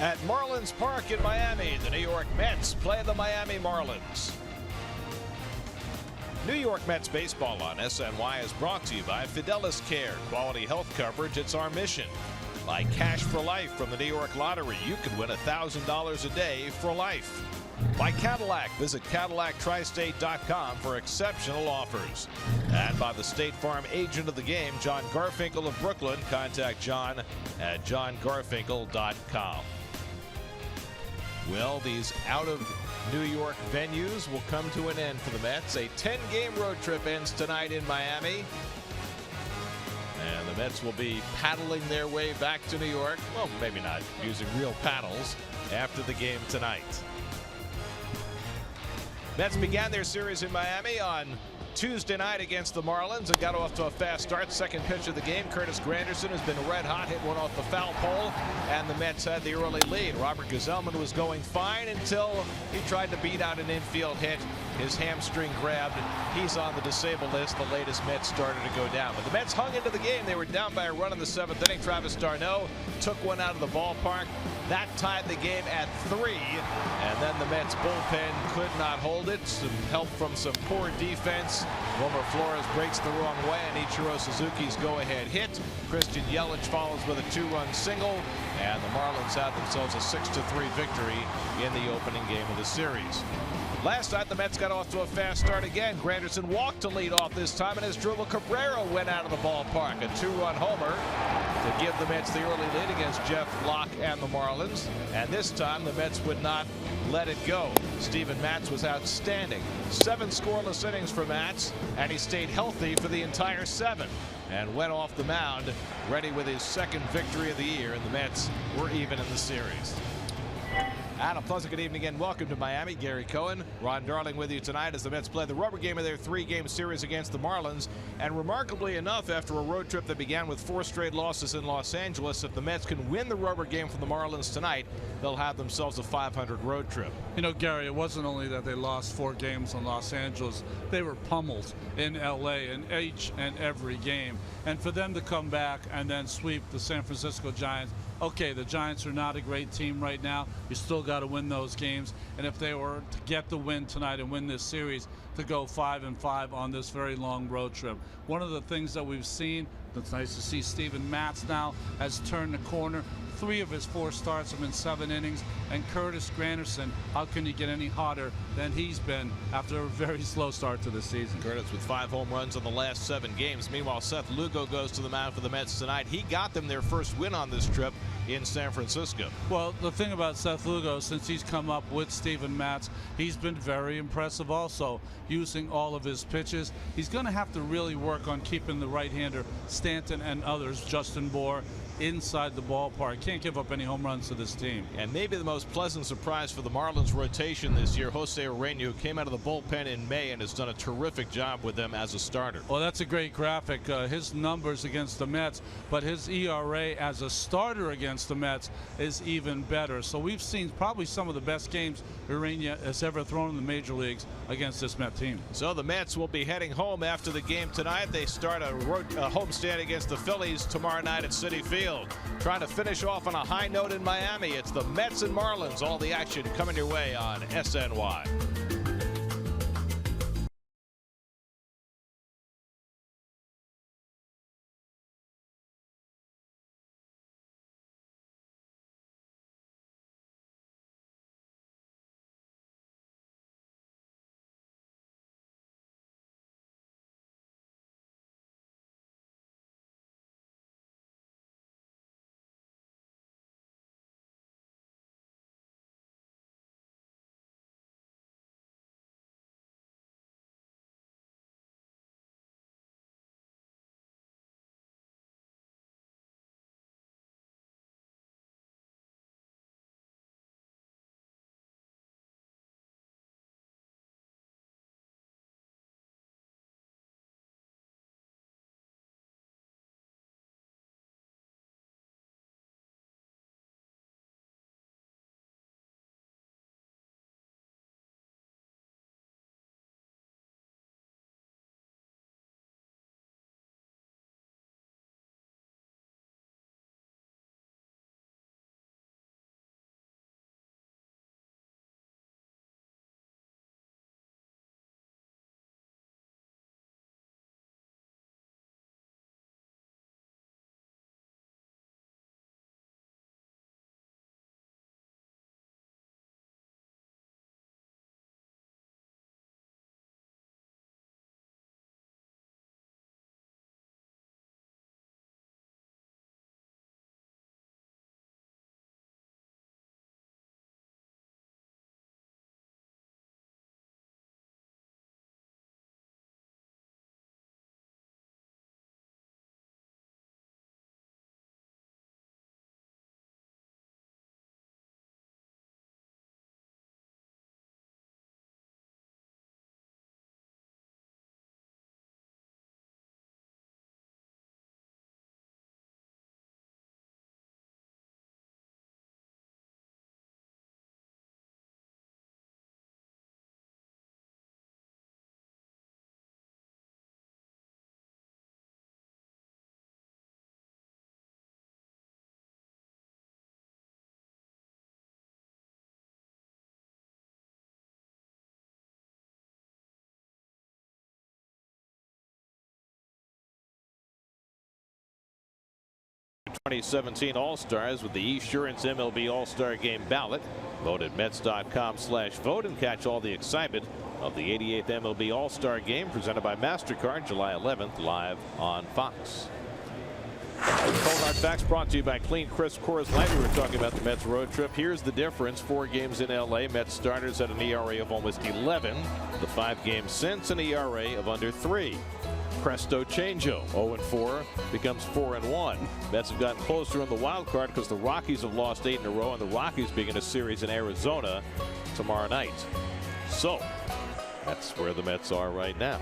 At Marlins Park in Miami, the New York Mets play the Miami Marlins. New York Mets baseball on SNY is brought to you by Fidelis Care. Quality health coverage, it's our mission. By Cash for Life from the New York Lottery. You can win $1,000 a day for life. By Cadillac. Visit CadillacTristate.com for exceptional offers. And by the State Farm agent of the game, John Garfinkel of Brooklyn. Contact John at johngarfinkel.com. Well, these out of New York venues will come to an end for the Mets. A 10-game road trip ends tonight in Miami. And the Mets will be paddling their way back to New York. Well, maybe not using real paddles after the game tonight. Mets began their series in Miami on Tuesday night against the Marlins and got off to a fast start. Second pitch of the game, Curtis Granderson has been red hot, hit one off the foul pole, and the Mets had the early lead. Robert Gsellman was going fine until he tried to beat out an infield hit. His hamstring grabbed. He's on the disabled list. The latest Mets starter to go down. But the Mets hung into the game. They were down by a run in the seventh inning. Travis d'Arnaud took one out of the ballpark. That tied the game at 3. And then the Mets bullpen could not hold it. Some help from some poor defense. Wilmer Flores breaks the wrong way, and Ichiro Suzuki's go-ahead hit. Christian Yelich follows with a 2-run single, and the Marlins have themselves a 6-3 victory in the opening game of the series. Last night, the Mets got off to a fast start again. Granderson walked to lead off this time, and Asdrubal Cabrera went out of the ballpark. A 2-run homer to give the Mets the early lead against Jeff Locke and the Marlins. And this time, the Mets would not let it go. Steven Matz was outstanding. 7 scoreless innings for Matz, and he stayed healthy for the entire 7 and went off the mound ready with his second victory of the year, and the Mets were even in the series. And a pleasant good evening and welcome to Miami. Gary Cohen, Ron Darling with you tonight as the Mets play the rubber game of their 3-game series against the Marlins. And remarkably enough, after a road trip that began with 4 straight losses in Los Angeles, if the Mets can win the rubber game from the Marlins tonight, they'll have themselves a 500 road trip. You know, Gary, it wasn't only that they lost 4 games in Los Angeles, they were pummeled in LA in each and every game. And for them to come back and then sweep the San Francisco Giants, okay, the Giants are not a great team right now. You still got to win those games. And if they were to get the win tonight and win this series, to go 5-5 on this very long road trip. One of the things that we've seen, it's nice to see Steven Matz now has turned the corner. 3 of his 4 starts have been 7 innings. And Curtis Granderson, how can you get any hotter than he's been after a very slow start to the season? Curtis with 5 home runs in the last 7 games. Meanwhile, Seth Lugo goes to the mound for the Mets tonight. He got them their first win on this trip in San Francisco. Well, the thing about Seth Lugo, since he's come up with Steven Matz, he's been very impressive also, using all of his pitches. He's going to have to really work on keeping the right-hander Stanton and others, Justin Bour, inside the ballpark. Can't give up any home runs to this team. And maybe the most pleasant surprise for the Marlins rotation this year, Jose Urena, who came out of the bullpen in May and has done a terrific job with them as a starter. Well, that's a great graphic. His numbers against the Mets, but his ERA as a starter against the Mets is even better. So we've seen probably some of the best games Urena has ever thrown in the major leagues against this Met team. So the Mets will be heading home after the game tonight. They start a homestand against the Phillies tomorrow night at Citi Field. Trying to finish off on a high note in Miami. It's the Mets and Marlins. All the action coming your way on SNY. 2017 All-Stars with the Esurance MLB All-Star Game ballot. Vote at Mets.com/vote and catch all the excitement of the 88th MLB All-Star Game presented by MasterCard July 11th live on Fox. Cold Hard Facts brought to you by Clean Crisp Coors Light. We were talking about the Mets road trip. Here's the difference. 4 games in L.A. Mets starters at an ERA of almost 11. The 5 games since, an ERA of under 3. Presto changeo. 0-4 becomes 4-1. Mets have gotten closer in the wild card because the Rockies have lost 8 in a row, and the Rockies begin a series in Arizona tomorrow night. So that's where the Mets are right now.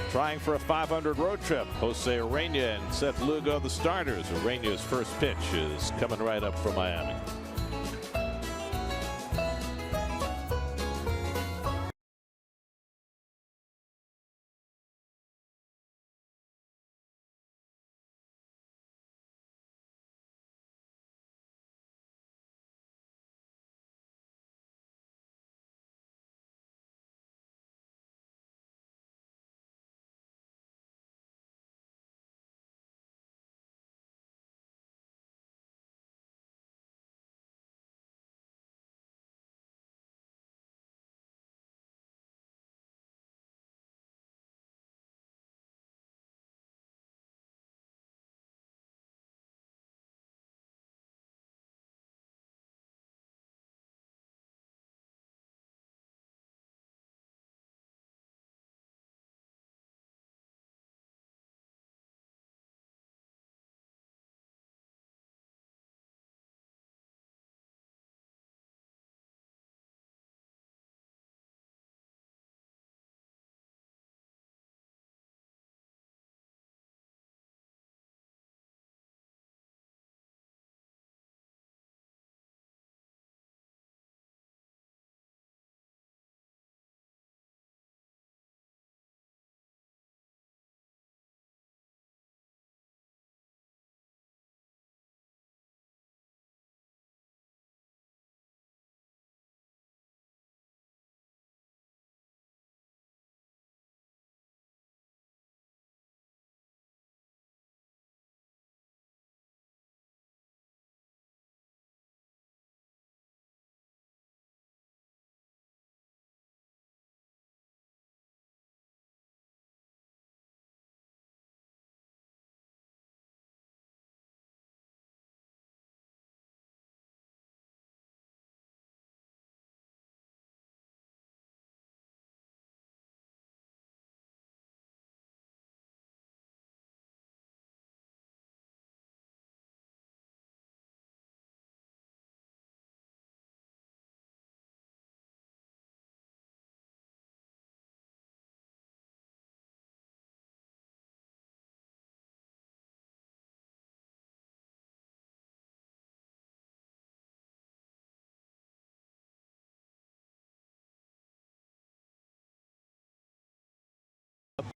Trying for a 500 road trip. Jose Urena and Seth Lugo, the starters. Urena's first pitch is coming right up from Miami.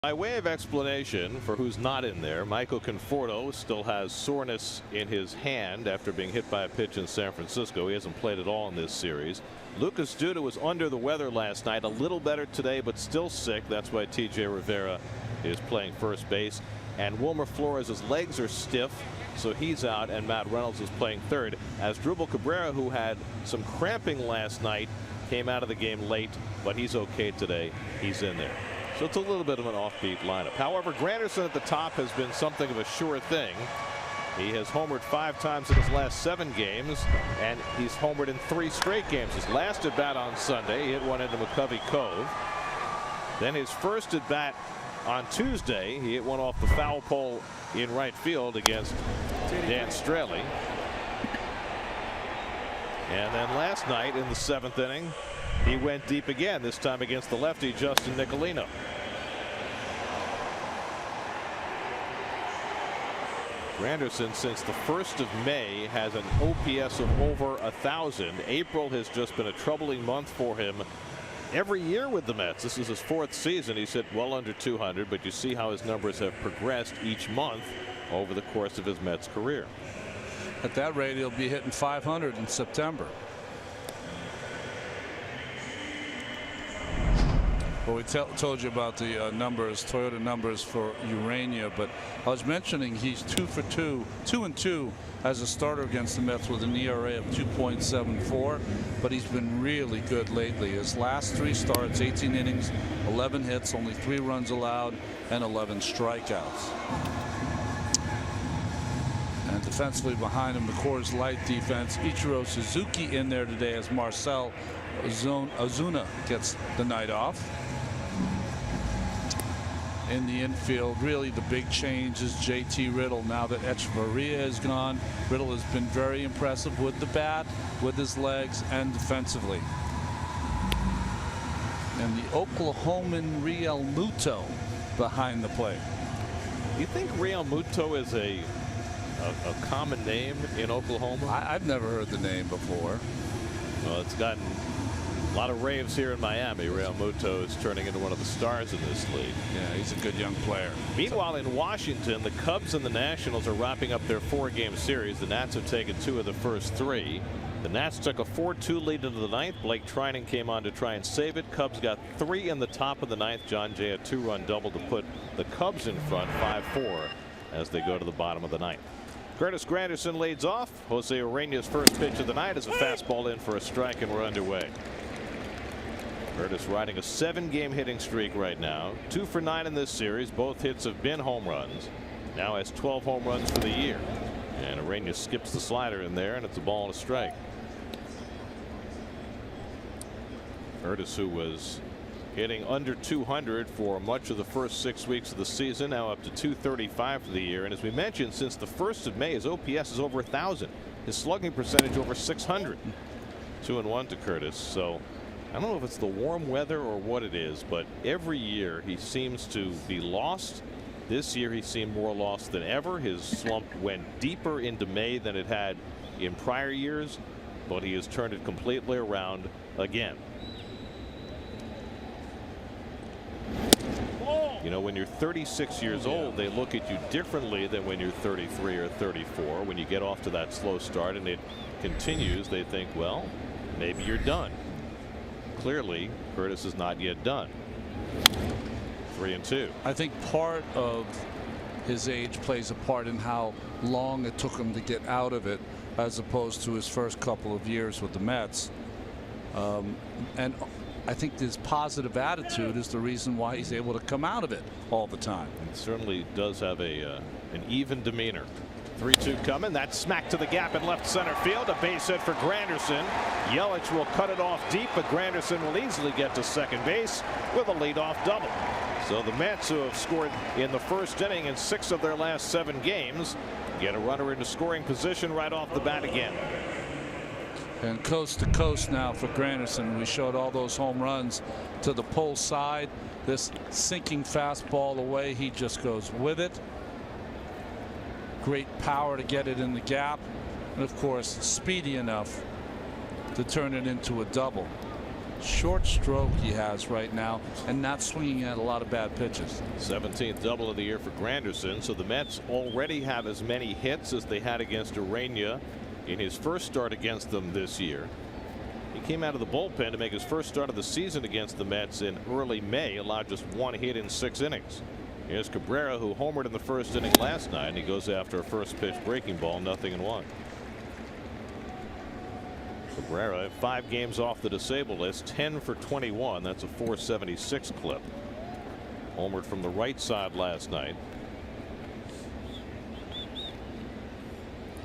By way of explanation for who's not in there, Michael Conforto still has soreness in his hand after being hit by a pitch in San Francisco. He hasn't played at all in this series. Lucas Duda was under the weather last night, a little better today, but still sick. That's why T.J. Rivera is playing first base. And Wilmer Flores' legs are stiff, so he's out, and Matt Reynolds is playing third. As Drupal Cabrera, who had some cramping last night, came out of the game late, but he's okay today. He's in there. So it's a little bit of an offbeat lineup. However, Granderson at the top has been something of a sure thing. He has homered 5 times in his last 7 games, and he's homered in 3 straight games. His last at bat on Sunday, he hit one into McCovey Cove. Then his first at bat on Tuesday, he hit one off the foul pole in right field against Dan Straley. And then last night in the 7th inning, he went deep again, this time against the lefty Justin Nicolino. Granderson, since the 1st of May, has an OPS of over 1,000. April has just been a troubling month for him every year with the Mets. This is his 4th season. He's hit well under 200, but you see how his numbers have progressed each month over the course of his Mets career. At that rate, he'll be hitting 500 in September. Well, we told you about the numbers, Toyota numbers for Urania, but I was mentioning he's 2-2 as a starter against the Mets with an ERA of 2.74, but he's been really good lately. His last 3 starts, 18 innings, 11 hits, only 3 runs allowed, and 11 strikeouts. And defensively behind him, the Coors Light defense. Ichiro Suzuki in there today as Marcell Ozuna gets the night off. In the infield, really the big change is JT Riddle. Now that Echeverria is gone, Riddle has been very impressive with the bat, with his legs, and defensively. And the Oklahoman Real Muto behind the plate. You think Real Muto is a common name in Oklahoma? I've never heard the name before. Well, it's gotten a lot of raves here in Miami. Real Muto is turning into one of the stars in this league. Yeah, he's a good young player. Meanwhile, in Washington, the Cubs and the Nationals are wrapping up their 4-game series. The Nats have taken 2 of the first 3. The Nats took a 4-2 lead into the 9th. Blake Trinan came on to try and save it. Cubs got 3 in the top of the 9th. John Jay a 2-run double to put the Cubs in front 5-4 as they go to the bottom of the 9th. Curtis Granderson leads off. Jose Ureña's first pitch of the night is a fastball in for a strike, and we're underway. Curtis riding a 7-game hitting streak right now. 2 for 9 in this series. Both hits have been home runs. Now has 12 home runs for the year. And Ureña skips the slider in there, and it's a ball and a strike. Curtis, who was hitting under 200 for much of the first 6 weeks of the season, now up to 235 for the year. And as we mentioned, since the 1st of May, his OPS is over 1,000. His slugging percentage over 600. 2-1 to Curtis. So I don't know if it's the warm weather or what it is, but every year he seems to be lost. This year he seemed more lost than ever. His slump went deeper into May than it had in prior years, but he has turned it completely around again. You know, when you're 36 years old, they look at you differently than when you're 33 or 34. When you get off to that slow start and it continues, they think, well, maybe you're done. Clearly, Curtis is not yet done. 3-2. I think part of his age plays a part in how long it took him to get out of it, as opposed to his first couple of years with the Mets. And I think his positive attitude is the reason why he's able to come out of it all the time. It certainly does have an even demeanor. 3-2 coming. That's smack to the gap in left center field. A base hit for Granderson. Yelich will cut it off deep, but Granderson will easily get to second base with a leadoff double. So the Mets, who have scored in the first inning in 6 of their last 7 games, get a runner into scoring position right off the bat again. And coast to coast now for Granderson. We showed all those home runs to the pull side. This sinking fastball away, he just goes with it. Great power to get it in the gap, and of course speedy enough to turn it into a double. Short stroke he has right now, and not swinging at a lot of bad pitches. 17th double of the year for Granderson. So the Mets already have as many hits as they had against Ureña in his first start against them this year. He came out of the bullpen to make his first start of the season against the Mets in early May, allowed just 1 hit in 6 innings. Here's Cabrera, who homered in the first inning last night, and he goes after a first pitch breaking ball, 0-1. Cabrera, 5 games off the disabled list, 10 for 21. That's a 476 clip. Homered from the right side last night.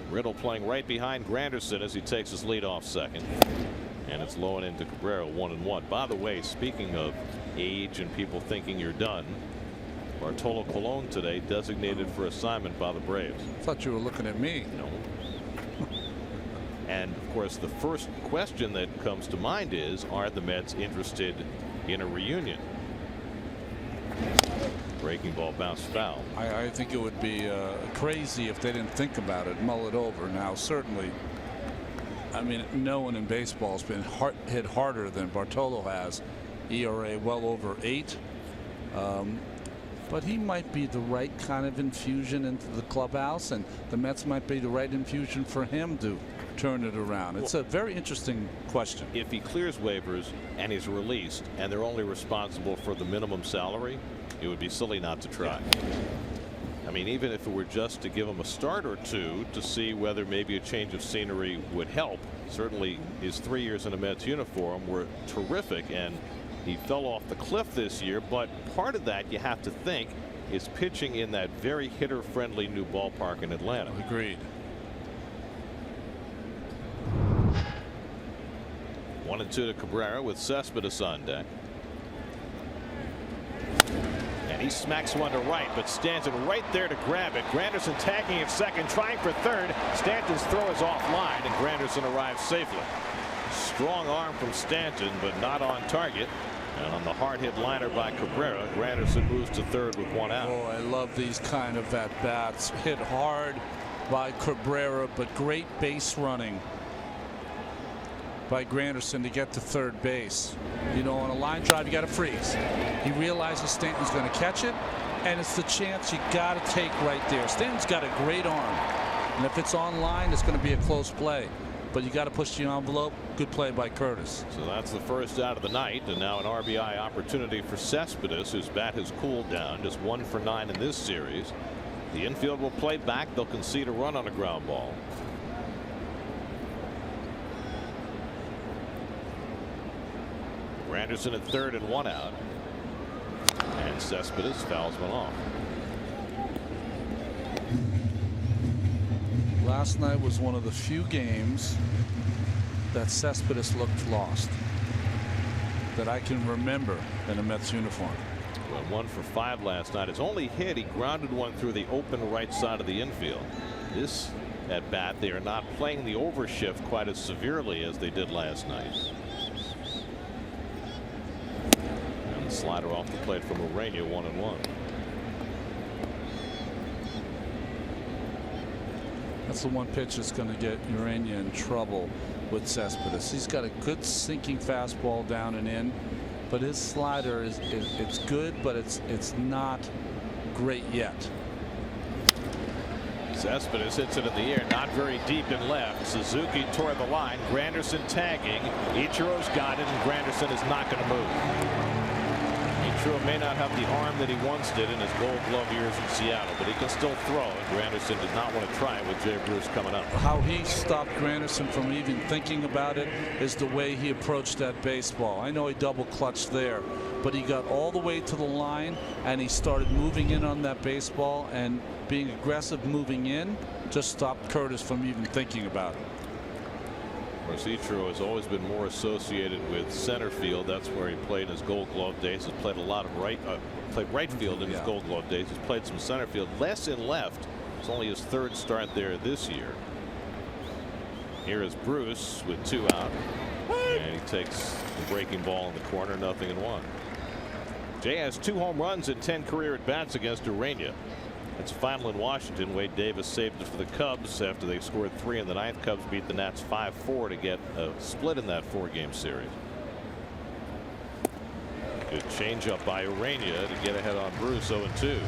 Riddle playing right behind Granderson as he takes his leadoff second. And it's low and into Cabrera, 1-1. By the way, speaking of age and people thinking you're done, Bartolo Colon today designated for assignment by the Braves. I thought you were looking at me. No. And of course, the first question that comes to mind is, are the Mets interested in a reunion? Breaking ball bounced foul. I think it would be crazy if they didn't think about it, mull it over. Now, certainly, I mean, no one in baseball has been hit harder than Bartolo has. ERA well over 8. But he might be the right kind of infusion into the clubhouse, and the Mets might be the right infusion for him to turn it around? It's a very interesting question. If he clears waivers and he's released and they're only responsible for the minimum salary, it would be silly not to try. I mean, even if it were just to give him a start or two to see whether maybe a change of scenery would help. Certainly his 3 years in a Mets uniform were terrific, and he fell off the cliff this year, but part of that you have to think is pitching in that very hitter friendly new ballpark in Atlanta. Agreed. 1-2 to Cabrera with Cespedes on deck. And he smacks one to right, but Stanton right there to grab it. Granderson tagging at second, trying for third. Stanton's throw is offline, and Granderson arrives safely. Strong arm from Stanton, but not on target. And on the hard hit liner by Cabrera, Granderson moves to third with one out. Oh, I love these kind of at bats. Hit hard by Cabrera, but great base running by Granderson to get to third base. You know, on a line drive, you got to freeze. He realizes Stanton's going to catch it, and it's the chance you got to take right there. Stanton's got a great arm, and if it's on line, it's going to be a close play. But you got to push the envelope. Good play by Curtis. So that's the first out of the night, and now an RBI opportunity for Cespedes, whose bat has cooled down, just 1 for 9 in this series. The infield will play back. They'll concede a run on a ground ball. Granderson at third and 1 out, and Cespedes fouls one off. Last night was one of the few games that Cespedes looked lost that I can remember in a Mets uniform. Well, 1 for 5 last night. His only hit, he grounded one through the open right side of the infield. This at bat, they are not playing the overshift quite as severely as they did last night. And the slider off the plate from Urania, 1-1. That's the one pitch that's going to get Urania in trouble with Cespedes. He's got a good sinking fastball down and in, but his slider is it's good, but it's not great yet. Cespedes hits it in the air, not very deep in left. Suzuki toward the line. Granderson tagging. Ichiro's got it, and Granderson is not going to move. Ichiro may not have the arm that he once did in his Gold Glove years in Seattle, but he can still throw, and Granderson did not want to try it with Jay Bruce coming up. How he stopped Granderson from even thinking about it is the way he approached that baseball. I know he double clutched there, but he got all the way to the line and he started moving in on that baseball, and being aggressive moving in just stopped Curtis from even thinking about it. Of course, Ichiro has always been more associated with center field. That's where he played in his Gold Glove days. He's played a lot of played right field in his Gold Glove days. He's played some center field, less in left. It's only his third start there this year. Here is Bruce with 2 out, and he takes the breaking ball in the corner, 0-1. Jay has 2 home runs and 10 career at bats against Urania. It's final in Washington. Wade Davis saved it for the Cubs after they scored 3 in the 9th. Cubs beat the Nats 5-4 to get a split in that 4-game series. Good changeup by Urania to get ahead on Bruce. 0-2.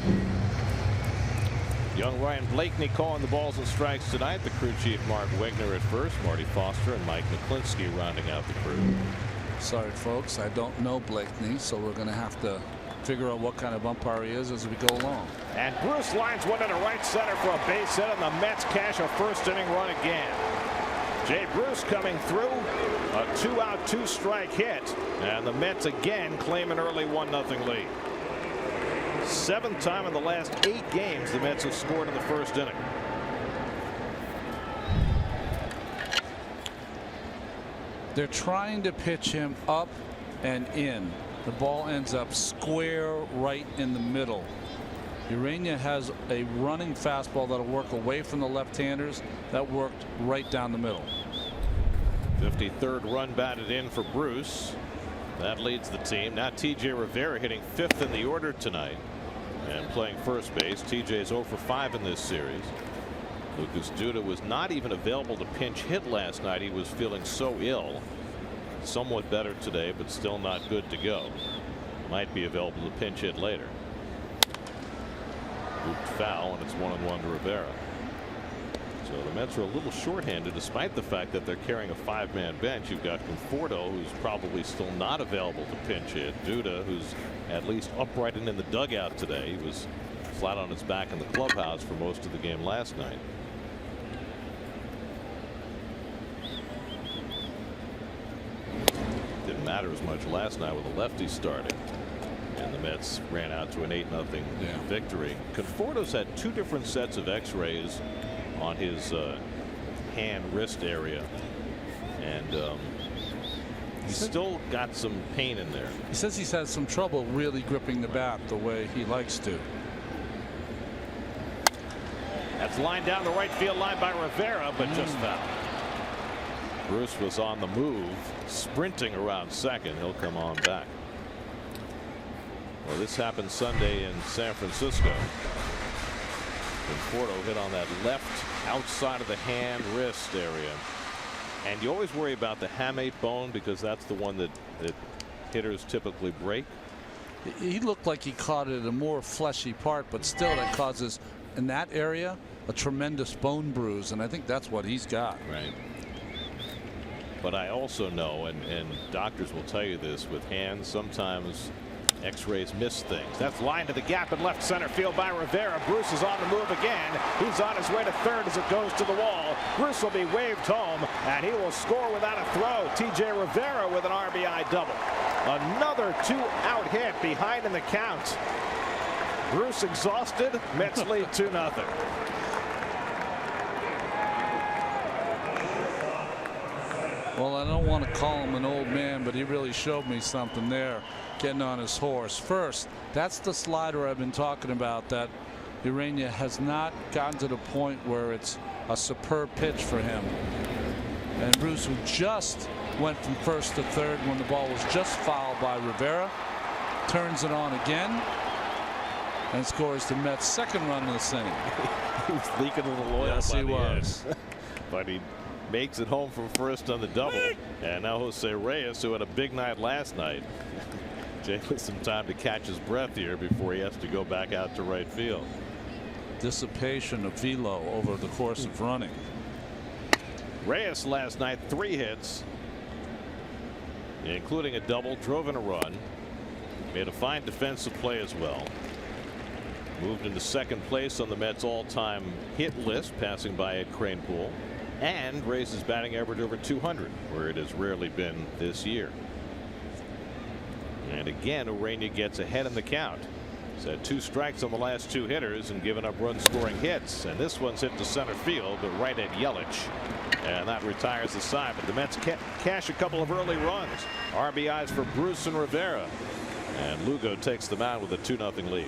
Young Ryan Blakeney calling the balls and strikes tonight. The crew chief Mark Wegner at first, Marty Foster and Mike McClinsky rounding out the crew. Sorry, folks, I don't know Blakeney, so we're going to have to figure out what kind of umpire he is as we go along. And Bruce lines one into right center for a base hit, and the Mets cash a first-inning run again. Jay Bruce coming through, a 2-out, 2-strike hit, and the Mets again claim an early 1-0 lead. 7th time in the last 8 games the Mets have scored in the first inning. They're trying to pitch him up and in. The ball ends up square right in the middle. Urania has a running fastball that'll work away from the left-handers. That worked right down the middle. 53rd run batted in for Bruce. That leads the team. Now TJ Rivera hitting 5th in the order tonight and playing first base. TJ's 0 for 5 in this series. Lucas Duda was not even available to pinch hit last night. He was feeling so ill. Somewhat better today, but still not good to go. Might be available to pinch hit later. Looped foul, and it's 1-1 to Rivera. So the Mets are a little shorthanded despite the fact that they're carrying a 5-man bench. You've got Conforto, who's probably still not available to pinch hit. Duda, who's at least upright and in the dugout today. He was flat on his back in the clubhouse for most of the game last night. Didn't matter as much last night with the lefty starting. And the Mets ran out to an 8-0 victory. Conforto's had 2 different sets of x-rays on his hand wrist area. And he's still got some pain in there. He says he's had some trouble really gripping the bat the way he likes to. That's lined down the right field line by Rivera, but just foul. Bruce was on the move, sprinting around second. He'll come on back. Well, this happened Sunday in San Francisco. Conforto hit on that left outside of the hand wrist area. And you always worry about the hamate bone because that's the one that hitters typically break. He looked like he caught it in a more fleshy part, but still that causes in that area a tremendous bone bruise, and I think that's what he's got. Right. But I also know, and doctors will tell you this, with hands sometimes x-rays miss things. That's lined to the gap in left center field by Rivera. Bruce is on the move again. He's on his way to third as it goes to the wall. Bruce will be waved home, and he will score without a throw. TJ Rivera with an RBI double. Another 2-out hit behind in the count. Bruce exhausted. Mets lead 2-0. Well, I don't want to call him an old man, but he really showed me something there, getting on his horse. First, that's the slider I've been talking about that Urania has not gotten to the point where it's a superb pitch for him. And Bruce, who just went from first to third when the ball was just fouled by Rivera, turns it on again and scores the Mets' second run of the inning. He was leaking a little oil. Yes, he was. But he makes it home from first on the double. And now Jose Reyes, who had a big night last night, Jay with some time to catch his breath here before he has to go back out to right field. Dissipation of velo over the course of running. Reyes last night 3 hits, including a double, drove in a run, made a fine defensive play as well. Moved into second place on the Mets all-time hit list, passing by Ed Kranepool, and raised his batting average over 200, where it has rarely been this year. And again, Urania gets ahead in the count. He's had 2 strikes on the last 2 hitters and given up run-scoring hits. And this one's hit to center field, but right at Yelich. And that retires the side. But the Mets cash a couple of early runs. RBIs for Bruce and Rivera. And Lugo takes them out with a 2-0 lead.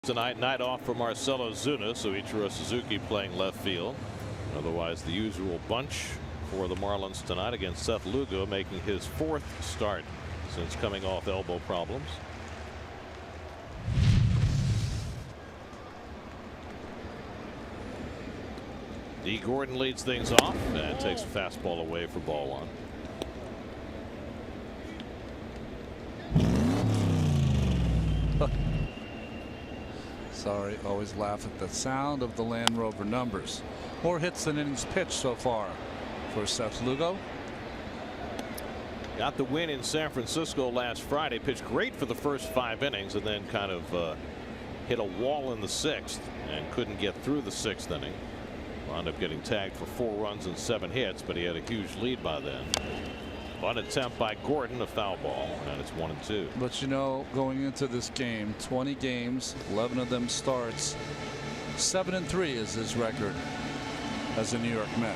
Tonight, night off for Marcelo Zuna, so Ichiro Suzuki playing left field. Otherwise, the usual bunch for the Marlins tonight against Seth Lugo, making his 4th start since coming off elbow problems. D. Gordon leads things off and takes a fastball away for ball 1. Sorry, always laugh at the sound of the Land Rover numbers. More hits than innings pitched so far for Seth Lugo. Got the win in San Francisco last Friday. Pitched great for the first 5 innings and then kind of hit a wall in the 6th and couldn't get through the 6th inning. Wound up getting tagged for 4 runs and 7 hits, but he had a huge lead by then. One attempt by Gordon, a foul ball, and it's 1-2. But you know, going into this game, 20 games, 11 of them starts. 7-3 is his record as a New York Met.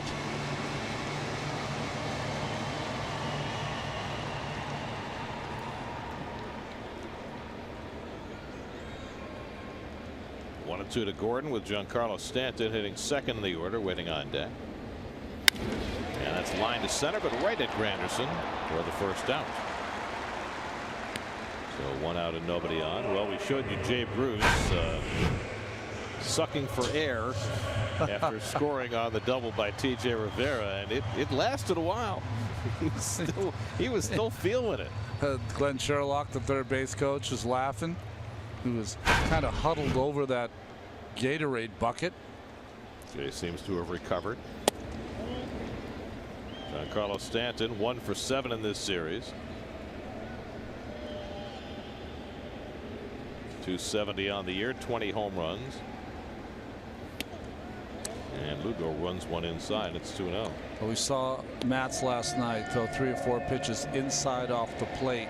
One and 2 to Gordon, with Giancarlo Stanton hitting second in the order, waiting on deck. And that's line to center, but right at Granderson for the first out. So 1 out and nobody on. Well, we showed you Jay Bruce sucking for air after scoring on the double by T.J. Rivera, and it lasted a while. He was still feeling it. Glenn Sherlock, the third base coach, was laughing. He was kind of huddled over that Gatorade bucket. Jay seems to have recovered. Giancarlo Stanton 1 for 7 in this series. 270 on the year, 20 home runs. And Lugo runs one inside. It's 2-0. Well, we saw Matz last night throw 3 or 4 pitches inside off the plate.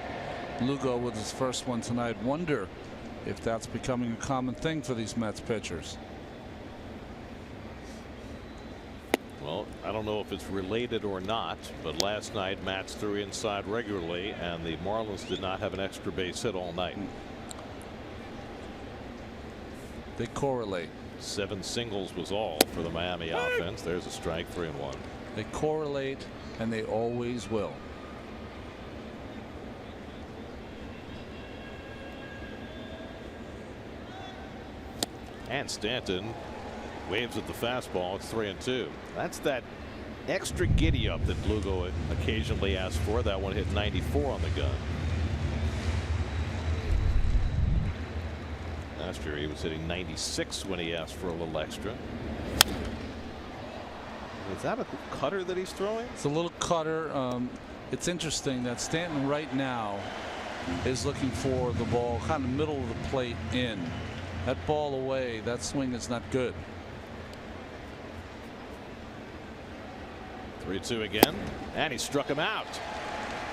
Lugo with his first one tonight. Wonder if that's becoming a common thing for these Mets pitchers. Well, I don't know if it's related or not, but last night Matz threw inside regularly, and the Marlins did not have an extra base hit all night. They correlate. 7 singles was all for the Miami offense. There's a strike, 3-1. They correlate, and they always will. And Stanton waves at the fastball. It's 3-2. That's that extra giddy up that Lugo occasionally asks for. That one hit 94 on the gun. Last year he was hitting 96 when he asked for a little extra. Is that a cutter that he's throwing? It's a little cutter. It's interesting that Stanton right now is looking for the ball kind of middle of the plate in. That ball away, that swing is not good. 3-2 again, and he struck him out.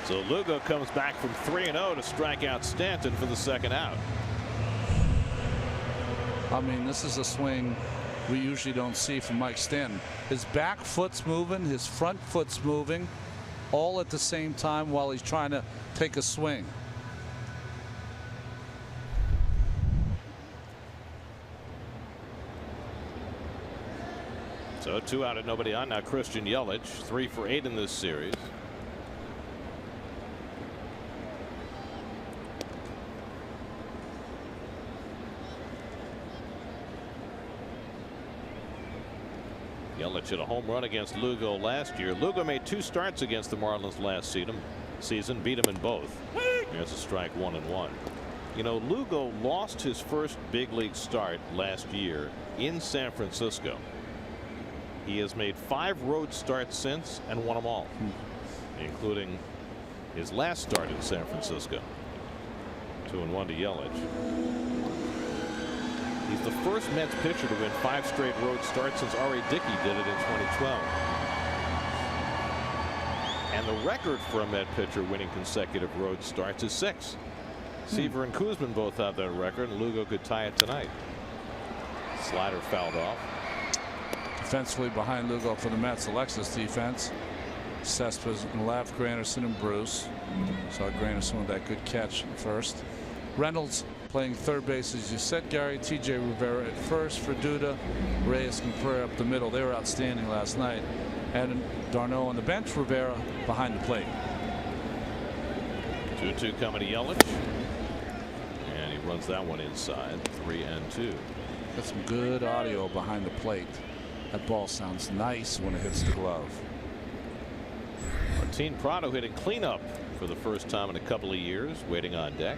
So Lugo comes back from 3-0 to strike out Stanton for the second out. I mean, this is a swing we usually don't see from Mike Stanton. His back foot's moving, his front foot's moving, all at the same time while he's trying to take a swing. So 2 out and nobody on. Now Christian Yelich, 3 for 8 in this series. Yelich hit a home run against Lugo last year. Lugo made 2 starts against the Marlins last season, beat him in both. There's a strike, 1-1. You know, Lugo lost his first big league start last year in San Francisco. He has made 5 road starts since and won them all, including his last start in San Francisco. 2-1 to Yelich. He's the first Mets pitcher to win 5 straight road starts since R.A. Dickey did it in 2012. And the record for a Met pitcher winning consecutive road starts is 6. Seaver and Kuzman both have that record, and Lugo could tie it tonight. Slider fouled off. Defensively behind Lugo for the Mets, Alexis defense. Cespedes and left, Granderson and Bruce. Saw Granderson with that good catch first. Reynolds Playing third base, as you said, Gary. T.J. Rivera at first for Duda. Reyes and Cabrera up the middle. They were outstanding last night. And Darno on the bench. Rivera behind the plate. 2-2 coming to Yelich. And he runs that one inside. 3-2. Got some good audio behind the plate. That ball sounds nice when it hits the glove. Martin Prado hitting cleanup for the first time in a couple of years, waiting on deck.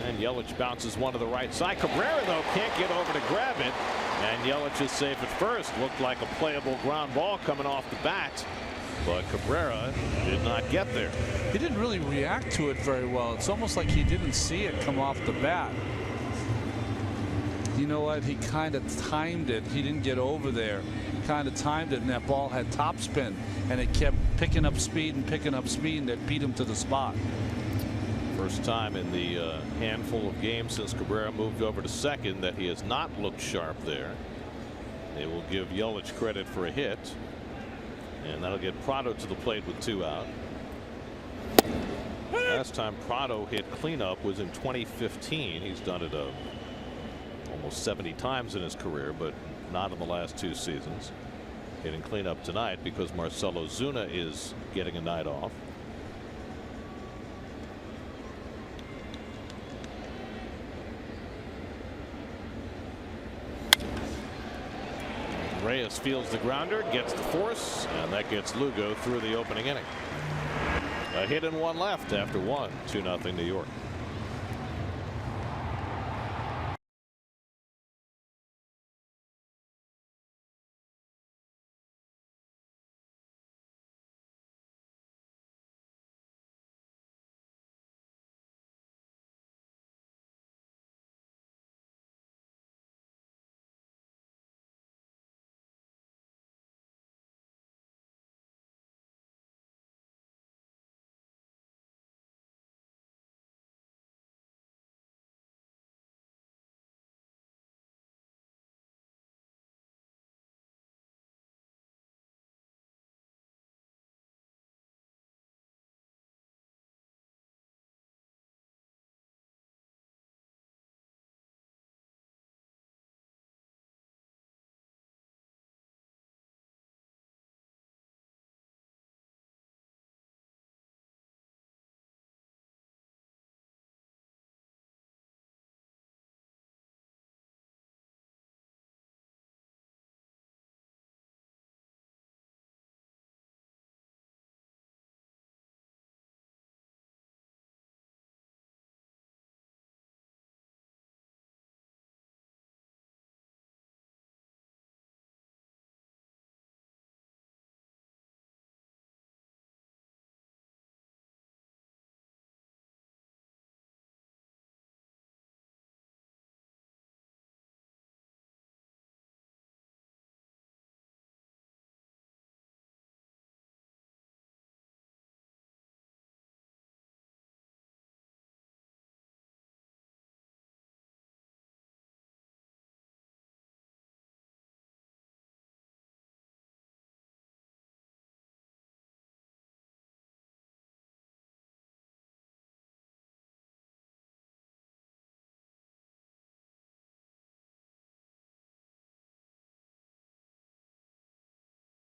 And Yelich bounces one to the right side. Cabrera, though, can't get over to grab it. And Yelich is safe at first. Looked like a playable ground ball coming off the bat. But Cabrera did not get there. He didn't really react to it very well. It's almost like he didn't see it come off the bat. You know what? He kind of timed it. He didn't get over there. Kind of timed it, and that ball had topspin, and it kept picking up speed, and that beat him to the spot. First time in the handful of games since Cabrera moved over to second that he has not looked sharp there. They will give Yelich credit for a hit, and that'll get Prado to the plate with 2 out. Last time Prado hit cleanup was in 2015. He's done it almost 70 times in his career, but not in the last 2 seasons. Hitting cleanup tonight because Marcell Ozuna is getting a night off. Reyes fields the grounder, gets the force, and that gets Lugo through the opening inning. A hit and 1 left after 1. 2-0 New York.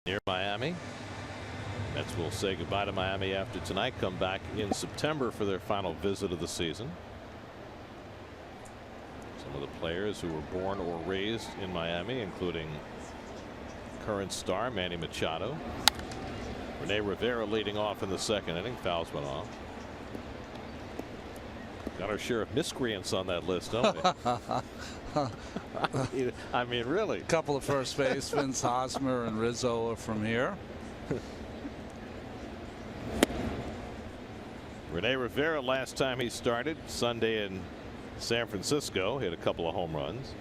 Near Miami. Mets will say goodbye to Miami after tonight. Come back in September for their final visit of the season. Some of the players who were born or raised in Miami, including current star Manny Machado. Rene Rivera leading off in the second inning. Fouls went off. Got our share of miscreants on that list, don't we? I mean, really. A couple of first basemen, Hosmer and Rizzo, are from here. Rene Rivera, last time he started Sunday in San Francisco, hit a couple of home runs.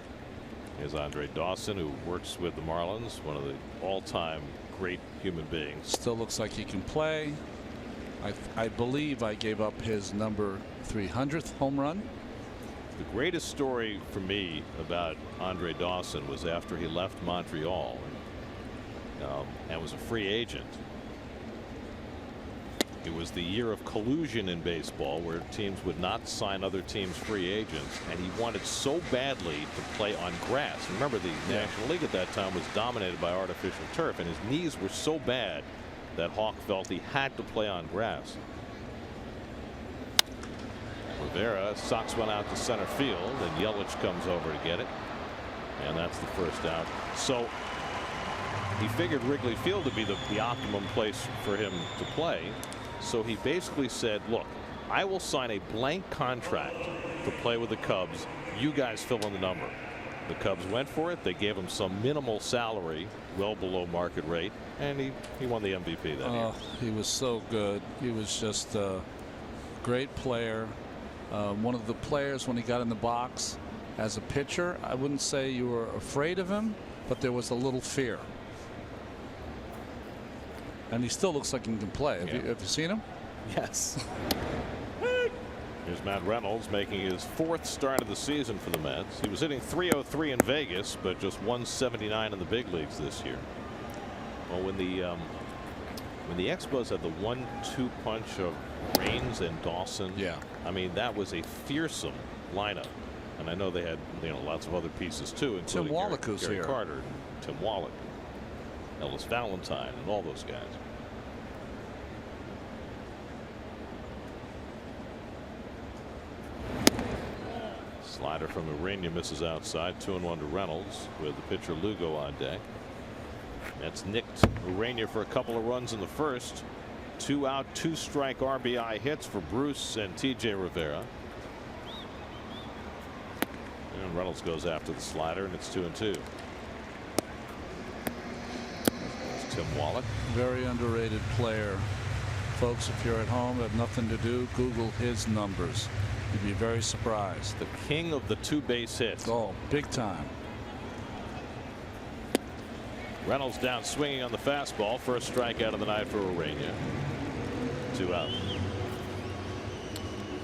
Here's Andre Dawson, who works with the Marlins, one of the all-time great human beings. Still looks like he can play. I believe I gave up his number 300th home run. The greatest story for me about Andre Dawson was after he left Montreal and was a free agent. It was the year of collusion in baseball where teams would not sign other teams' free agents, and he wanted so badly to play on grass. Remember, the National League at that time was dominated by artificial turf, and his knees were so bad that Hawk felt he had to play on grass. Rivera socks one out to center field, and Yelich comes over to get it, and that's the first out. So he figured Wrigley Field to be the optimum place for him to play. So he basically said, look, I will sign a blank contract to play with the Cubs. You guys fill in the number. The Cubs went for it. They gave him some minimal salary, well below market rate, and he won the MVP that year. He was so good. He was just a great player. One of the players, when he got in the box as a pitcher, I wouldn't say you were afraid of him, but there was a little fear. And he still looks like he can play. Have you seen him? Yes. Here's Matt Reynolds making his 4th start of the season for the Mets. He was hitting .303 in Vegas, but just .179 in the big leagues this year. Well, when the Expos had the 1-2 punch of Raines and Dawson, I mean, that was a fearsome lineup. And I know they had lots of other pieces too, including Tim Wallach, who's Gary here. Carter, and Tim Wallach, Ellis Valentine, and all those guys. Slider from Urania misses outside. 2-1 to Reynolds with the pitcher Lugo on deck. That's nicked Urania for a couple of runs in the first. 2 out, 2 strike RBI hits for Bruce and TJ Rivera. And Reynolds goes after the slider, and it's 2-2. That's Tim Wallach. Very underrated player. Folks, if you're at home, have nothing to do, Google his numbers. You'd be very surprised. The king of the 2 base hits. Oh, big time. Reynolds down swinging on the fastball. First strikeout of the night for Urania. 2 out.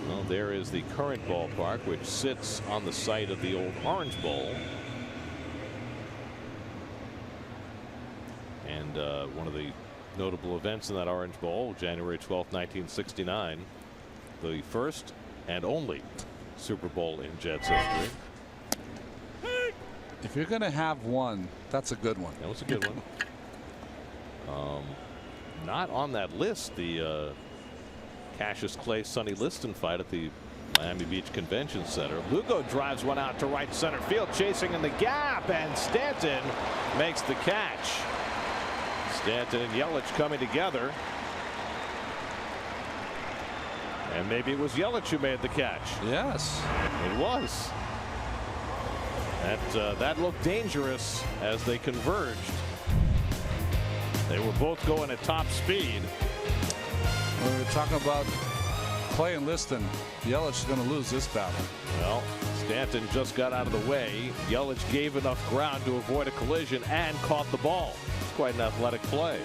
Well, there is the current ballpark, which sits on the site of the old Orange Bowl. And one of the notable events in that Orange Bowl, January 12th, 1969, the first and only Super Bowl in Jets history. If you're going to have one, that's a good one. That was a good one. Not on that list, the Cassius Clay Sonny Liston fight at the Miami Beach Convention Center. Lugo drives one out to right center field, chasing in the gap, and Stanton makes the catch. Stanton and Yelich coming together. And maybe it was Yelich who made the catch. Yes, it was. That looked dangerous as they converged. They were both going at top speed. We were talking about Clay and Liston. Yelich is going to lose this battle. Well, Stanton just got out of the way. Yelich gave enough ground to avoid a collision and caught the ball. It's quite an athletic play.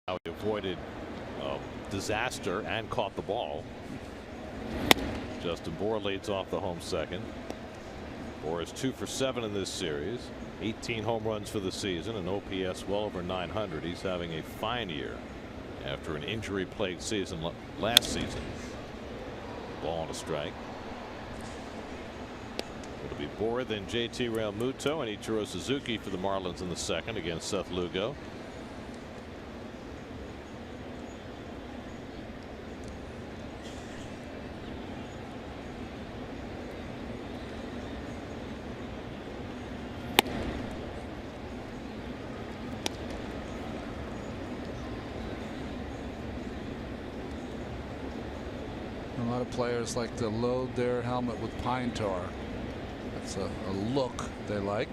How he avoided disaster and caught the ball. Justin Bour leads off the home second. Bour is 2 for 7 in this series. 18 home runs for the season, an OPS well over 900. He's having a fine year after an injury-plagued season last season. Ball and a strike. It'll be Bour, then JT Realmuto and Ichiro Suzuki for the Marlins in the second against Seth Lugo. A lot of players like to load their helmet with pine tar. That's a look they like.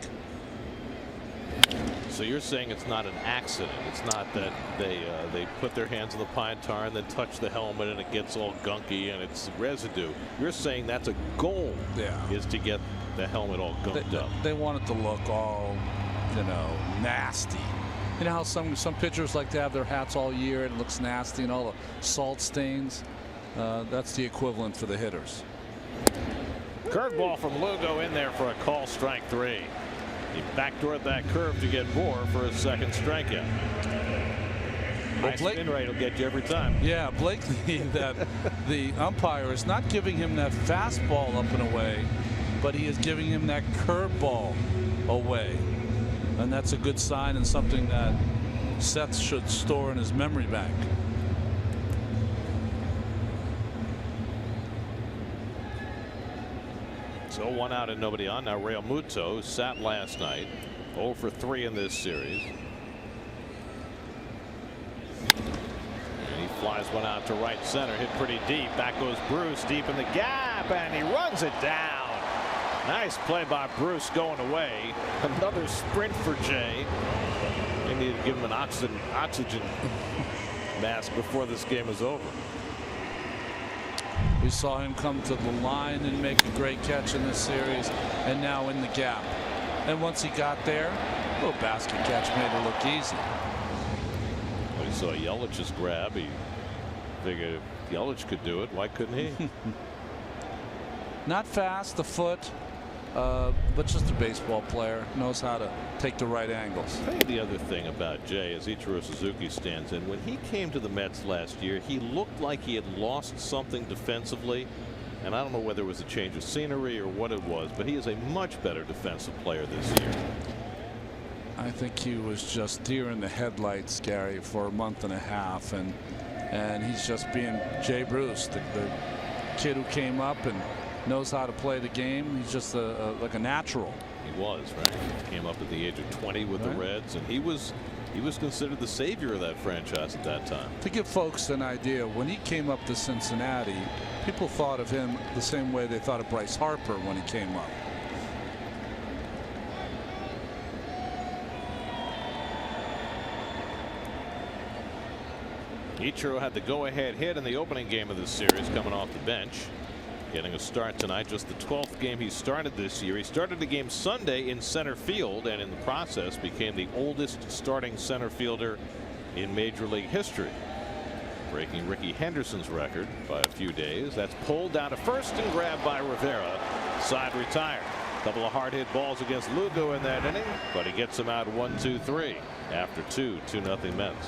So you're saying it's not an accident. It's not that they put their hands on the pine tar and then touch the helmet and it gets all gunky and it's residue. You're saying that's a goal. Yeah. Is to get the helmet all gunked up. They want it to look all, nasty. You know how some pitchers like to have their hats all year and it looks nasty and all the salt stains. That's the equivalent for the hitters. Curveball from Lugo in there for a call, strike 3. He backdoored that curve to get Bour for his second strikeout. High spin rate will get you every time. Yeah, Blakely, that the umpire is not giving him that fastball up and away, but he is giving him that curveball away. And that's a good sign and something that Seth should store in his memory bank. So 1 out and nobody on. Now Realmuto sat last night, 0 for 3 in this series. And he flies one out to right center, hit pretty deep. Back goes Bruce deep in the gap and he runs it down. Nice play by Bruce going away. Another sprint for Jay. They need to give him an oxygen mask before this game is over. We saw him come to the line and make a great catch in this series, and now in the gap. And once he got there, a little basket catch made it look easy. Well, he saw Yelich's grab. He figured if Yelich could do it, why couldn't he? Not fast, the foot, but just a baseball player. Knows how to take the right angles. I'll tell you the other thing about Jay as Ichiro Suzuki stands in. When he came to the Mets last year, he looked like he had lost something defensively. And I don't know whether it was a change of scenery or what it was, but he is a much better defensive player this year. I think he was just deer in the headlights, Gary, for a month and a half. And he's just being Jay Bruce, the kid who came up and knows how to play the game. He's just like a natural. He was, right? He came up at the age of 20 with the Reds, and he was considered the savior of that franchise at that time. To give folks an idea, when he came up to Cincinnati, people thought of him the same way they thought of Bryce Harper when he came up. Ichiro had the go-ahead hit in the opening game of this series coming off the bench. Getting a start tonight, just the 12th game he started this year. He started the game Sunday in center field and in the process became the oldest starting center fielder in Major League history, breaking Ricky Henderson's record by a few days. That's pulled down to first and grabbed by Rivera. Side retired. Couple of hard hit balls against Lugo in that inning, but he gets him out 1-2-3 after 2-0 Mets.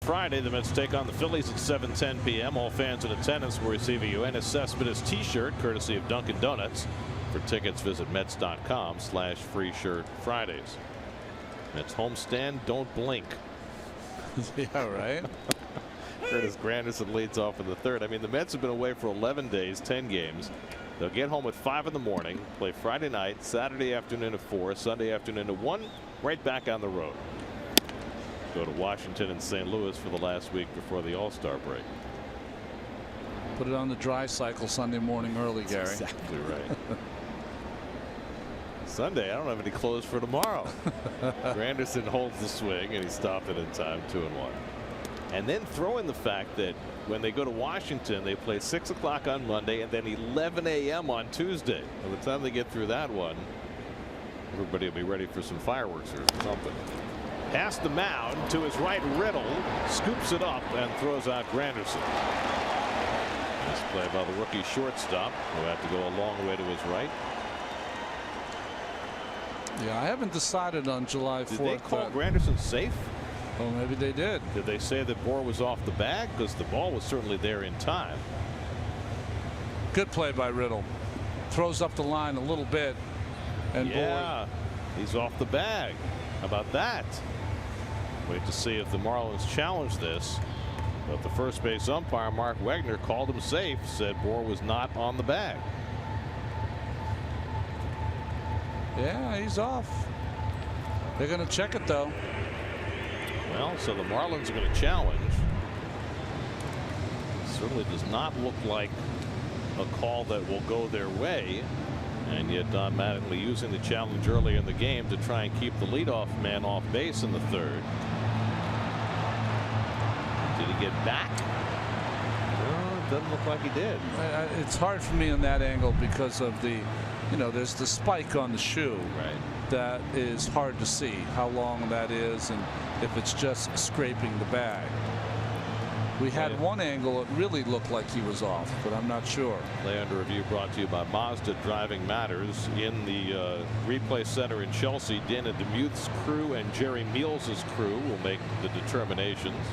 Friday, the Mets take on the Phillies at 7:10 p.m. All fans in attendance will receive a UN Cespedes t-shirt courtesy of Dunkin' Donuts. For tickets, visit Mets.com/free-shirt-Fridays. Mets homestand, don't blink. Yeah, right. Curtis Granderson leads off in the third. I mean, the Mets have been away for 11 days, 10 games. They'll get home at 5 in the morning, play Friday night, Saturday afternoon at 4, Sunday afternoon at 1, right back on the road. Go to Washington and St. Louis for the last week before the All-Star break. Put it on the dry cycle Sunday morning early, Gary. That's exactly right. Sunday, I don't have any clothes for tomorrow. Granderson holds the swing, and he stopped it in time, 2-1. And then throw in the fact that when they go to Washington, they play 6 o'clock on Monday and then 11 a.m. on Tuesday. By the time they get through that one, everybody will be ready for some fireworks or something. Past the mound to his right, Riddle scoops it up and throws out Granderson. Nice play by the rookie shortstop, who had to go a long way to his right. Yeah, I haven't decided on July 4th. Did they call Granderson safe? Well, maybe they did. Did they say that Bohr was off the bag? Because the ball was certainly there in time. Good play by Riddle. Throws up the line a little bit. And yeah, Bohr, he's off the bag. How about that? Wait to see if the Marlins challenge this. But the first base umpire, Mark Wegner, called him safe, said Bohr was not on the bag. Yeah, he's off. They're going to check it, though. Well, so the Marlins are going to challenge. Certainly does not look like a call that will go their way. And yet Don Mattingly using the challenge early in the game to try and keep the leadoff man off base in the third. Did he get back? No, it doesn't look like he did. It's hard for me on that angle because of the, there's the spike on the shoe. Right. That is hard to see how long that is and if it's just scraping the bag. We had one angle it really looked like he was off, but I'm not sure. Play under review brought to you by Mazda Driving Matters. In the replay center in Chelsea, Dana DeMuth's crew and Jerry Meals' crew will make the determinations,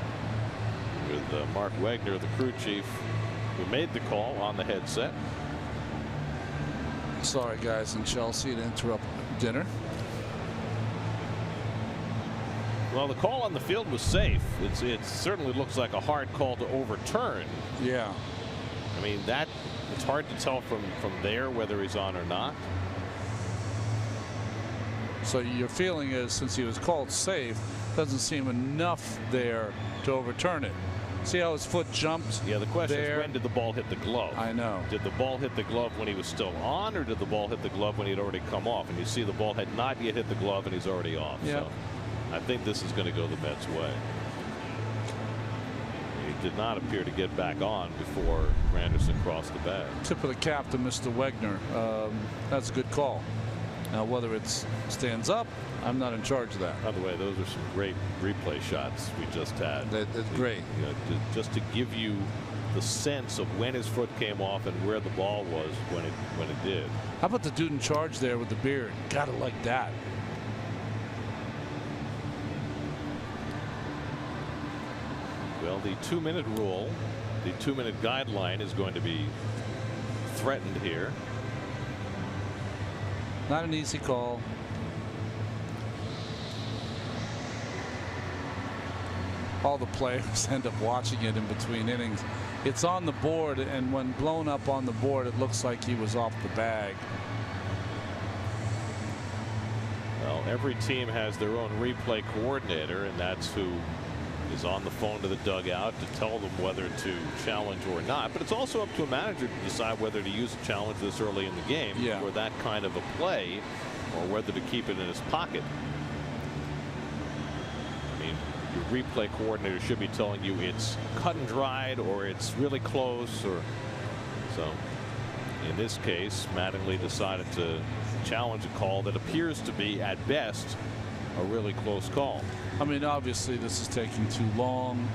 with Mark Wegner, the crew chief, who made the call, on the headset. Sorry, guys in Chelsea, to interrupt dinner. Well, the call on the field was safe. It certainly looks like a hard call to overturn. Yeah. I mean, it's hard to tell from there whether he's on or not. So your feeling is, since he was called safe, doesn't seem enough there to overturn it. See how his foot jumped? Yeah, the question is, when did the ball hit the glove? I know. Did the ball hit the glove when he was still on, or did the ball hit the glove when he had already come off? And you see the ball had not yet hit the glove and he's already off. Yeah. So I think this is going to go the Mets' way. He did not appear to get back on before Granderson crossed the bag. Tip of the cap to Mr. Wegner. That's a good call. Now, whether it stands up, I'm not in charge of that. By the way, those are some great replay shots we just had. That's great. Just to give you the sense of when his foot came off and where the ball was when it did. How about the dude in charge there with the beard? Gotta like that. Well, the 2-minute rule, the 2-minute guideline, is going to be threatened here. Not an easy call. All the players end up watching it in between innings. It's on the board, and when blown up on the board, it looks like he was off the bag. Well, every team has their own replay coordinator, and that's who is on the phone to the dugout to tell them whether to challenge or not. But it's also up to a manager to decide whether to use a challenge this early in the game for that kind of a play, or whether to keep it in his pocket. I mean, your replay coordinator should be telling you it's cut and dried, or it's really close, or so. In this case, Mattingly decided to challenge a call that appears to be, at best, a really close call. I mean, obviously this is taking too long,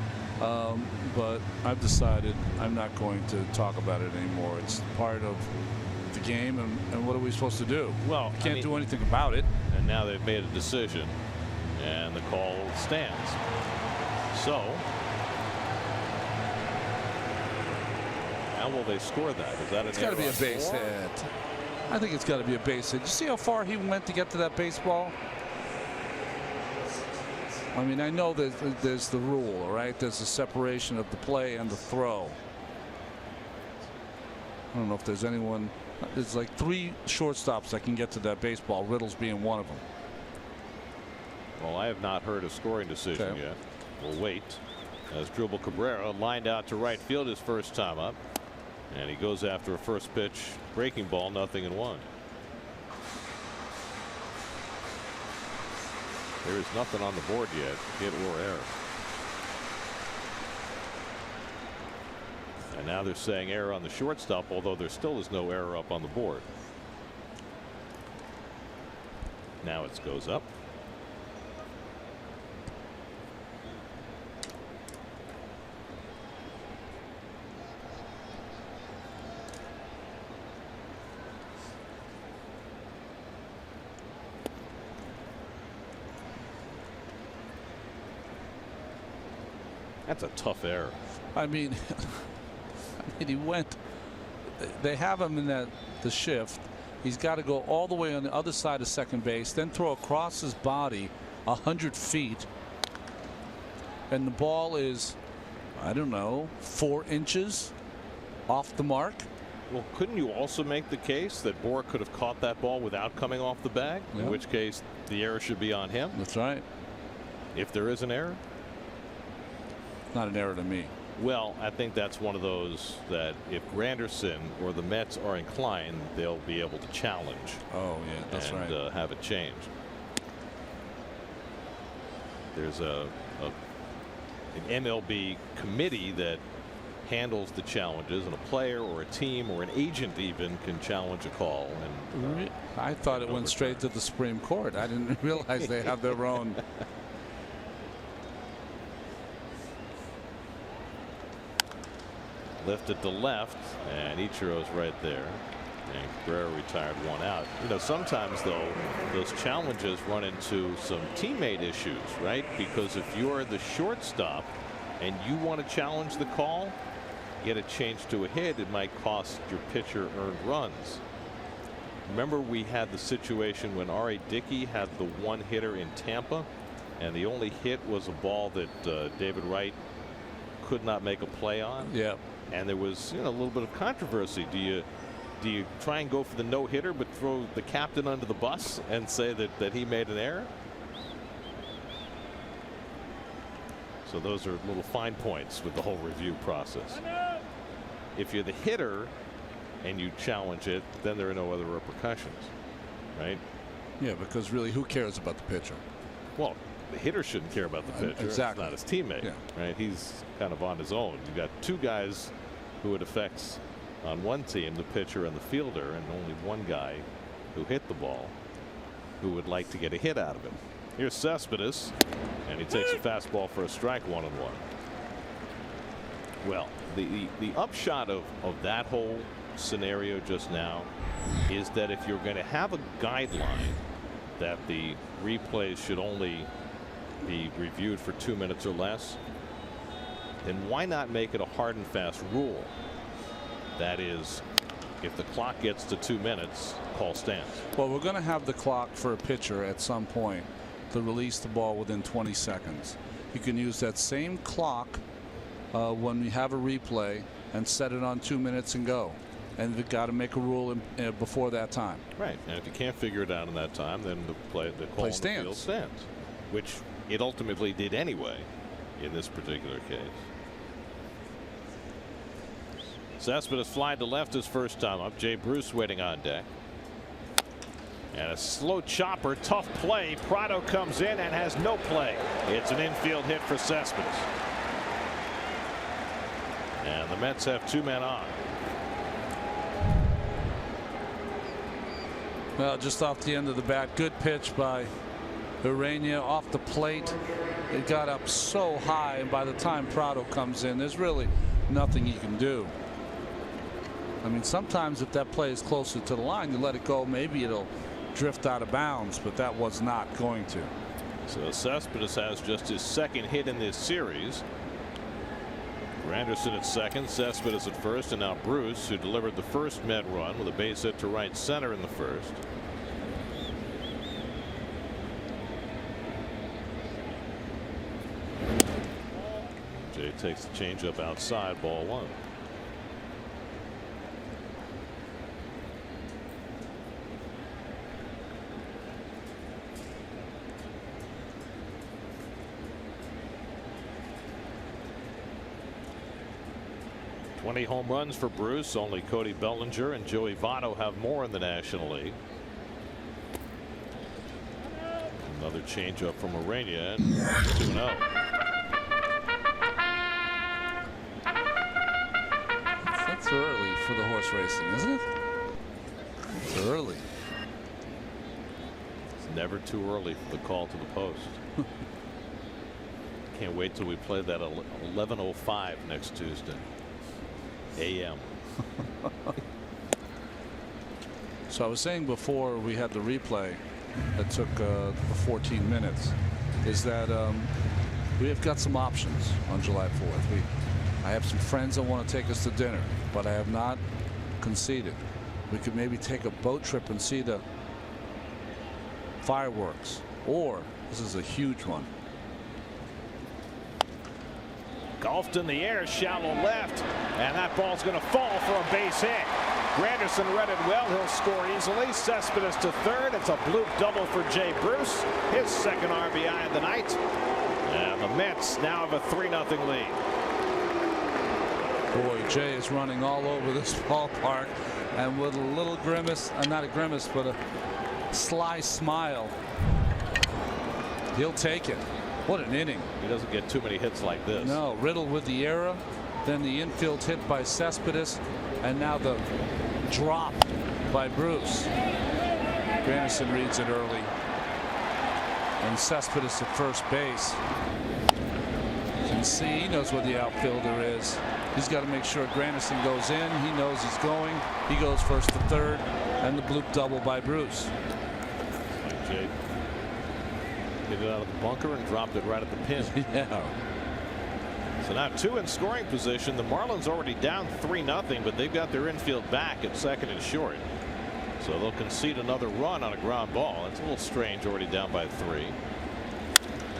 but I've decided I'm not going to talk about it anymore. It's part of the game, and what are we supposed to do? Well, can't do anything about it. And now they've made a decision, and the call stands. So how will they score that? Is that an It's got to be a base hit. I think it's got to be a base hit. You see how far he went to get to that baseball? I mean, I know that there's the rule, right? There's a separation of the play and the throw. I don't know if there's anyone. There's like 3 shortstops that can get to that baseball, Riddles being one of them. Well, I have not heard a scoring decision yet. We'll wait. As Dribble Cabrera lined out to right field his first time up. And he goes after a first pitch breaking ball, 0-1. There is nothing on the board yet, hit or error. And now they're saying error on the shortstop, although there still is no error up on the board. Now it goes up. That's a tough error. I mean, he went. They have him in the shift. He's got to go all the way on the other side of second base, then throw across his body 100 feet. And the ball is, I don't know, 4 inches off the mark. Well, couldn't you also make the case that Bohr could have caught that ball without coming off the bag? Yeah. In which case the error should be on him. That's right. If there is an error. Not an error to me. Well, I think that's one of those that if Granderson or the Mets are inclined, they'll be able to challenge. Oh, yeah, that's right. And have it changed. There's an MLB committee that handles the challenges, and a player or a team or an agent even can challenge a call. And I thought it went straight to the Supreme Court. I didn't realize they have their own. Lifted to left, and Ichiro's right there. And Cabrera retired 1 out. You know, sometimes though those challenges run into some teammate issues, right? Because if you're the shortstop and you want to challenge the call, get it changed to a hit, it might cost your pitcher earned runs. Remember, we had the situation when R.A. Dickey had the 1-hitter in Tampa, and the only hit was a ball that David Wright could not make a play on. Yeah. And there was, a little bit of controversy. Do you try and go for the no-hitter but throw the captain under the bus and say that he made an error? So those are little fine points with the whole review process. If you're the hitter and you challenge it, then there are no other repercussions, right? Yeah, because really, who cares about the pitcher? Well, the hitter shouldn't care about the pitcher. Exactly. It's not his teammate, right? He's kind of on his own. You've got 2 guys who it affects on one team, the pitcher and the fielder, and only one guy who hit the ball who would like to get a hit out of it. Here's Cespedes, and he takes a fastball for a strike, 1-1. Well, the upshot of that whole scenario just now is that if you're going to have a guideline that the replays should only be reviewed for 2 minutes or less, then why not make it a hard and fast rule? That is, if the clock gets to 2 minutes, call stands. Well, we're going to have the clock for a pitcher at some point to release the ball within 20 seconds. You can use that same clock when we have a replay and set it on 2 minutes and go. And we've got to make a rule before that time. Right. And if you can't figure it out in that time, then the call on the field stands, which it ultimately did anyway in this particular case. Cespedes flied to left his first time up. Jay Bruce waiting on deck. And a slow chopper, tough play. Prado comes in and has no play. It's an infield hit for Cespedes. And the Mets have 2 men on. Well, just off the end of the bat, good pitch by Urania off the plate. It got up so high, and by the time Prado comes in, there's really nothing he can do. I mean, sometimes if that play is closer to the line, you let it go, maybe it'll drift out of bounds, but that was not going to. So Cespedes has just his second hit in this series. Granderson at second, Cespedes at first, and now Bruce, who delivered the first Met run with a base hit to right center in the first. Jay takes the changeup outside, ball one. Home runs for Bruce. Only Cody Bellinger and Joey Votto have more in the National League. Another changeup from Urania, and 2-0. That's early for the horse racing, isn't it? It's early. It's never too early for the call to the post. Can't wait till we play that 11:05 next Tuesday. AM. So I was saying before we had the replay that took 14 minutes is that we have got some options on July 4th. I have some friends that want to take us to dinner, but I have not conceded. We could maybe take a boat trip and see the fireworks, or this is a huge one. Golfed in the air, shallow left, and that ball's going to fall for a base hit. Granderson read it well. He'll score easily. Cespedes to third. It's a bloop double for Jay Bruce, his second RBI of the night. And the Mets now have a 3-0 lead. Boy, Jay is running all over this ballpark, and with a little grimace, not a grimace, but a sly smile. He'll take it. What an inning. He doesn't get too many hits like this. No, Riddle with the error, then the infield hit by Cespedes, and now the drop by Bruce. Granderson reads it early, and Cespedes at first base. You can see he knows where the outfielder is. He's got to make sure Granderson goes in. He knows he's going. He goes first to third, and the bloop double by Bruce. Jay hit it out of the bunker and dropped it right at the pin. Yeah. So now two in scoring position. The Marlins already down 3-0, but they've got their infield back at second and short. So they'll concede another run on a ground ball. It's a little strange, already down by 3.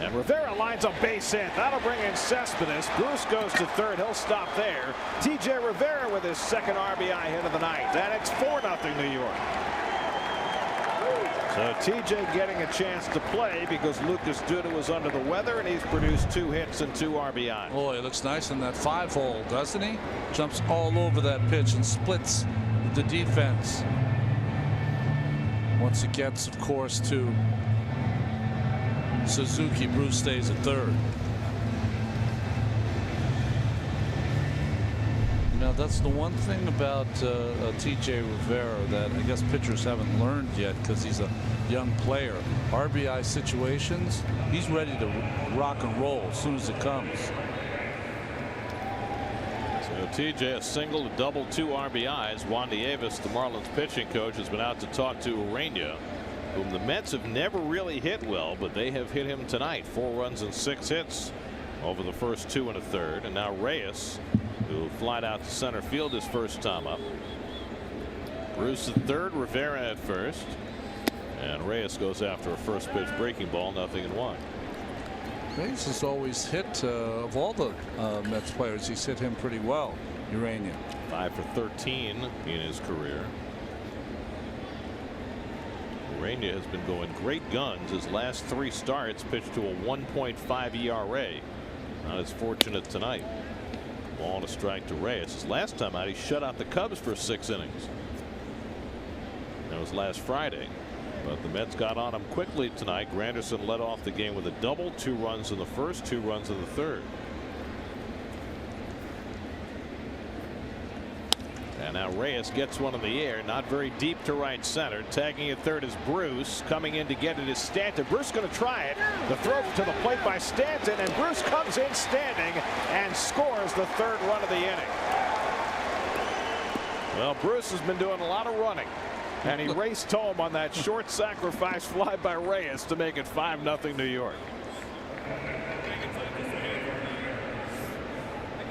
And Rivera lines up base hit. That'll bring in Cespedes. Bruce goes to third. He'll stop there. TJ Rivera with his second RBI hit of the night. And it's 4-0 New York. So TJ getting a chance to play because Lucas Duda was under the weather, and he's produced 2 hits and 2 RBI. Boy, it looks nice in that 5-hole, doesn't he? Jumps all over that pitch and splits the defense. Once it gets, of course, to Suzuki, Bruce stays at third. You know, that's the one thing about TJ Rivera that I guess pitchers haven't learned yet because he's a young player. RBI situations, he's ready to rock and roll as soon as it comes. So TJ a single, a double, 2 RBIs. Juan Nieves, the Marlins pitching coach, has been out to talk to Urania, whom the Mets have never really hit well, but they have hit him tonight. 4 runs and 6 hits over the first 2 and a third. And now Reyes, who flied out to center field his first time up. Bruce at third, Rivera at first, and Reyes goes after a first pitch breaking ball, 0-1. Reyes has always hit of all the Mets players. He's hit him pretty well. Urania 5 for 13 in his career. Urania has been going great guns. His last 3 starts pitched to a 1.5 ERA. Not as fortunate tonight. Ball and a strike to Reyes. His last time out, he shut out the Cubs for 6 innings. That was last Friday. But the Mets got on him quickly tonight. Granderson led off the game with a double, 2 runs in the first, 2 runs in the third. And now Reyes gets one in the air, not very deep to right center. Tagging at third is Bruce. Coming in to get it is Stanton. Bruce going to try it. The throw to the plate by Stanton, and Bruce comes in standing and scores the 3rd run of the inning. Well, Bruce has been doing a lot of running. And he raced home on that short sacrifice fly by Reyes to make it 5-0 New York.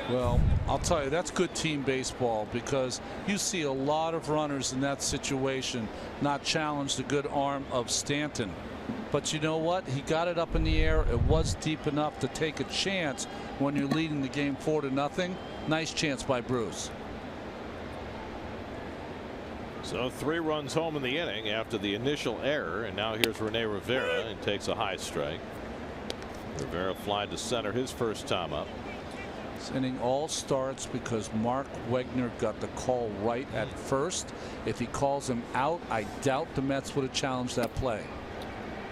Well, I'll tell you, that's good team baseball, because you see a lot of runners in that situation not challenge the good arm of Stanton. But you know what? He got it up in the air. It was deep enough to take a chance when you're leading the game 4-0. Nice chance by Bruce. So 3 runs home in the inning after the initial error, and now here's Rene Rivera and takes a high strike. Rivera flied to center his first time up. This inning all starts because Mark Wegner got the call right at first. If he calls him out, I doubt the Mets would have challenged that play.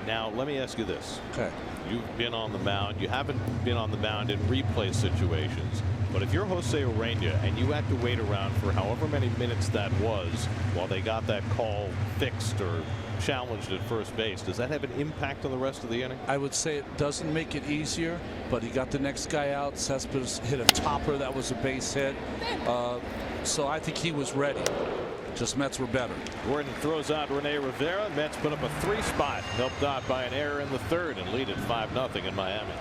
Now let me ask you this. Okay. You've been on the mound. You haven't been on the mound in replay situations. But if you're Jose Urena and you had to wait around for however many minutes that was while they got that call fixed or challenged at first base, does that have an impact on the rest of the inning? I would say it doesn't make it easier, but he got the next guy out. Cespedes hit a topper. That was a base hit. So I think he was ready. Just Mets were better. Gordon throws out Rene Rivera. Mets put up a 3 spot, helped out by an error in the 3rd, and lead it 5-0 in Miami.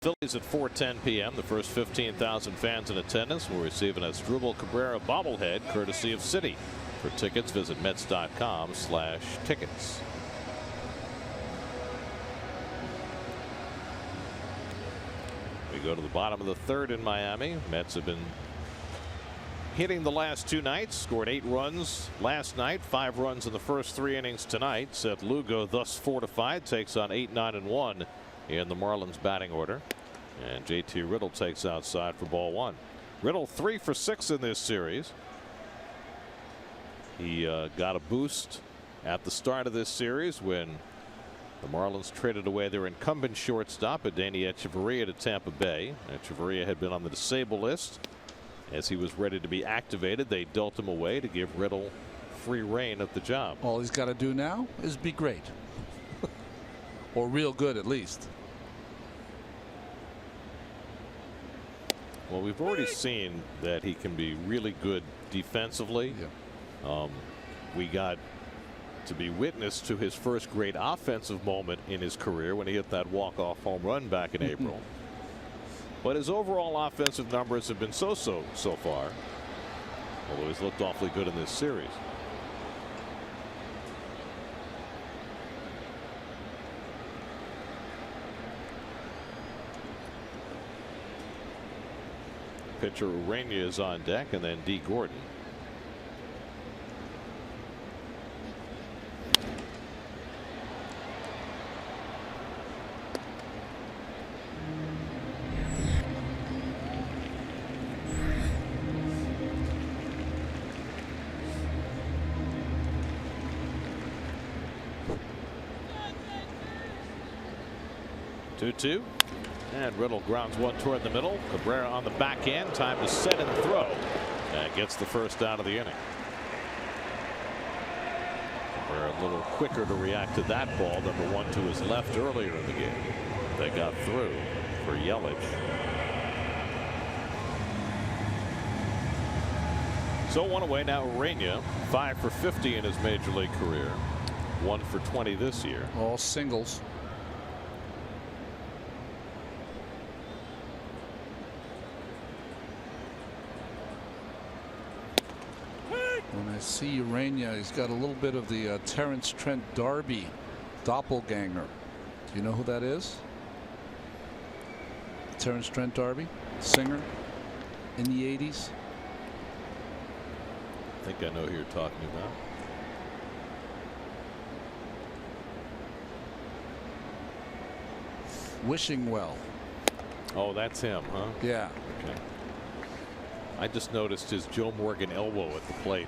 Phillies at 4:10 p.m. The first 15,000 fans in attendance will receive an Asdrubal Cabrera bobblehead courtesy of Citi. For tickets, visit Mets.com/tickets. We go to the bottom of the 3rd in Miami. Mets have been hitting the last 2 nights, scored 8 runs last night, 5 runs in the first 3 innings tonight. Seth Lugo, thus fortified, takes on 8, 9, and 1 in the Marlins batting order. And JT Riddle takes outside for ball 1. Riddle 3 for 6 in this series. He got a boost at the start of this series when the Marlins traded away their incumbent shortstop, Adeiny Echeverria, to Tampa Bay. Echeverria had been on the disabled list. As he was ready to be activated, they dealt him away to give Riddle free reign at the job. All he's got to do now is be great. Or real good, at least. Well, we've already seen that he can be really good defensively. Yeah. We got to be witness to his first great offensive moment in his career when he hit that walk-off home run back in April. But his overall offensive numbers have been so-so so far, although he's looked awfully good in this series. Pitcher Urena is on deck, and then D. Gordon. 2-2. And Riddle grounds one toward the middle. Cabrera on the back end. Time to set and throw. And gets the first out of the inning. Cabrera a little quicker to react to that ball. Number 1 to his left earlier in the game. They got through for Yelich. So one away now. Urania 5 for 50 in his major league career. 1 for 20 this year. All singles. When I see Urania, he's got a little bit of the Terrence Trent D'Arby doppelganger. Do you know who that is? Terrence Trent D'Arby, singer in the 80s. I think I know who you're talking about. Wishing well. Oh, that's him, huh? Yeah. Okay. I just noticed his Joe Morgan elbow at the plate.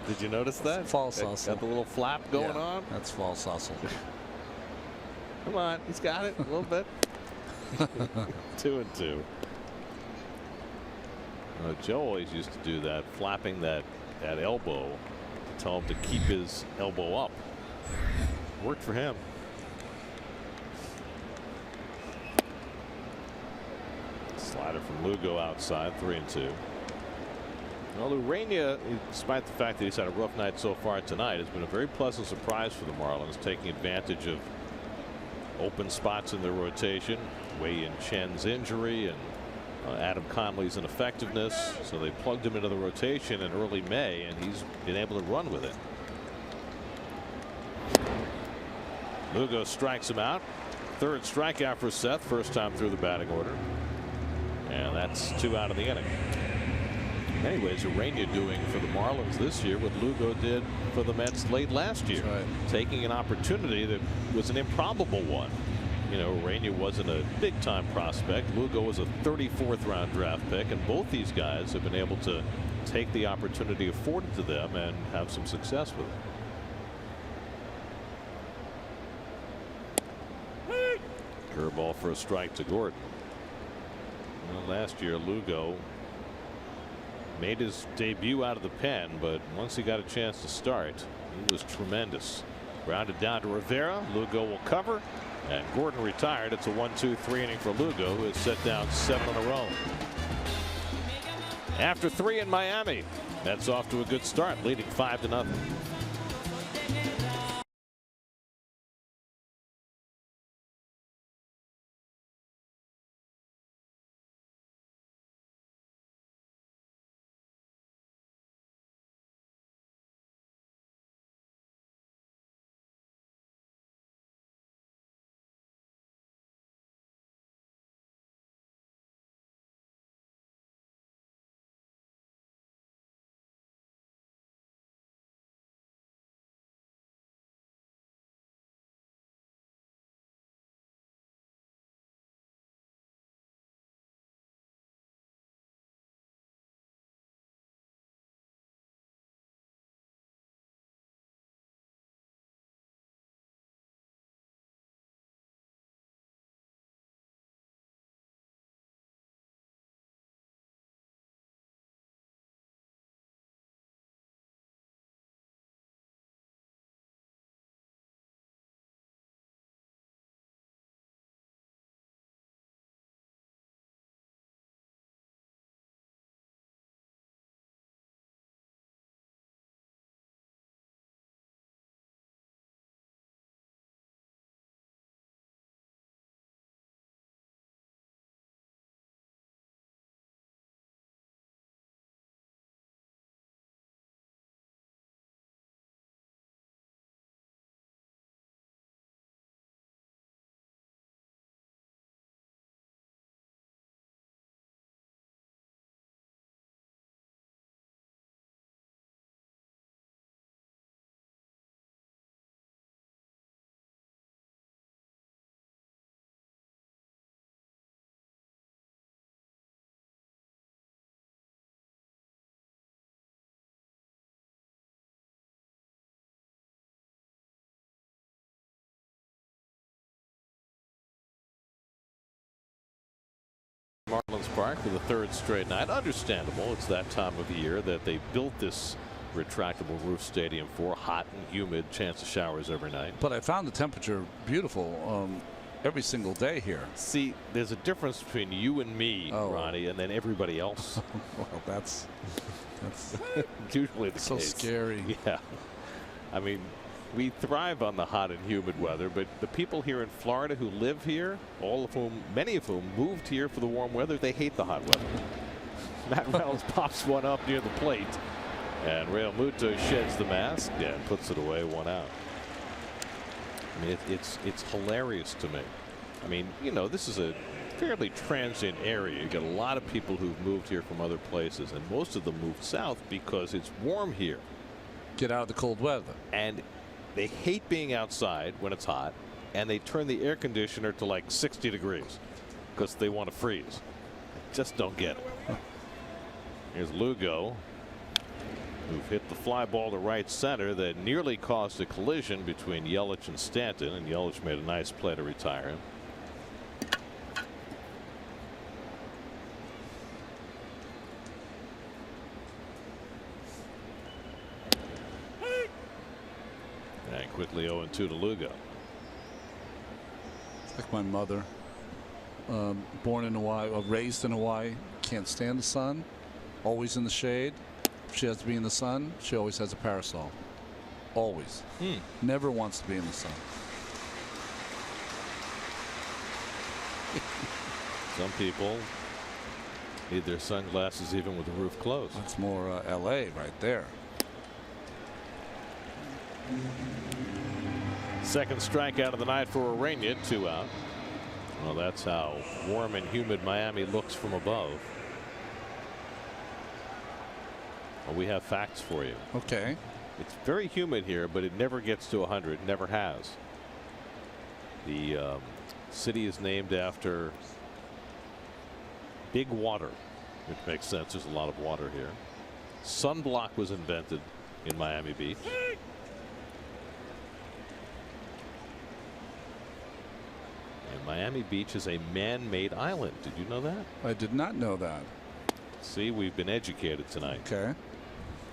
Did you notice that? False hustle. Got the little flap going on? That's false hustle. Come on, he's got it a little bit. 2-2. Joe always used to do that, flapping that elbow to tell him to keep his elbow up. Worked for him. Slider from Lugo outside, 3-2. Well, Urania, despite the fact that he's had a rough night so far tonight, has been a very pleasant surprise for the Marlins, taking advantage of open spots in their rotation. Wei-Yin Chen's injury and Adam Conley's ineffectiveness. So they plugged him into the rotation in early May, and he's been able to run with it. Lugo strikes him out. Third strikeout for Seth, first time through the batting order. And that's 2 out of the inning. In many ways, Urania doing for the Marlins this year what Lugo did for the Mets late last year. Right. Taking an opportunity that was an improbable one. You know, Urania wasn't a big time prospect. Lugo was a 34th round draft pick, and both these guys have been able to take the opportunity afforded to them and have some success with it. Curveball for a strike to Gordon. Well, last year Lugo made his debut out of the pen, but once he got a chance to start, he was tremendous. Grounded down to Rivera. Lugo will cover, and Gordon retired. It's a 1-2-3 inning for Lugo, who has set down 7 in a row. After 3 in Miami, Mets off to a good start, leading 5-0. Marlins Park for the third straight night. Understandable. It's that time of year that they built this retractable roof stadium for. Hot and humid, chance of showers every night. But I found the temperature beautiful every single day here. See, there's a difference between you and me, Ronnie, and then everybody else. Well, that's usually the so case. Scary. Yeah. I mean, we thrive on the hot and humid weather, but the people here in Florida who live here, many of whom moved here for the warm weather, they hate the hot weather. Matt Reynolds pops one up near the plate, and Real Muto sheds the mask and puts it away, 1 out. I mean, it's hilarious to me. I mean, you know, this is a fairly transient area. You got a lot of people who've moved here from other places, and most of them moved south because it's warm here. Get out of the cold weather. And they hate being outside when it's hot, and they turn the air conditioner to like 60 degrees because they want to freeze. I just don't get it. Here's Lugo, who hit the fly ball to right center that nearly caused a collision between Yelich and Stanton, and Yelich made a nice play to retire him. And quickly 0-2 to Lugo. It's like my mother, born in Hawaii, or raised in Hawaii, can't stand the sun, always in the shade. If she has to be in the sun, she always has a parasol. Always. Never wants to be in the sun. Some people need their sunglasses even with the roof closed. That's more L.A. right there. Second strikeout of the night for Urania, 2 out. Well, that's how warm and humid Miami looks from above. Well, we have facts for you. Okay. It's very humid here, but it never gets to 100. Never has. The city is named after big water, which makes sense. There's a lot of water here. Sunblock was invented in Miami Beach. And Miami Beach is a man-made island. Did you know that? I did not know that. See, we've been educated tonight. Okay.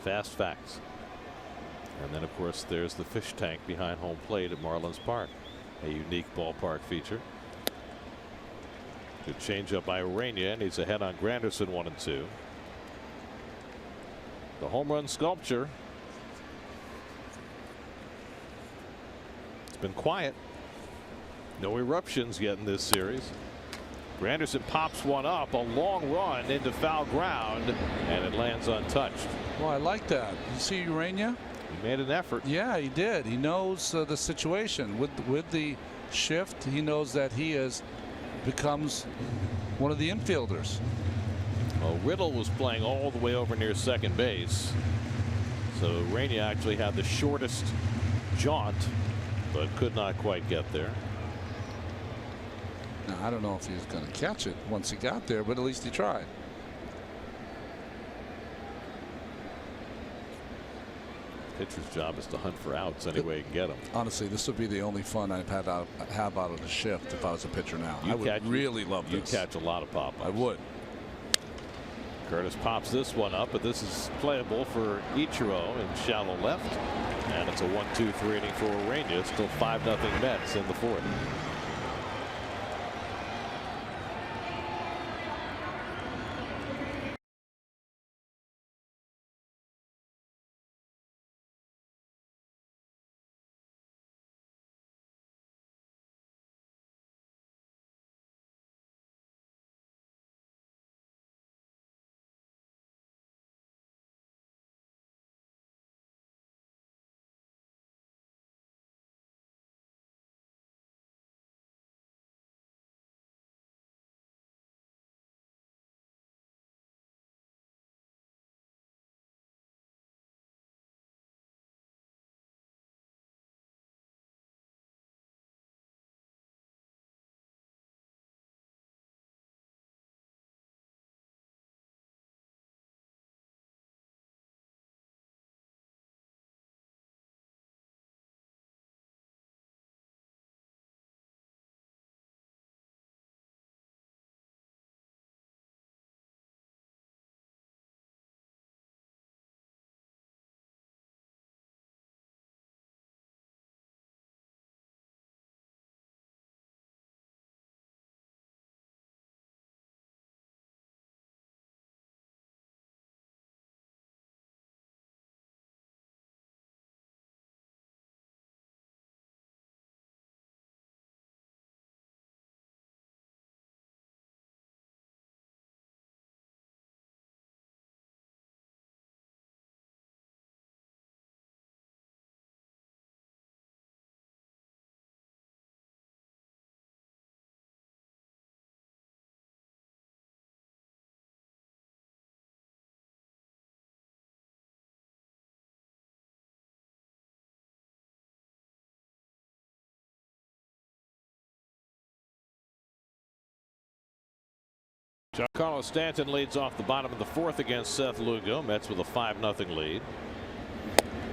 Fast facts. And then, of course, there's the fish tank behind home plate at Marlins Park. A unique ballpark feature. Good changeup by Urania, and he's ahead on Granderson, 1-2. The home run sculpture. It's been quiet. No eruptions yet in this series. Granderson pops one up, a long run into foul ground, and it lands untouched. Well, I like that. You see Urania? He made an effort. Yeah, he did. He knows the situation with the shift. He knows that he becomes one of the infielders. Well, Riddle was playing all the way over near second base, so Urania actually had the shortest jaunt, but could not quite get there. Now, I don't know if he was going to catch it once he got there, but at least he tried. Pitcher's job is to hunt for outs any way he can get them. Honestly, this would be the only fun I've have out of the shift if I was a pitcher now. I would really love this. You catch a lot of pop-ups. I would. Curtis pops this one up, but this is playable for Ichiro in shallow left, and it's a 1-2-3 inning for Urania. Still 5-0 Mets in the fourth. Giancarlo Stanton leads off the bottom of the fourth against Seth Lugo. Mets with a 5-0 lead.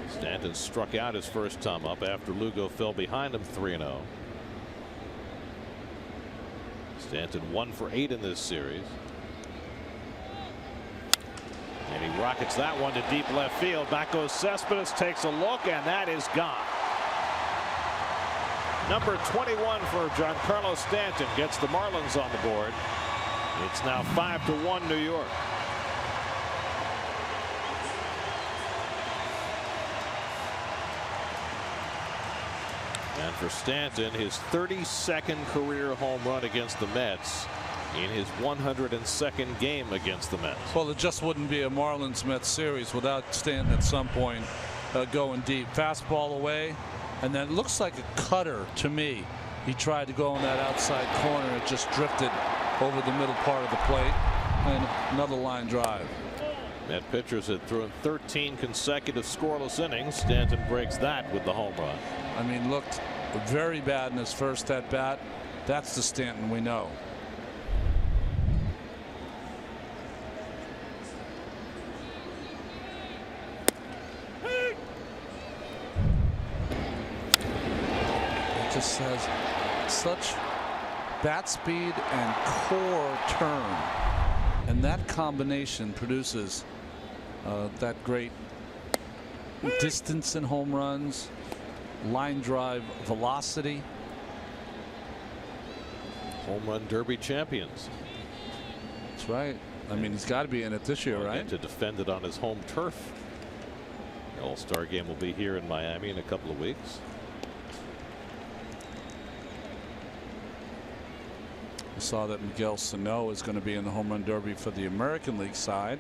Stanton struck out his first time up after Lugo fell behind him 3-0. Stanton 1 for 8 in this series. And he rockets that one to deep left field. Back goes Cespedes, takes a look, and that is gone. Number 21 for Giancarlo Stanton gets the Marlins on the board. It's now 5-1 New York. And for Stanton, his 32nd career home run against the Mets in his 102nd game against the Mets. Well, it just wouldn't be a Marlins-Mets series without Stanton at some point going deep. Fastball away, and then it looks like a cutter to me. He tried to go in that outside corner. It just drifted over the middle part of the plate, and another line drive. Met pitchers had thrown 13 consecutive scoreless innings. Stanton breaks that with the home run. I mean, looked very bad in his first at bat. That's the Stanton we know. It just has such bat speed and core turn, and that combination produces that great distance in home runs, line drive velocity. Home run derby champions. That's right. I mean, he's got to be in it this year, right? To defend it on his home turf. The All-Star game will be here in Miami in a couple of weeks. We saw that Miguel Sano is going to be in the home run derby for the American League side,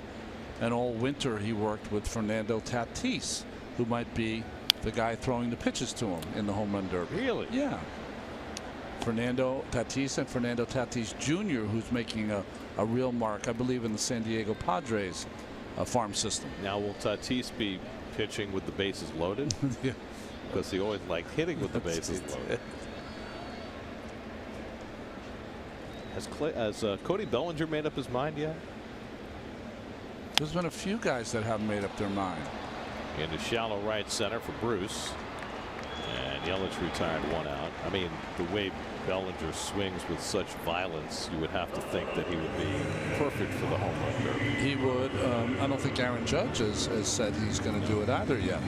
and all winter he worked with Fernando Tatis, who might be the guy throwing the pitches to him in the home run derby. Really? Yeah. Fernando Tatis and Fernando Tatis Jr., who's making a real mark, I believe, in the San Diego Padres farm system. Now, will Tatis be pitching with the bases loaded? Yeah. Because he always liked hitting with the bases loaded. Has Cody Bellinger made up his mind yet? There's been a few guys that haven't made up their mind. Into shallow right center for Bruce. And Yelich retired one out. I mean, the way Bellinger swings with such violence, you would have to think that he would be perfect for the home run derby. He would. I don't think Aaron Judge has said he's going to do it either yet.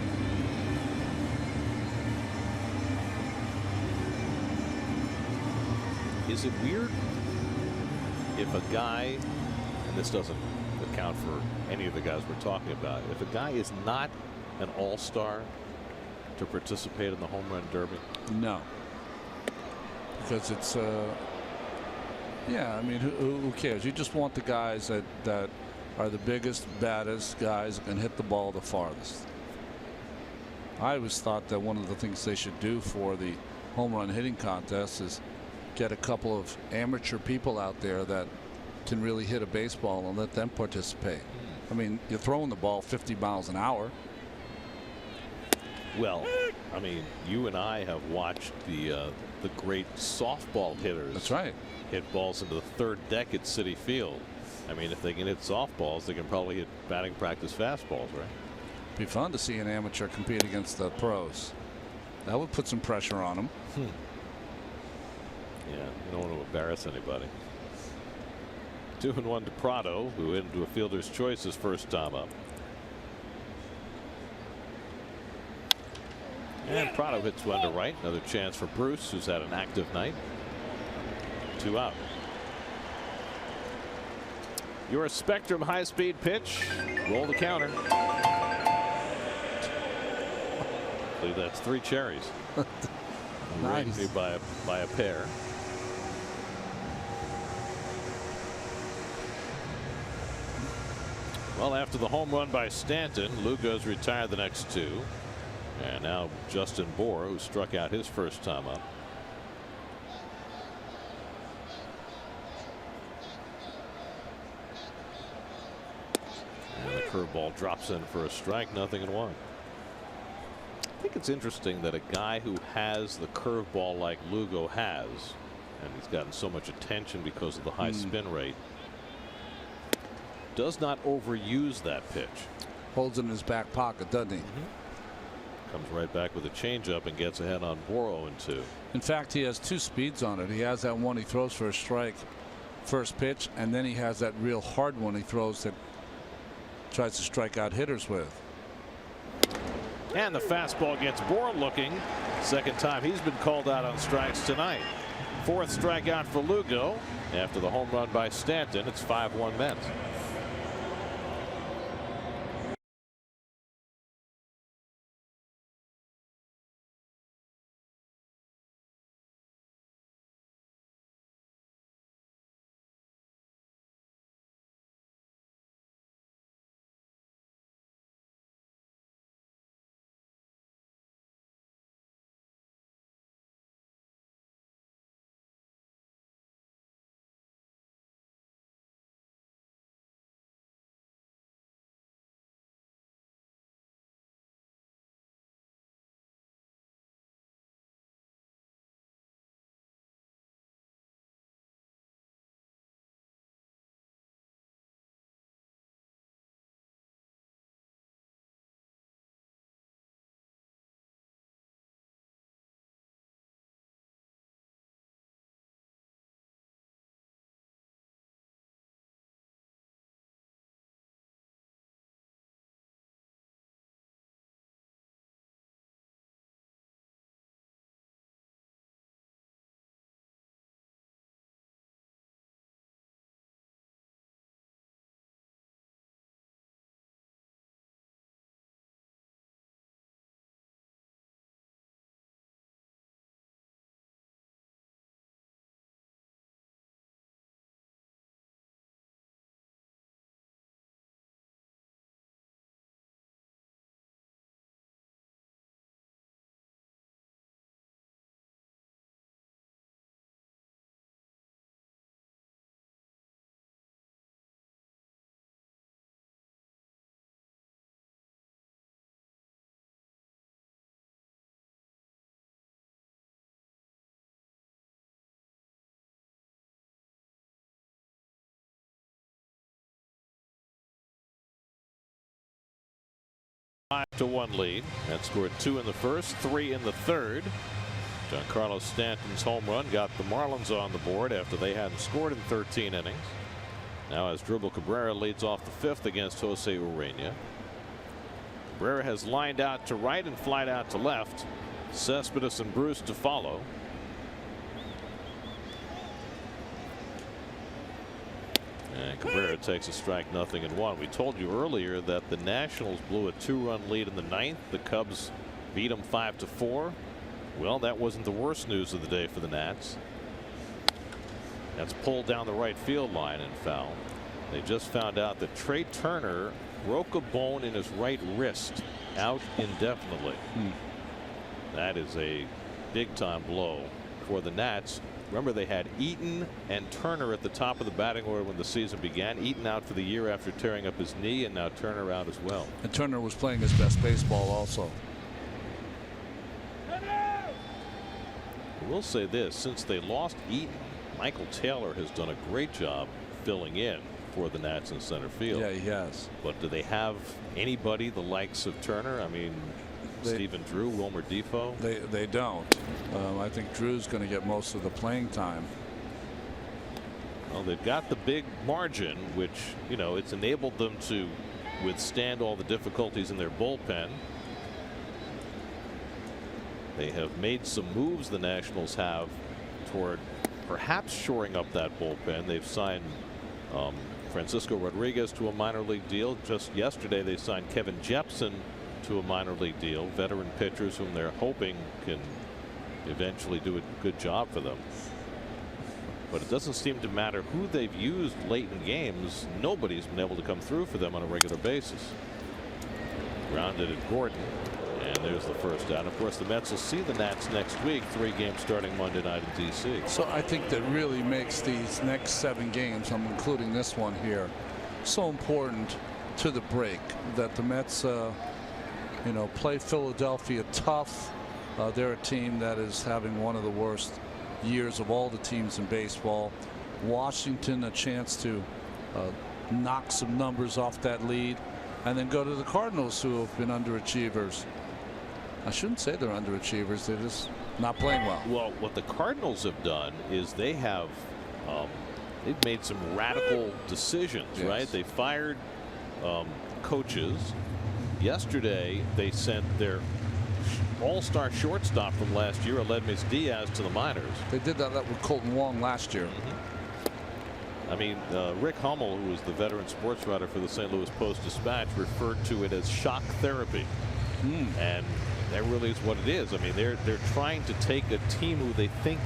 Is it weird if a guy, and this doesn't account for any of the guys we're talking about, if a guy is not an all-star to participate in the home run derby? No, because it's yeah, I mean, who cares? You just want the guys that are the biggest, baddest guys that can hit the ball the farthest. I always thought that one of the things they should do for the home run hitting contest is get a couple of amateur people out there that can really hit a baseball and let them participate. I mean, you're throwing the ball 50 miles an hour. Well, I mean, you and I have watched the great softball hitters. That's right. Hit balls into the third deck at Citi Field. I mean, if they can hit softballs, they can probably hit batting practice fastballs, right? Be fun to see an amateur compete against the pros. That would put some pressure on them. Yeah, you don't want to embarrass anybody. 2-1 to Prado, who into a fielder's choice his first time up. And Prado hits one to right. Another chance for Bruce, who's had an active night. 2 out. Your Spectrum high-speed pitch. Roll the counter. I believe that's 3 cherries. Nice. By a pair. Well, after the home run by Stanton, Lugo's retired the next 2. And now Justin Bour, who struck out his first time up. And the curveball drops in for a strike, 0-1. I think it's interesting that a guy who has the curveball like Lugo has, and he's gotten so much attention because of the high spin rate, does not overuse that pitch. Holds it in his back pocket, doesn't he? Comes right back with a changeup and gets ahead on 4-0-2. In fact, he has two speeds on it. He has that one he throws for a strike first pitch, and then he has that real hard one he throws that tries to strike out hitters with. And the fastball gets Bourne looking. Second time he's been called out on strikes tonight. Fourth strikeout for Lugo after the home run by Stanton. It's 5-1 Mets. To 1 lead and scored 2 in the first, 3 in the third. Giancarlo Stanton's home run got the Marlins on the board after they hadn't scored in 13 innings. Now Asdrubal Cabrera leads off the fifth against Jose Urena. Cabrera has lined out to right and flied out to left. Cespedes and Bruce to follow. And Cabrera takes a strike, 0-1. We told you earlier that the Nationals blew a 2-run lead in the ninth. The Cubs beat them 5-4. Well, that wasn't the worst news of the day for the Nats. That's pulled down the right field line and foul. They just found out that Trey Turner broke a bone in his right wrist, out indefinitely. That is a big time blow for the Nats. Remember, they had Eaton and Turner at the top of the batting order when the season began. Eaton out for the year after tearing up his knee, and now Turner out as well. And Turner was playing his best baseball also. I will say this, since they lost Eaton, Michael Taylor has done a great job filling in for the Nats in center field. Yeah, he has. But do they have anybody the likes of Turner? I mean, Stephen Drew, Wilmer Defoe? They don't. I think Drew's going to get most of the playing time. Well, they've got the big margin, which, you know, it's enabled them to withstand all the difficulties in their bullpen. They have made some moves, the Nationals have, toward perhaps shoring up that bullpen. They've signed Francisco Rodriguez to a minor league deal. Just yesterday they signed Kevin Jepson to a minor league deal. Veteran pitchers whom they're hoping can eventually do a good job for them. But it doesn't seem to matter who they've used late in games. Nobody's been able to come through for them on a regular basis. Grounded at Gordon. And there's the first out. Of course, the Mets will see the Nats next week. 3 games starting Monday night in D.C. So I think that really makes these next 7 games, I'm including this one here, so important to the break that the Mets play Philadelphia tough. They're a team that is having one of the worst years of all the teams in baseball. Washington, a chance to knock some numbers off that lead, and then go to the Cardinals, who have been underachievers. I shouldn't say they're underachievers. They're just not playing well. Well, what the Cardinals have done is they have they've made some radical decisions. Yes. Right? They fired coaches. Yesterday, they sent their all-star shortstop from last year, Aledmys Diaz, to the minors. They did that with Colton Wong last year. I mean, Rick Hummel, who was the veteran sports writer for the St. Louis Post-Dispatch, referred to it as shock therapy. And that really is what it is. I mean, they're trying to take a team who they think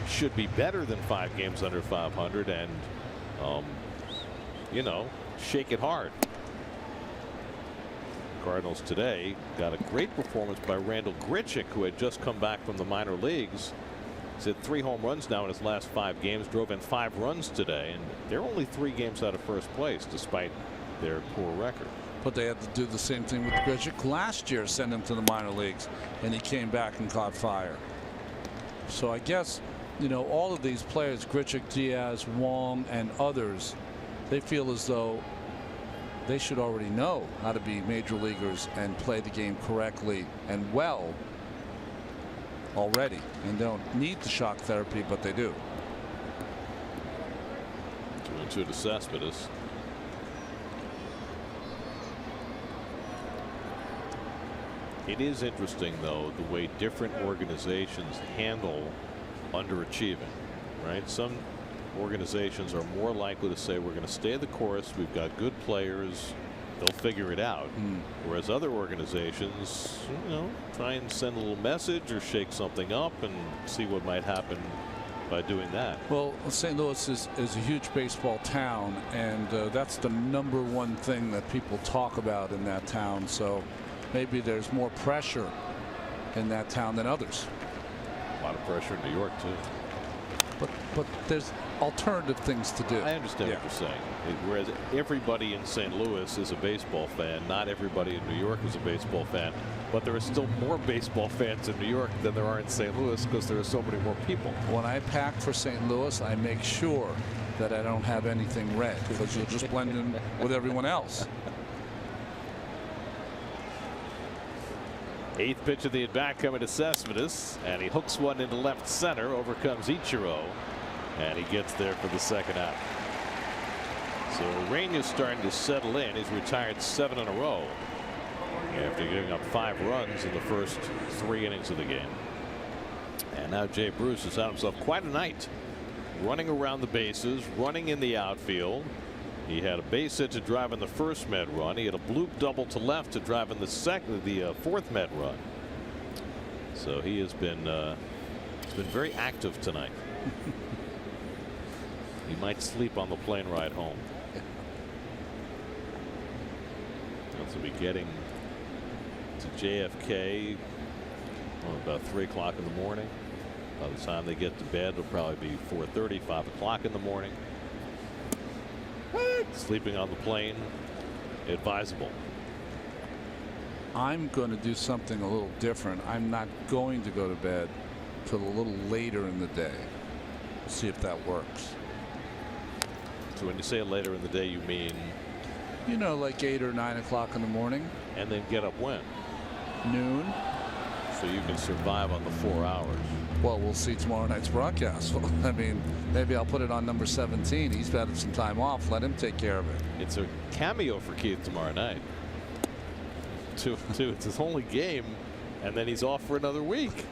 should be better than 5 games under 500 and, you know, shake it hard. Cardinals today got a great performance by Randal Grichuk, who had just come back from the minor leagues. He's hit 3 home runs now in his last 5 games, drove in 5 runs today, and they're only 3 games out of first place despite their poor record. But they had to do the same thing with Grichuk last year, send him to the minor leagues, and he came back and caught fire. So I guess, you know, all of these players, Grichuk, Diaz, Wong, and others, they feel as though they should already know how to be major leaguers and play the game correctly and well already, and don't need the shock therapy, but they do. 2-2 to Cespedes. It is interesting, though, the way different organizations handle underachieving, right? Some organizations are more likely to say, we're going to stay the course, we've got good players, they'll figure it out. Whereas other organizations, you know, try and send a little message or shake something up and see what might happen by doing that. Well, St. Louis is a huge baseball town, and that's the #1 thing that people talk about in that town. So maybe there's more pressure in that town than others. A lot of pressure in New York, too. But there's alternative things to do. I understand what you're saying. Whereas everybody in St. Louis is a baseball fan, not everybody in New York is a baseball fan. But there are still more baseball fans in New York than there are in St. Louis because there are so many more people. When I pack for St. Louis, I make sure that I don't have anything red, because you'll just blend in with everyone else. 8th pitch of the at-bat coming to Cespedes, and he hooks one into left center. Over comes Ichiro, and he gets there for the second out. So Ureña's starting to settle in. He's retired 7 in a row after giving up 5 runs in the first 3 innings of the game. And now Jay Bruce has had himself quite a night, running around the bases, running in the outfield. He had a base hit to drive in the first Met run. He had a bloop double to left to drive in the fourth Met run. So he has been very active tonight. He might sleep on the plane ride home. He'll be getting to JFK about 3 o'clock in the morning. By the time they get to bed, it'll probably be 4:30, 5 o'clock in the morning. Sleeping on the plane, advisable. I'm going to do something a little different. I'm not going to go to bed till a little later in the day. See if that works. So when you say later in the day, you mean? You know, like 8 or 9 o'clock in the morning. And then get up when? Noon. So you can survive on the 4 hours. Well, we'll see tomorrow night's broadcast. I mean, maybe I'll put it on number 17. He's had some time off. Let him take care of it. It's a cameo for Keith tomorrow night. It's his only game, and then he's off for another week.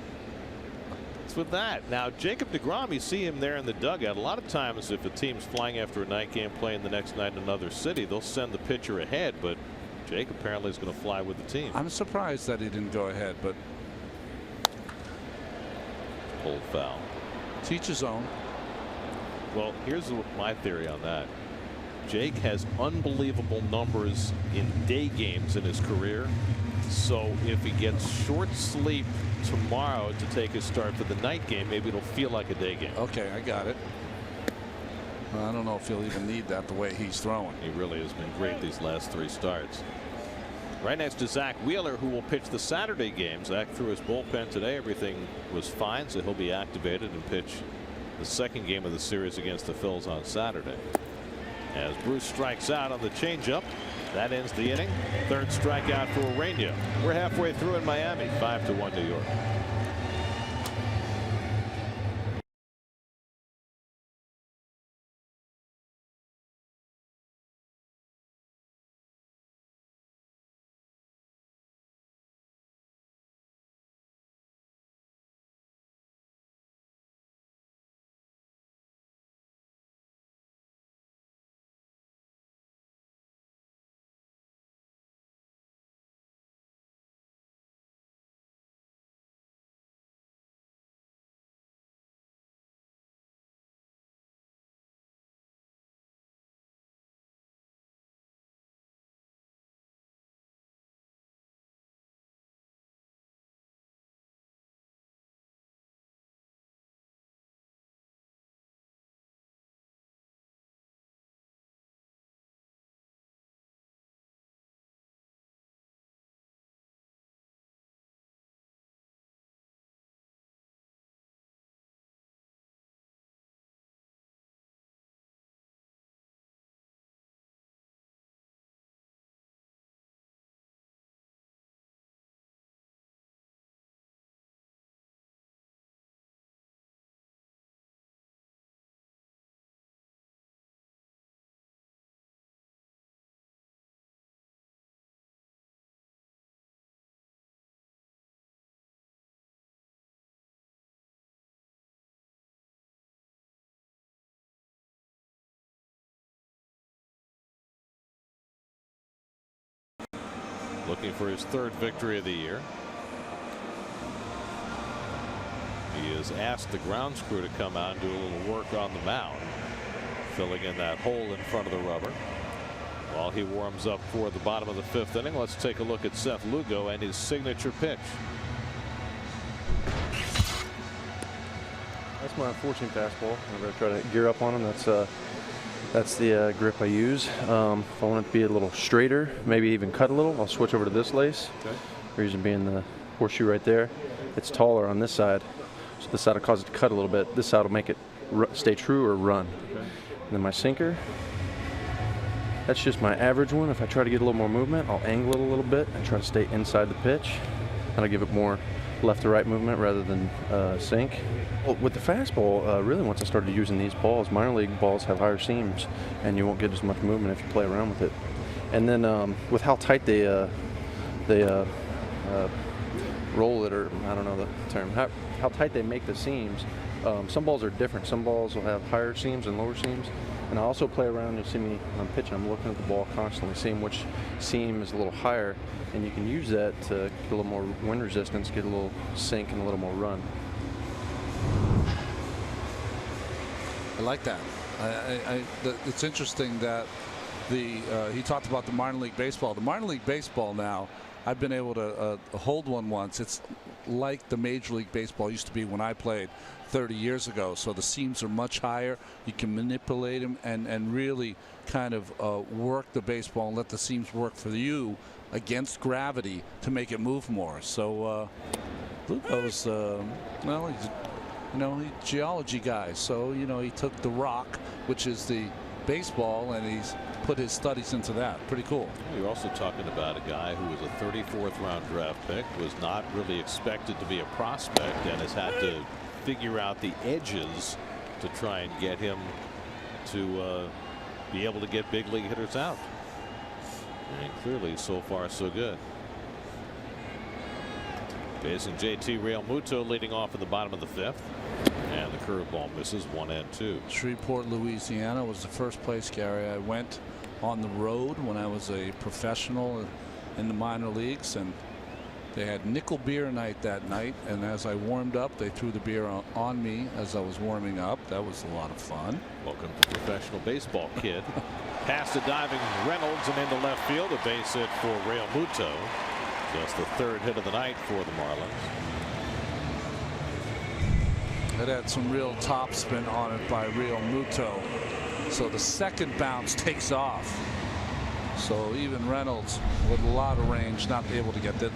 What's with that? Now, Jacob deGrom, you see him there in the dugout. A lot of times, if a team's flying after a night game, playing the next night in another city, they'll send the pitcher ahead. But Jake apparently is going to fly with the team. I'm surprised that he didn't go ahead, but Pulled foul. Teach his own. Well, here's my theory on that. Jake has unbelievable numbers in day games in his career. So if he gets short sleep tomorrow to take his start for the night game, maybe it'll feel like a day game. Okay, I got it. Well, I don't know if he'll even need that the way he's throwing. He really has been great these last 3 starts. Right next to Zach Wheeler, who will pitch the Saturday game. Zach threw his bullpen today. Everything was fine, so he'll be activated and pitch the second game of the series against the Phillies on Saturday. as Bruce strikes out on the changeup. That ends the inning. Third strikeout for Urania. We're halfway through in Miami. 5-1 New York. Looking for his third victory of the year. He has asked the grounds crew to come out and do a little work on the mound, filling in that hole in front of the rubber while he warms up for the bottom of the fifth inning. Let's take a look at Seth Lugo and his signature pitch. That's my unfortunate fastball. Whenever I try to gear up on him, that's the grip I use. If I want it to be a little straighter, maybe even cut a little, I'll switch over to this lace. Okay. Reason being the horseshoe right there. It's taller on this side, so this side will cause it to cut a little bit. This side will make it stay true or run. Okay. And then my sinker, that's just my average one. If I try to get a little more movement, I'll angle it a little bit and try to stay inside the pitch. And I'll give it more left to right movement rather than sink. Well, with the fastball, really once I started using these balls, minor league balls have higher seams and you won't get as much movement if you play around with it. And then with how tight they roll it, or I don't know the term, how tight they make the seams. Some balls are different. Some balls will have higher seams and lower seams. And I also play around. You'll see me when I'm pitching, I'm looking at the ball constantly, seeing which seam is a little higher, and you can use that to get a little more wind resistance, get a little sink and a little more run. I like that. It's interesting that he talked about the minor league baseball. The minor league baseball now, I've been able to hold one once. It's like the Major League Baseball used to be when I played 30 years ago. So the seams are much higher. You can manipulate them and really kind of work the baseball and let the seams work for you against gravity to make it move more. So Lugo's, well, he's, he's a geology guy. So, he took the rock, which is the baseball, and he's put his studies into that. Pretty cool. You're also talking about a guy who was a 34th round draft pick, was not really expected to be a prospect, and has had to figure out the edges to try and get him to be able to get big league hitters out. And clearly so far so good. Facing JT Realmuto leading off in the bottom of the fifth. And the curveball misses 1-2. Shreveport, Louisiana was the first place, Gary, I went on the road when I was a professional in the minor leagues, and they had nickel beer night that night, and as I warmed up they threw the beer on me as I was warming up. That was a lot of fun. Welcome to professional baseball, kid. Past the diving Reynolds and into left field, a base hit for Realmuto. Just the third hit of the night for the Marlins. It had some real topspin on it by Realmuto. So the second bounce takes off. So even Reynolds with a lot of range not able to get to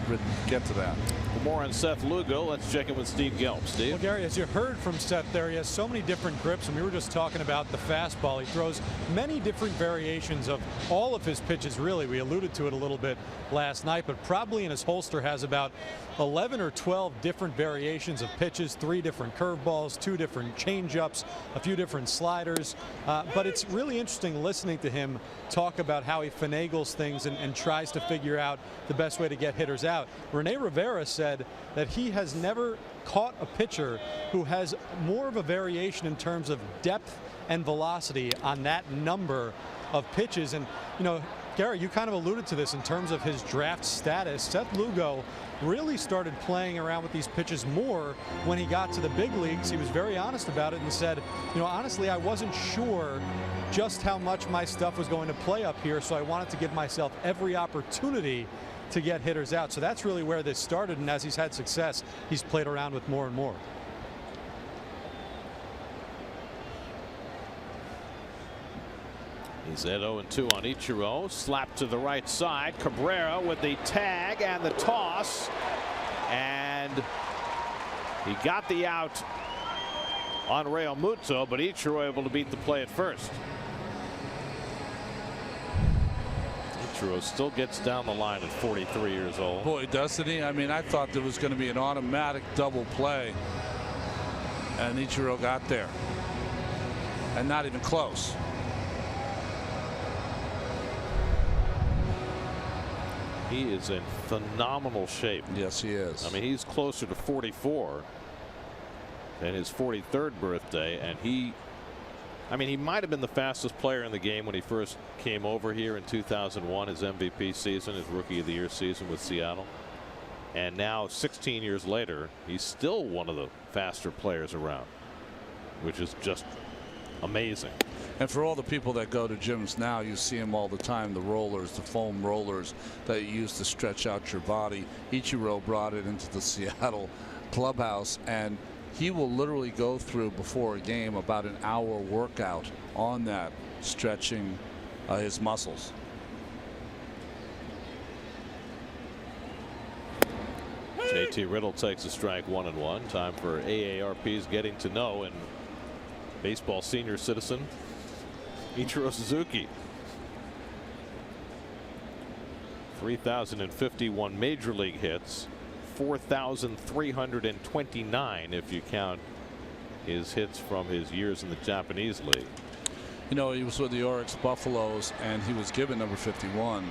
that. For more on Seth Lugo, let's check in with Steve Gelb. Steve? Well, Gary, as you heard from Seth there, he has so many different grips, and we were just talking about the fastball. He throws many different variations of all of his pitches, really. We alluded to it a little bit last night, but probably in his holster has about 11 or 12 different variations of pitches, 3 different curveballs, 2 different changeups, a few different sliders. But it's really interesting listening to him talk about how he finagles things and tries to figure out the best way to get hitters out. Rene Rivera said that he has never caught a pitcher who has more of a variation in terms of depth and velocity on that number of pitches. And, you know, Gary, you kind of alluded to this in terms of his draft status. Seth Lugo really started playing around with these pitches more when he got to the big leagues. He was very honest about it and said, you know, honestly, I wasn't sure just how much my stuff was going to play up here, so I wanted to give myself every opportunity to get hitters out. So that's really where this started, and as he's had success, he's played around with more and more. He's at 0-2 on Ichiro. Slap to the right side. Cabrera with the tag and the toss. And he got the out on Real Muto, but Ichiro able to beat the play at first. Ichiro still gets down the line at 43 years old. Boy, doesn't he? I mean, I thought there was going to be an automatic double play, and Ichiro got there, and not even close. He is in phenomenal shape. Yes, he is. I mean, he's closer to 44 than his 43rd birthday, and he might have been the fastest player in the game when he first came over here in 2001, his MVP season, his Rookie of the Year season with Seattle. And now 16 years later, he's still one of the faster players around, which is just amazing. And for all the people that go to gyms now, you see them all the time, the rollers, the foam rollers that you use to stretch out your body. Ichiro brought it into the Seattle clubhouse, and he will literally go through before a game about an hour workout on that, stretching his muscles. JT Riddle takes a strike, 1-1. Time for AARP's Getting to Know and baseball senior citizen Ichiro Suzuki. 3,051 major league hits, 4,329 if you count his hits from his years in the Japanese league. You know, he was with the Oryx Buffaloes, and he was given number 51,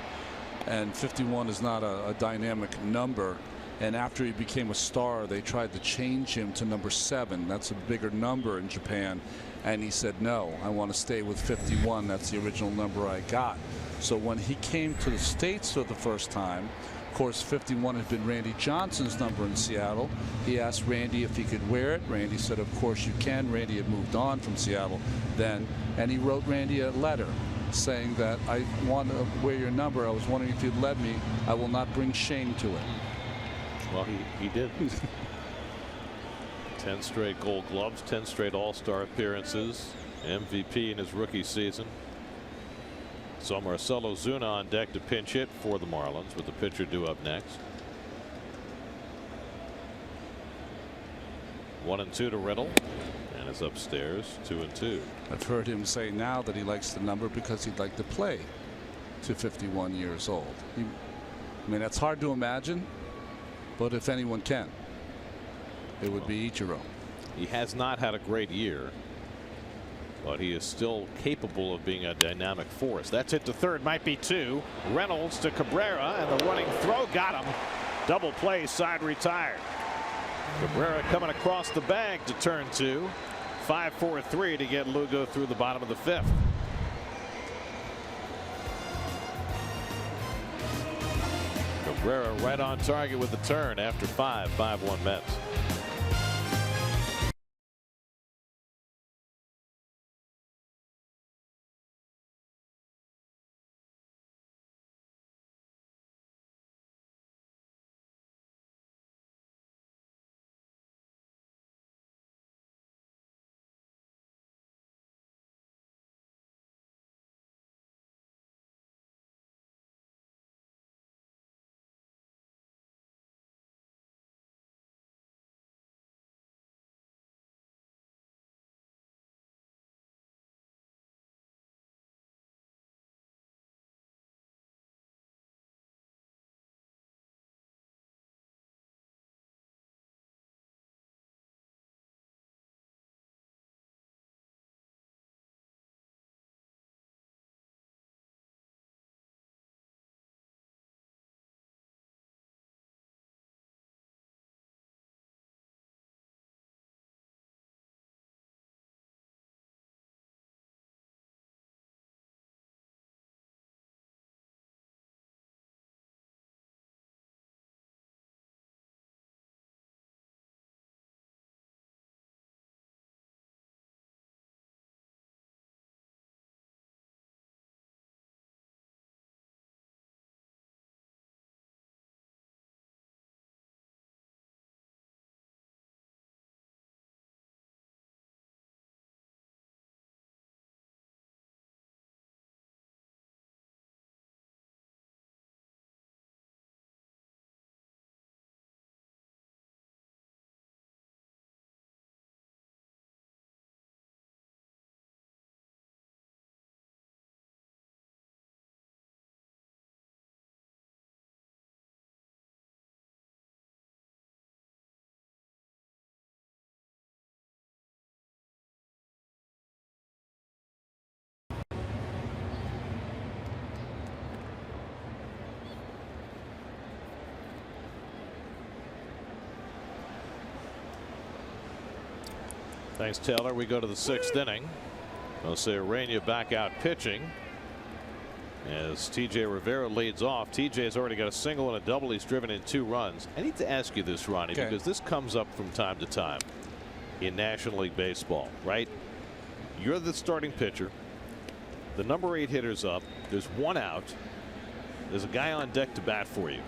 and 51 is not a dynamic number. And after he became a star, they tried to change him to number 7. That's a bigger number in Japan. And he said, no, I want to stay with 51. That's the original number I got. So when he came to the States for the first time, of course, 51 had been Randy Johnson's number in Seattle. He asked Randy if he could wear it. Randy said, of course you can. Randy had moved on from Seattle then. And he wrote Randy a letter saying that I want to wear your number. I was wondering if you'd let me. I will not bring shame to it. Well, he did. 10 straight Gold Gloves, 10 straight All-Star appearances, MVP in his rookie season. So Marcelo Zuna on deck to pinch hit for the Marlins, with the pitcher due up next. 1-2 to Riddle, and is upstairs 2-2. I've heard him say now that he likes the number because he'd like to play to 51 years old. I mean, that's hard to imagine, but if anyone can, it would be Ichiro. He has not had a great year, but he is still capable of being a dynamic force. That's hit to third, might be 2. Reynolds to Cabrera, and the running throw got him. Double play, side retired. Cabrera coming across the bag to turn 2. 5-4-3 to get Lugo through the bottom of the 5th. Cabrera right on target with the turn after 5-1 Mets. Thanks, Taylor. We go to the 6th inning. Jose Urena back out pitching as TJ Rivera leads off. TJ's already got a single and a double. He's driven in 2 runs. I need to ask you this, Ronnie, because this comes up from time to time in National League Baseball, right? You're the starting pitcher. The number 8 hitter's up. There's 1 out. There's a guy on deck to bat for you.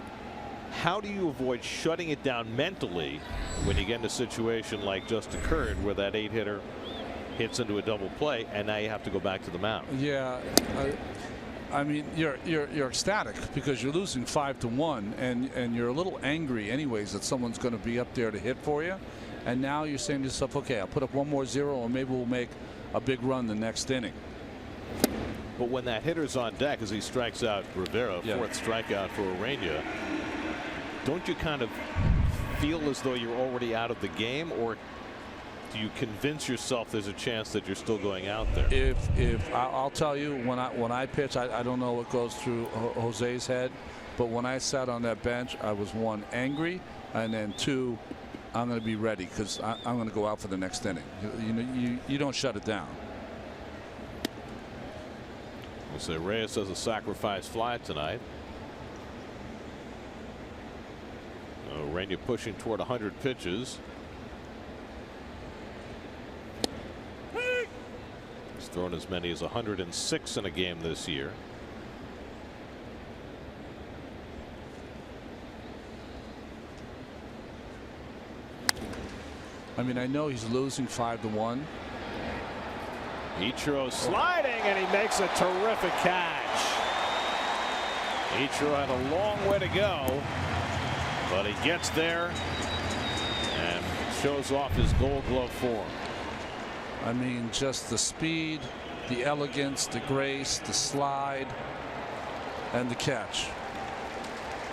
How do you avoid shutting it down mentally when you get in a situation like just occurred where that 8 hitter hits into a double play and now you have to go back to the mound? Yeah. I mean, you're ecstatic because you're losing 5-1, and you're a little angry anyways that someone's going to be up there to hit for you, and now you're saying to yourself, okay, I'll put up 1 more 0 or maybe we'll make a big run the next inning. But when that hitter's on deck as he strikes out Rivera, 4th strikeout for Urena, don't you kind of feel as though you're already out of the game, or do you convince yourself there's a chance that you're still going out there? If I'll tell you, when I pitch, I don't know what goes through Jose's head, but when I sat on that bench, I was 1, angry, and then 2, I'm going to be ready because I'm going to go out for the next inning. You don't shut it down. We'll say Reyes has a sacrifice fly tonight. Urena pushing toward 100 pitches. He's thrown as many as 106 in a game this year. I mean, I know he's losing 5-1. Ichiro sliding, and he makes a terrific catch. Ichiro had a long way to go, but he gets there and shows off his Gold Glove form. I mean, just the speed, the elegance, the grace, the slide, and the catch.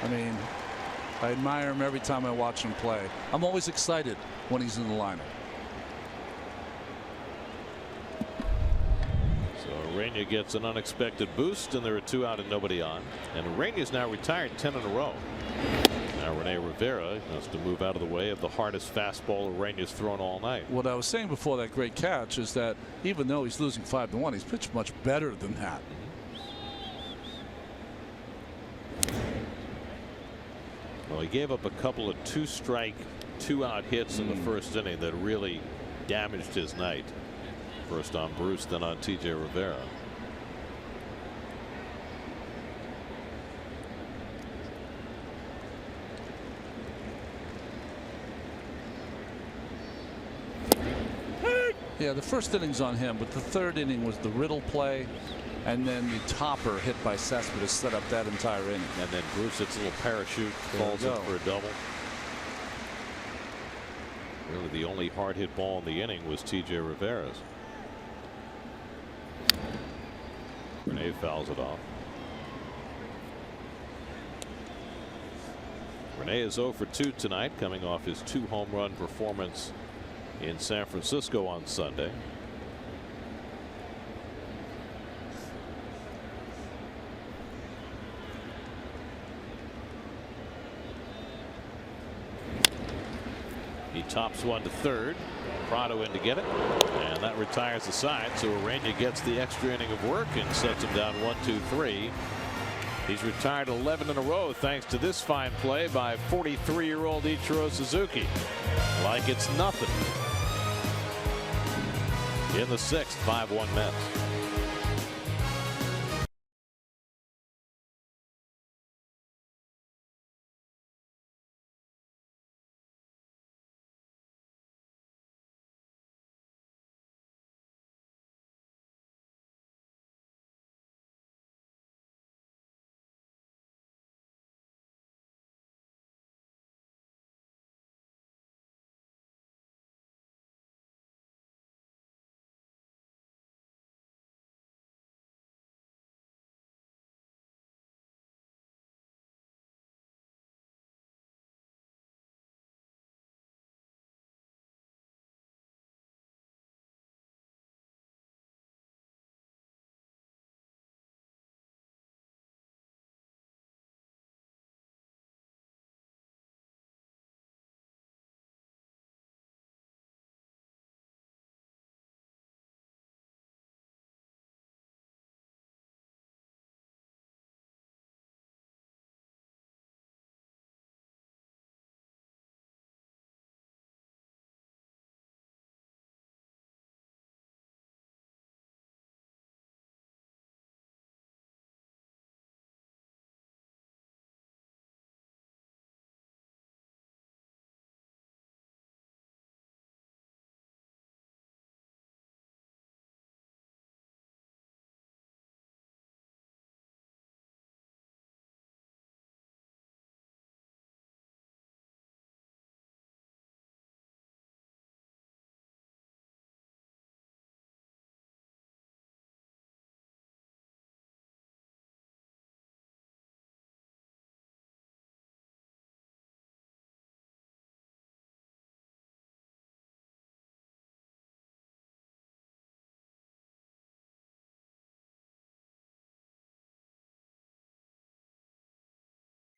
I mean, I admire him every time I watch him play. I'm always excited when he's in the lineup. So Urena gets an unexpected boost, and there are 2 out and nobody on. And Urena's now retired 10 in a row. Now Rene Rivera has to move out of the way of the hardest fastball Urena's thrown all night. What I was saying before that great catch is that even though he's losing 5-1, he's pitched much better than that. Well, he gave up a couple of 2-strike, 2-out hits in the 1st inning that really damaged his night. First on Bruce, then on TJ Rivera. Yeah, the 1st inning's on him, but the 3rd inning was the Riddle play, and then the topper hit by Cespedes set up that entire inning. And then Bruce hits a little parachute, falls in for a double. Really, the only hard hit ball in the inning was TJ Rivera's. Rene fouls it off. Rene is 0 for 2 tonight, coming off his 2 home run performance in San Francisco on Sunday. He tops one to 3rd. Prado in to get it, and that retires the side. So Urena gets the extra inning of work and sets him down 1-2-3. He's retired 11 in a row thanks to this fine play by 43-year-old Ichiro Suzuki. Like it's nothing. In the 6th, 5-1 Mets.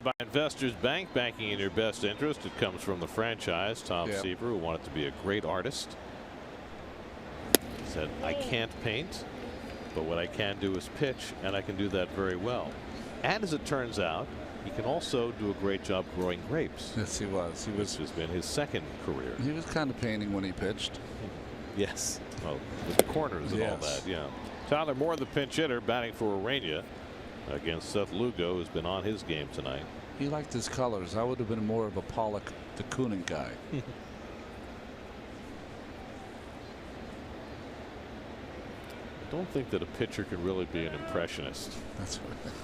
by Investors Bank, banking in your best interest. It comes from the franchise, Tom Seaver, who wanted to be a great artist. He said, I can't paint, but what I can do is pitch, and I can do that very well. And as it turns out, he can also do a great job growing grapes. Yes, he was. Which has been his second career. He was kind of painting when he pitched. Yes. Well, with the corners and all that. Yeah. Tyler Moore, the pinch hitter, batting for Urania against Seth Lugo, who's been on his game tonight. He liked his colors. I would have been more of a Pollock de Kooning guy. I don't think that a pitcher can really be an impressionist. That's right.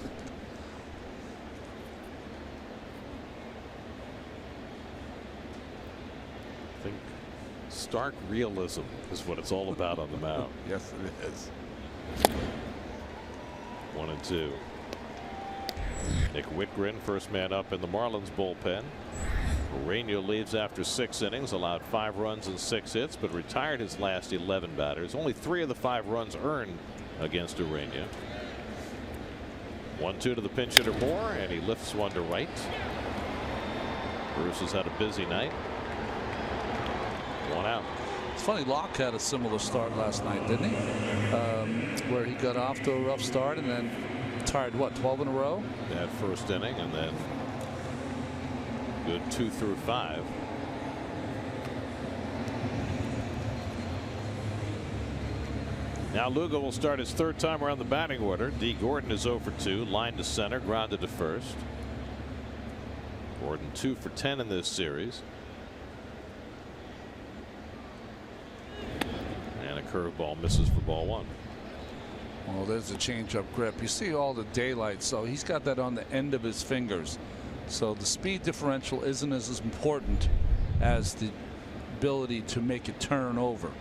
I think stark realism is what it's all about on the mound. Yes, it is. 1-2. Nick Whitgren, first man up in the Marlins bullpen. Urania leads after 6 innings, allowed 5 runs and 6 hits, but retired his last 11 batters. Only 3 of the 5 runs earned against Urania. 1-2 to the pinch hitter Moore, and he lifts one to right. Bruce has had a busy night. 1 out. It's funny, Locke had a similar start last night, didn't he? Where he got off to a rough start and then tired, what, 12 in a row? That first inning, and then good 2 through 5. Now Lugo will start his 3rd time around the batting order. D. Gordon is 0 for 2, line to center, grounded to first. Gordon 2 for 10 in this series. And a curveball misses for ball 1. Well, there's a changeup grip. You see all the daylight, so he's got that on the end of his fingers. So the speed differential isn't as important as the ability to make it turn over.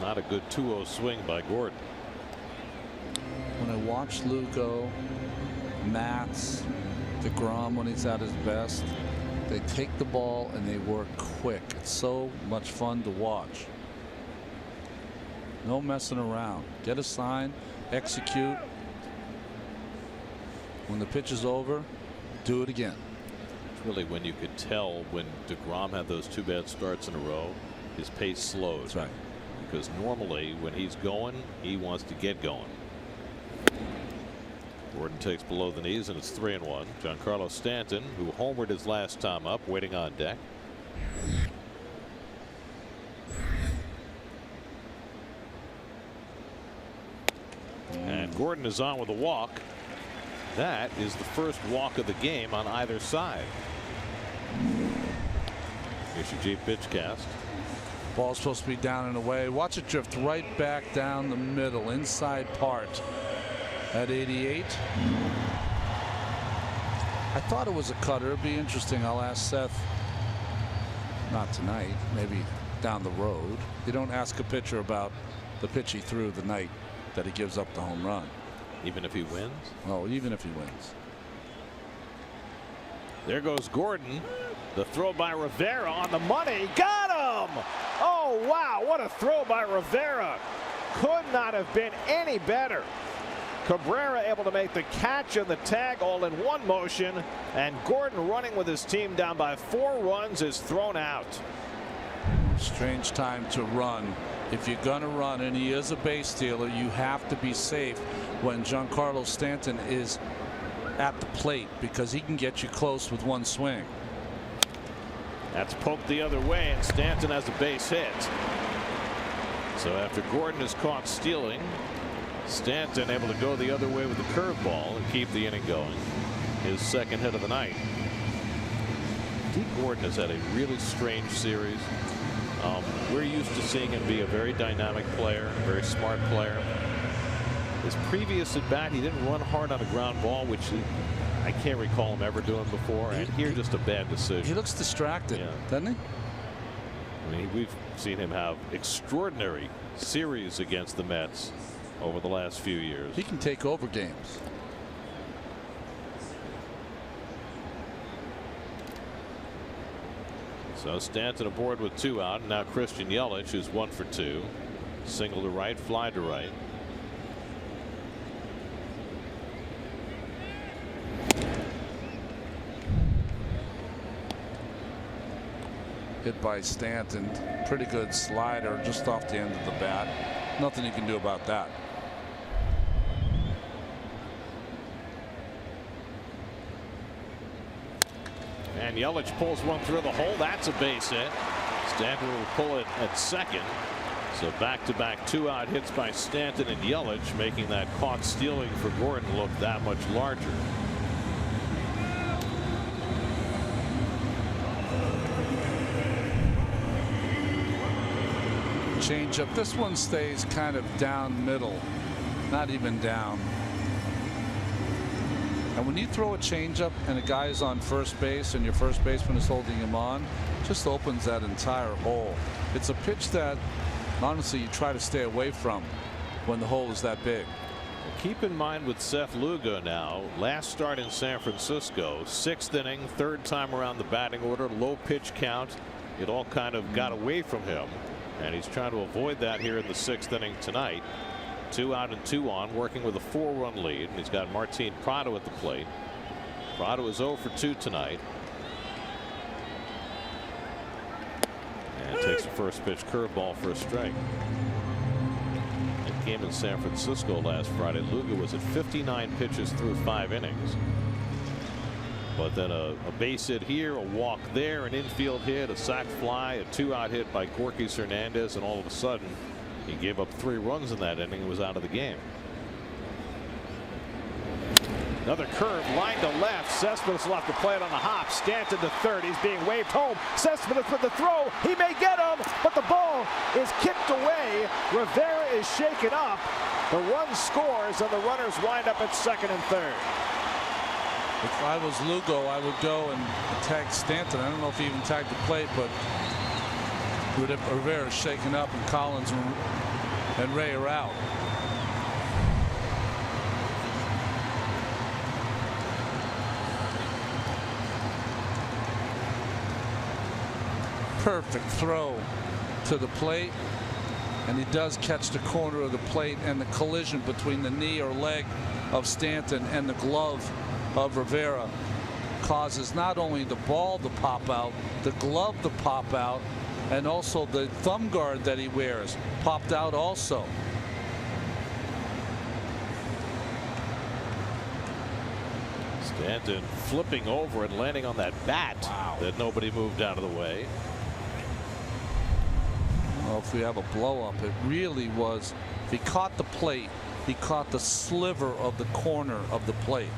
Not a good 2-0 swing by Gordon. When I watch Lugo, Matz, DeGrom when he's at his best, they take the ball and they work quick. It's so much fun to watch. No messing around. Get a sign, execute. When the pitch is over, do it again. It's really when you could tell when DeGrom had those 2 bad starts in a row, his pace slowed. That's right. Because normally when he's going, he wants to get going. Gordon takes below the knees, and it's 3-1. Giancarlo Stanton, who homered his last time up, waiting on deck. And Gordon is on with a walk. That is the first walk of the game on either side. Here's your Jeep pitch cast. Ball's supposed to be down and away. Watch it drift right back down the middle, inside part at 88. I thought it was a cutter. It'd be interesting. I'll ask Seth. Not tonight. Maybe down the road. You don't ask a pitcher about the pitch he threw the night that he gives up the home run. Even if he wins? Oh, even if he wins. There goes Gordon. The throw by Rivera on the money. Got him! Oh, wow. What a throw by Rivera. Could not have been any better. Cabrera able to make the catch and the tag all in one motion. And Gordon, running with his team down by 4 runs, is thrown out. Strange time to run. If you're going to run, and he is a base stealer, you have to be safe when Giancarlo Stanton is at the plate, because he can get you close with one swing. That's poked the other way, and Stanton has a base hit. So after Gordon is caught stealing, Stanton able to go the other way with the curveball and keep the inning going. His 2nd hit of the night. D. Gordon has had a really strange series. We're used to seeing him be a very dynamic player, a very smart player. His previous at bat, he didn't run hard on a ground ball, which I can't recall him ever doing before. And here, just a bad decision. He looks distracted, doesn't he? I mean, we've seen him have extraordinary series against the Mets over the last few years. He can take over games. So Stanton aboard with 2 out. Now Christian Yelich, who's 1 for 2. Single to right, fly to right. Hit by Stanton. Pretty good slider just off the end of the bat. Nothing you can do about that. And Yelich pulls one through the hole. That's a base hit. Stanton will pull it at second. So back-to-back 2-out hits by Stanton and Yelich, making that caught stealing for Gordon look that much larger. Changeup. This one stays kind of down middle, not even down. And when you throw a changeup and a guy is on first base and your first baseman is holding him on, just opens that entire hole. It's a pitch that honestly you try to stay away from when the hole is that big. Keep in mind with Seth Lugo now, last start in San Francisco, 6th inning, 3rd time around the batting order, low pitch count. It all kind of got away from him, and he's trying to avoid that here in the 6th inning tonight. 2 out and 2 on, working with a 4-run lead, and he's got Martin Prado at the plate. Prado is 0 for 2 tonight. And takes a first pitch curveball for a strike. It came in San Francisco last Friday. Lugo was at 59 pitches through 5 innings. But then a base hit here, a walk there, an infield hit, a sac fly, a 2-out hit by Gorkys Hernandez, and all of a sudden he gave up 3 runs in that inning and was out of the game. Another curve, line to left. Cespedes will have to play it on the hop. Stanton to third. He's being waved home. Cespedes with the throw. He may get him, but the ball is kicked away. Rivera is shaken up. The run scores, and the runners wind up at second and third. If I was Lugo, I would go and tag Stanton. I don't know if he even tagged the plate, but Rivera is shaken up, and Collins and Ray are out. Perfect throw to the plate, and he does catch the corner of the plate, and the collision between the knee or leg of Stanton and the glove of Rivera causes not only the ball to pop out, the glove to pop out, and also the thumb guard that he wears popped out also. Stanton flipping over and landing on that bat. Wow. That nobody moved out of the way. Well, if we have a blow up, it really was. If he caught the plate, he caught the sliver of the corner of the plate.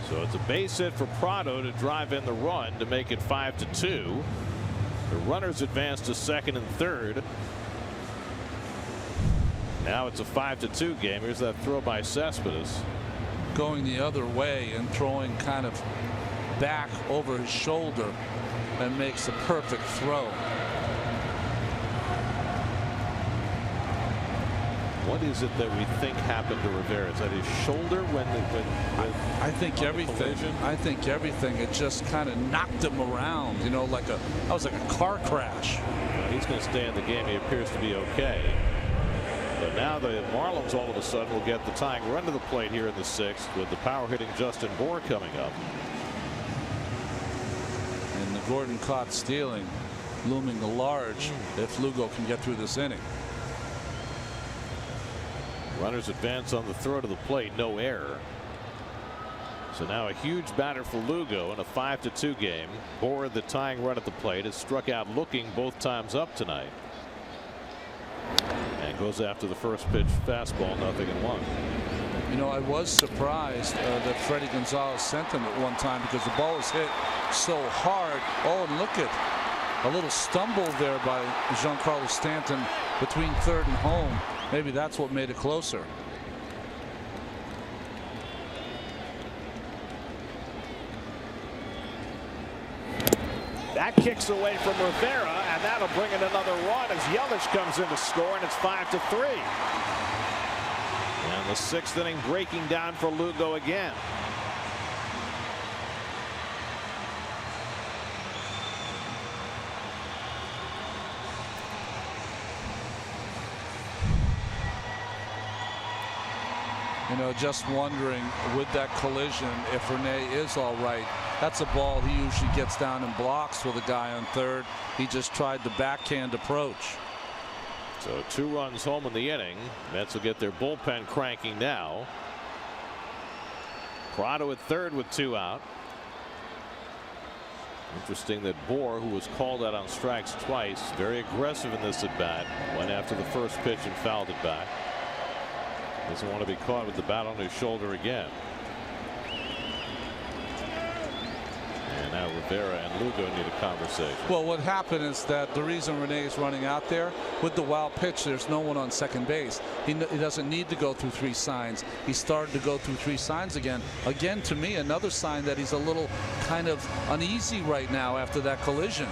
So it's a base hit for Prado to drive in the run to make it 5-2. The runners advance to second and third. Now it's a 5-2 game. Here's that throw by Cespedes. Going the other way and throwing kind of back over his shoulder, and makes a perfect throw. What is it that we think happened to Rivera? Is that his shoulder when I think everything. I think everything. It just kind of knocked him around. You know, that was like a car crash. Well, he's going to stay in the game. He appears to be okay. But now the Marlins all of a sudden will get the tying run to the plate here in the 6th with the power hitting Justin Bour coming up. And the Gordon caught stealing looming large if Lugo can get through this inning. Runners advance on the throw to the plate, no error. So now a huge batter for Lugo in a 5-2 game. Bour, the tying run at the plate, has struck out looking both times up tonight. And goes after the first pitch fastball, 0-1. You know, I was surprised that Freddie Gonzalez sent him at one time because the ball was hit so hard. Oh, and look at a little stumble there by Giancarlo Stanton between third and home. Maybe that's what made it closer. That kicks away from Rivera, and that'll bring in another run as Yelich comes in to score, and it's 5-3. And the 6th inning breaking down for Lugo again. You know, just wondering with that collision if Rene is all right. That's a ball he usually gets down and blocks with a guy on third. He just tried the backhand approach. So 2 runs home in the inning. Mets will get their bullpen cranking now. Prado at third with 2 out. Interesting that Bohr, who was called out on strikes twice, very aggressive in this at bat, went after the first pitch and fouled it back. Doesn't want to be caught with the bat on his shoulder again. And now Rivera and Lugo need a conversation. Well, what happened is that the reason Rene is running out there with the wild pitch, there's no one on second base. He doesn't need to go through 3 signs. He started to go through 3 signs again. Again, to me, another sign that he's a little kind of uneasy right now after that collision.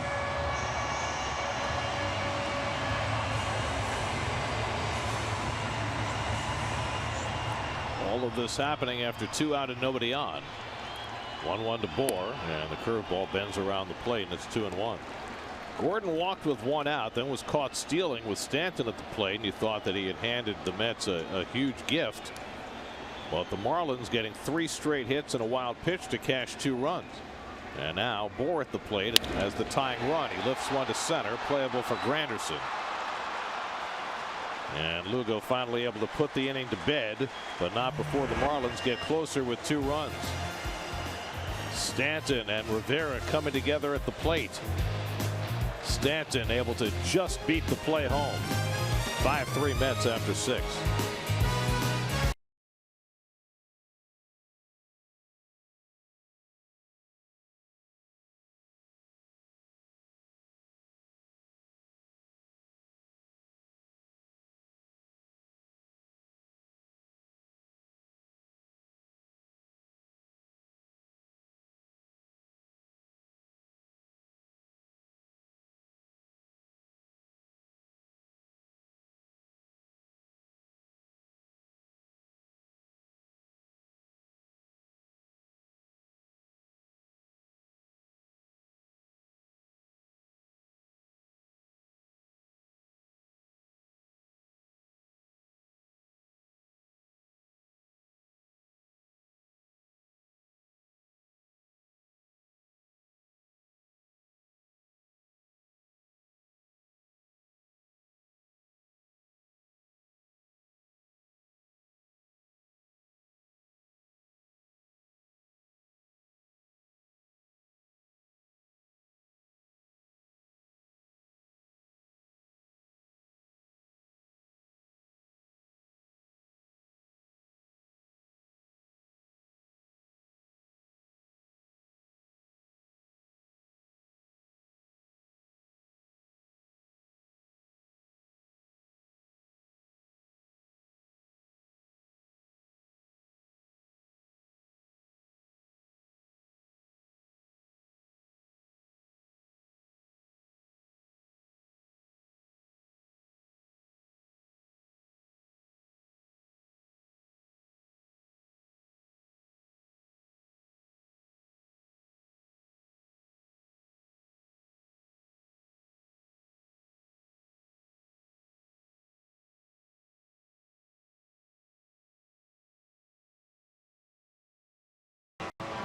All of this happening after 2 out and nobody on. 1-1 to Bohr, and the curveball bends around the plate, and it's 2-1. Gordon walked with 1 out, then was caught stealing with Stanton at the plate, and you thought that he had handed the Mets a huge gift. But the Marlins getting 3 straight hits and a wild pitch to cash 2 runs. And now Bohr at the plate as the tying run. He lifts one to center, playable for Granderson. And Lugo finally able to put the inning to bed, but not before the Marlins get closer with 2 runs. Stanton and Rivera coming together at the plate. Stanton able to just beat the play home. 5-3 Mets after 6.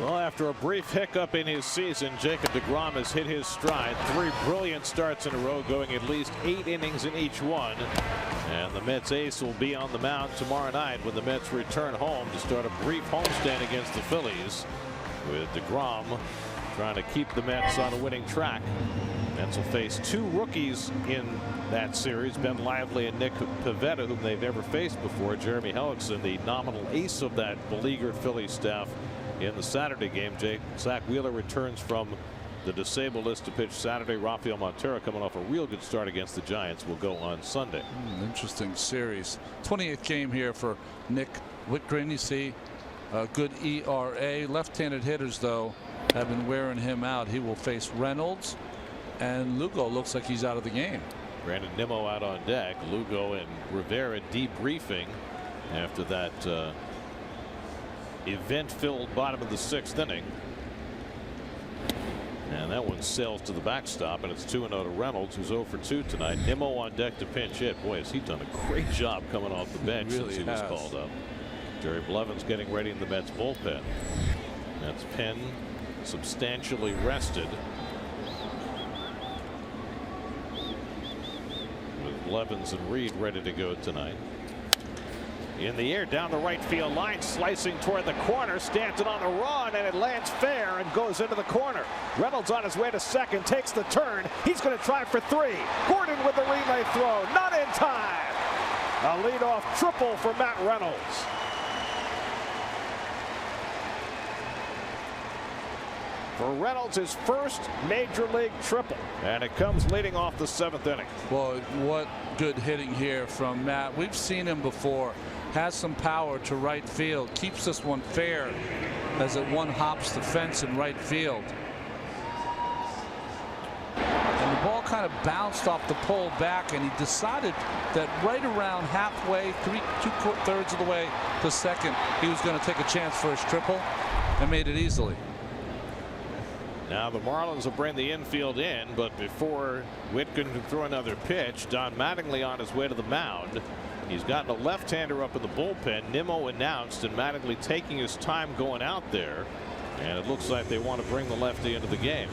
Well, after a brief hiccup in his season, Jacob deGrom has hit his stride. 3 brilliant starts in a row, going at least 8 innings in each one. And the Mets ace will be on the mound tomorrow night when the Mets return home to start a brief homestand against the Phillies, with deGrom trying to keep the Mets on a winning track. Mets will face 2 rookies in that series, Ben Lively and Nick Pivetta, whom they've never faced before. Jeremy Hellickson, the nominal ace of that beleaguered Phillies staff in the Saturday game. Zach Wheeler returns from the disabled list to pitch Saturday. Rafael Montero, coming off a real good start against the Giants, will go on Sunday. Interesting series. 28th game here for Nick Whitgren. You see a good ERA. Left-handed hitters, though, have been wearing him out. He will face Reynolds, and Lugo looks like he's out of the game. Brandon Nimmo out on deck. Lugo and Rivera debriefing after that event-filled bottom of the 6th inning. And that one sails to the backstop, and it's 2-0 to Reynolds, who's 0 for 2 tonight. Nimmo on deck to pinch hit. Boy, has he done a great job coming off the bench since he was called up. Jerry Blevins getting ready in the Mets bullpen. Mets pen substantially rested, with Blevins and Reed ready to go tonight. In the air down the right field line, slicing toward the corner. Stanton on the run, and it lands fair and goes into the corner. Reynolds on his way to second, takes the turn. He's going to try for 3. Gordon with the relay throw, not in time. A leadoff triple for Matt Reynolds. For Reynolds, his first major league triple, and it comes leading off the 7th inning. Well, what good hitting here from Matt. We've seen him before. Has some power to right field. Keeps this one fair as it one hops the fence in right field. And the ball kind of bounced off the pole back, and he decided that right around halfway, 2/3 of the way to second, he was going to take a chance for his triple, and made it easily. Now the Marlins will bring the infield in, but before Whitkin can throw another pitch, Don Mattingly on his way to the mound. He's gotten a left-hander up in the bullpen. Nimmo announced, and Mattingly taking his time going out there, and it looks like they want to bring the lefty into the game.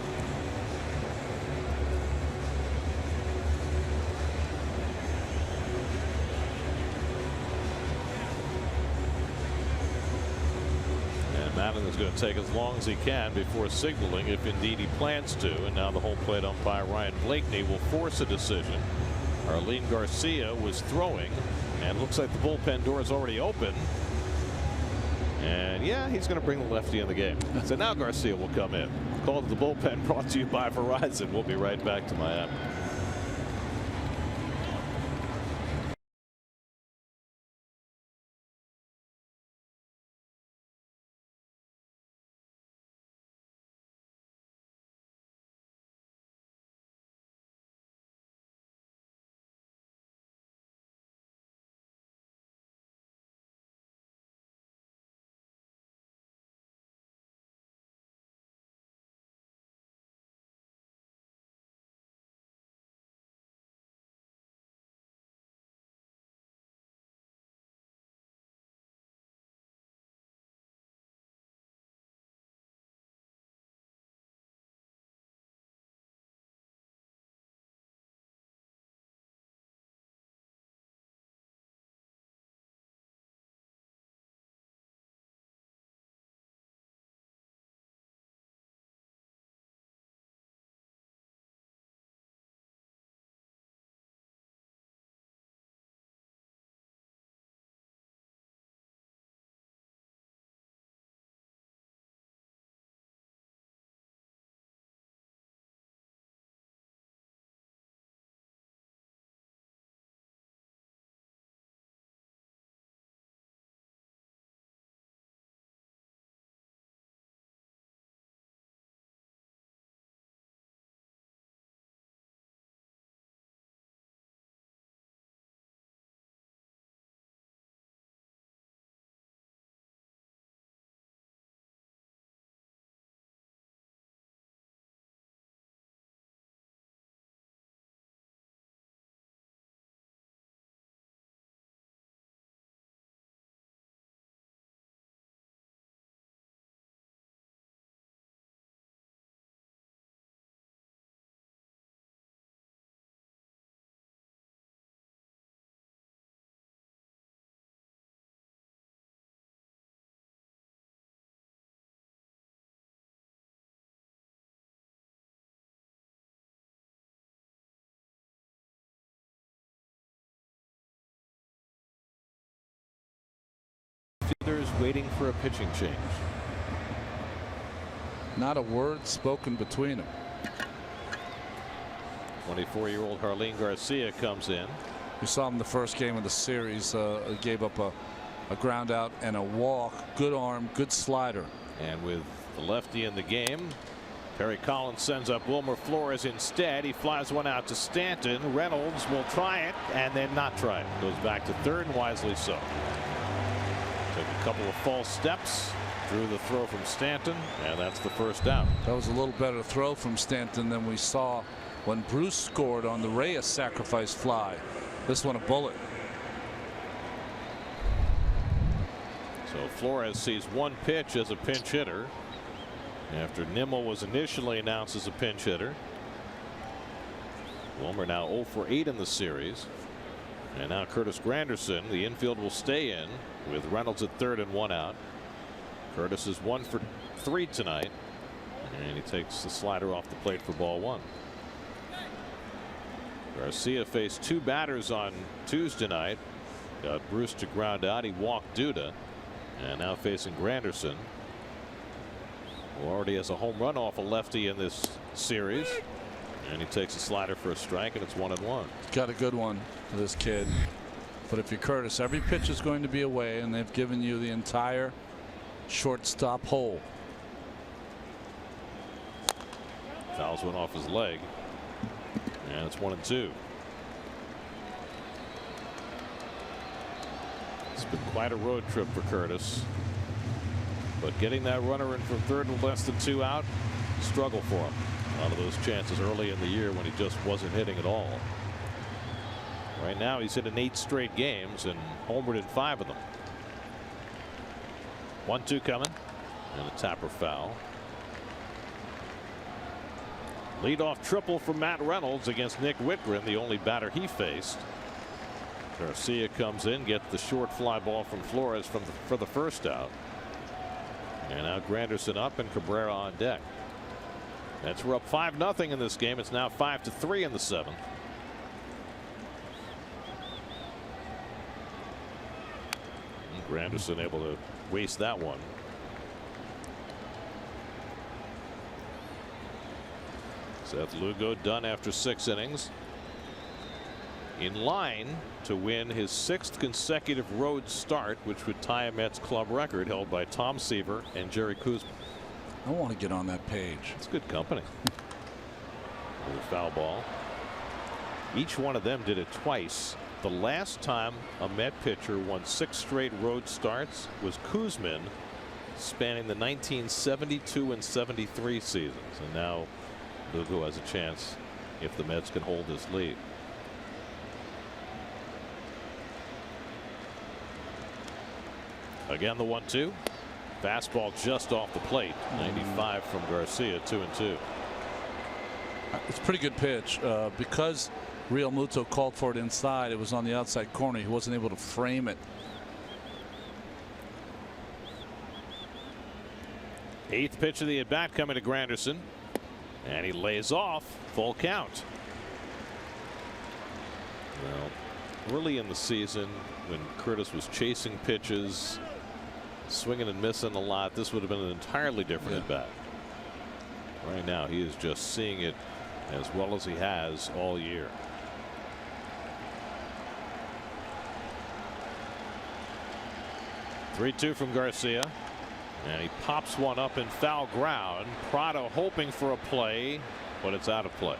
Mattingly's going to take as long as he can before signaling, if indeed he plans to. And now the home plate umpire Ryan Blakeney will force a decision. Arlene Garcia was throwing, and looks like the bullpen door is already open. And yeah, he's going to bring the lefty in the game. So now Garcia will come in. Call to the bullpen brought to you by Verizon. We'll be right back to Miami. Waiting for a pitching change. Not a word spoken between them. 24-year-old Arlene Garcia comes in. We saw him the first game of the series. Gave up a ground out and a walk. Good arm, good slider. And with the lefty in the game, Perry Collins sends up Wilmer Flores instead. He flies one out to Stanton. Reynolds will try it and then not try it. Goes back to third, and wisely so. Took a couple of false steps, drew the throw from Stanton, and that's the first out. That was a little better throw from Stanton than we saw when Bruce scored on the Reyes sacrifice fly. This one a bullet. So Flores sees one pitch as a pinch hitter after Nimmo was initially announced as a pinch hitter. Wilmer now 0 for 8 in the series. And now Curtis Granderson. The infield will stay in with Reynolds at third and 1 out. Curtis is 1 for 3 tonight. And he takes the slider off the plate for ball 1. Garcia faced 2 batters on Tuesday night. Got Bruce to ground out. He walked Duda. And now facing Granderson, who already has a home run off a lefty in this series. And he takes a slider for a strike, and it's 1-1. Got a good one for this kid. But if you're Curtis, every pitch is going to be away, and they've given you the entire shortstop hole. Fouls went off his leg, and it's 1-2. It's been quite a road trip for Curtis, but getting that runner in from third with less than 2 out, struggle for him. A lot of those chances early in the year when he just wasn't hitting at all. Right now he's hit in 8 straight games and homered in 5 of them. 1-2 coming, and a tapper foul. Leadoff triple from Matt Reynolds against Nick Whitgren, the only batter he faced. Garcia comes in, gets the short fly ball from Flores for the first out. And now Granderson up and Cabrera on deck. Mets were up 5-0 in this game. It's now 5-3 in the 7th. Granderson able to waste that one. Seth Lugo done after 6 innings. In line to win his 6th consecutive road start, which would tie a Mets club record held by Tom Seaver and Jerry Kuzma. I want to get on that page. It's good company. With a foul ball. Each one of them did it twice. The last time a Met pitcher won 6 straight road starts was Kuzman, spanning the 1972 and 73 seasons. And now Lugo has a chance if the Mets can hold this lead. Again, the 1-2. Fastball just off the plate. 95 from Garcia. 2-2. It's a pretty good pitch because Real Muto called for it inside. It was on the outside corner. He wasn't able to frame it. 8th pitch of the at bat coming to Granderson, and he lays off. Full count. Well, early in the season when Curtis was chasing pitches, swinging and missing a lot, this would have been an entirely different at bat. Right now he is just seeing it as well as he has all year. Three-2 from Garcia, and he pops one up in foul ground. Prado hoping for a play, but it's out of play.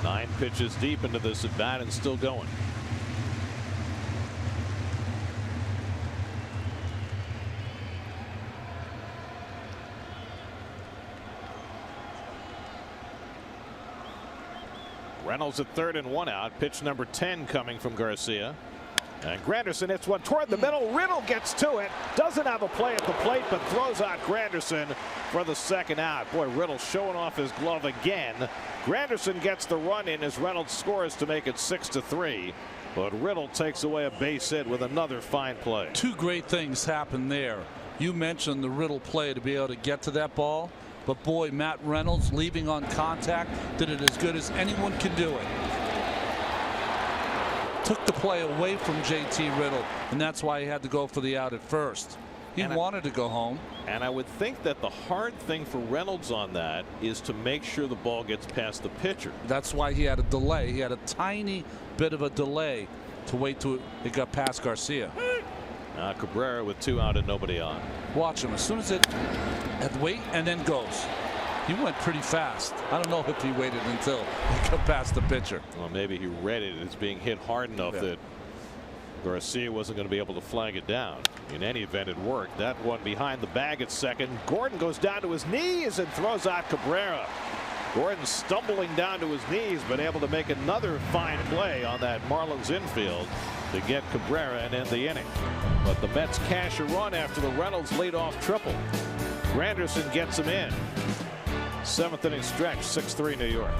Nine pitches deep into this at bat and still going. Reynolds at third and 1 out. Pitch number 10 coming from Garcia. And Granderson hits one toward the middle. Riddle gets to it. Doesn't have a play at the plate, but throws out Granderson for the second out. Boy, Riddle showing off his glove again. Granderson gets the run in as Reynolds scores to make it 6-3. But Riddle takes away a base hit with another fine play. 2 great things happened there. You mentioned the Riddle play to be able to get to that ball. But boy, Matt Reynolds leaving on contact did it as good as anyone can do it. Took the play away from JT Riddle, and that's why he had to go for the out at first. He wanted to go home. And I would think that the hard thing for Reynolds on that is to make sure the ball gets past the pitcher. That's why he had a delay. He had a tiny bit of a delay to wait till it got past Garcia. Now Cabrera with 2 out and nobody on. Watch him. As soon as it had to wait and then goes. He went pretty fast. I don't know if he waited until he got past the pitcher. Well, maybe he read it as being hit hard enough that Garcia wasn't going to be able to flag it down. In any event, it worked. That one behind the bag at second. Gordon goes down to his knees and throws out Cabrera. Gordon stumbling down to his knees, but able to make another fine play on that Marlins infield to get Cabrera and end the inning. But the Mets cash a run after the Reynolds leadoff triple. Granderson gets him in. 7th inning stretch, 6-3 New York.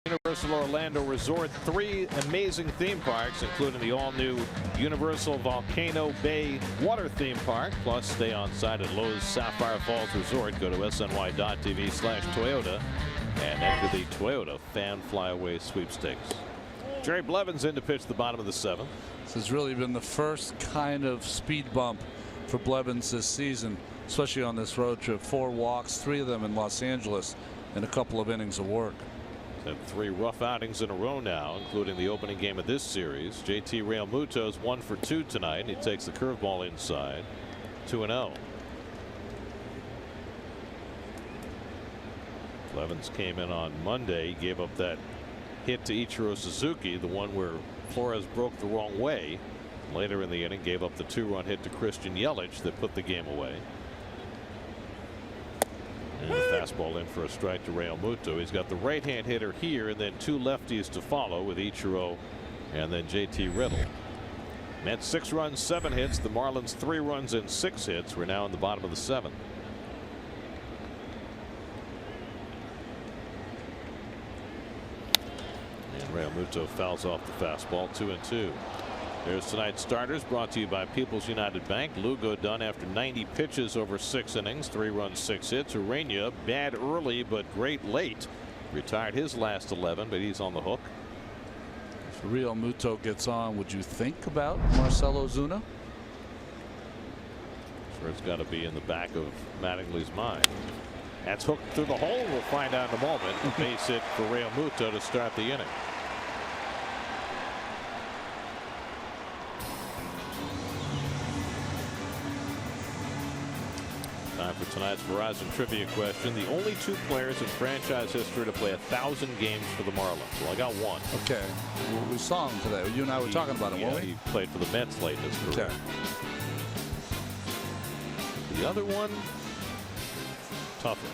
Universal Orlando Resort, 3 amazing theme parks, including the all-new Universal Volcano Bay Water Theme Park. Plus, stay on site at Lowe's Sapphire Falls Resort. Go to sny.tv/Toyota and enter the Toyota Fan Flyaway Sweepstakes. Jerry Blevins in to pitch the bottom of the 7th. This has really been the first kind of speed bump for Blevins this season, especially on this road trip. 4 walks, 3 of them in Los Angeles, and a couple of innings of work. Had 3 rough outings in a row now, including the opening game of this series. JT Realmuto's 1 for 2 tonight. He takes the curveball inside. 2-0. Blevins came in on Monday, gave up that hit to Ichiro Suzuki, the one where Flores broke the wrong way. Later in the inning, gave up the 2-run hit to Christian Yelich that put the game away. And the fastball in for a strike to Realmuto. He's got the right-hand hitter here, and then 2 lefties to follow with Ichiro and then JT Riddle. Mets 6 runs, 7 hits. The Marlins 3 runs and 6 hits. We're now in the bottom of the 7th. And Realmuto fouls off the fastball, 2-2. There's tonight's starters, brought to you by People's United Bank. Lugo done after 90 pitches over 6 innings, 3 runs, 6 hits. Urania bad early but great late. Retired his last 11, but he's on the hook. If Realmuto gets on, would you think about Marcell Ozuna? Sure, it's got to be in the back of Mattingly's mind. That's hooked through the hole. We'll find out in a moment. A base hit for Realmuto to start the inning. Time for tonight's Verizon trivia question. The only 2 players in franchise history to play 1,000 games for the Marlins. Well, I got 1. Okay. Well, we saw him today. You and I were talking about him, weren't we? He played for the Mets late in his career. Okay. The other one, tougher.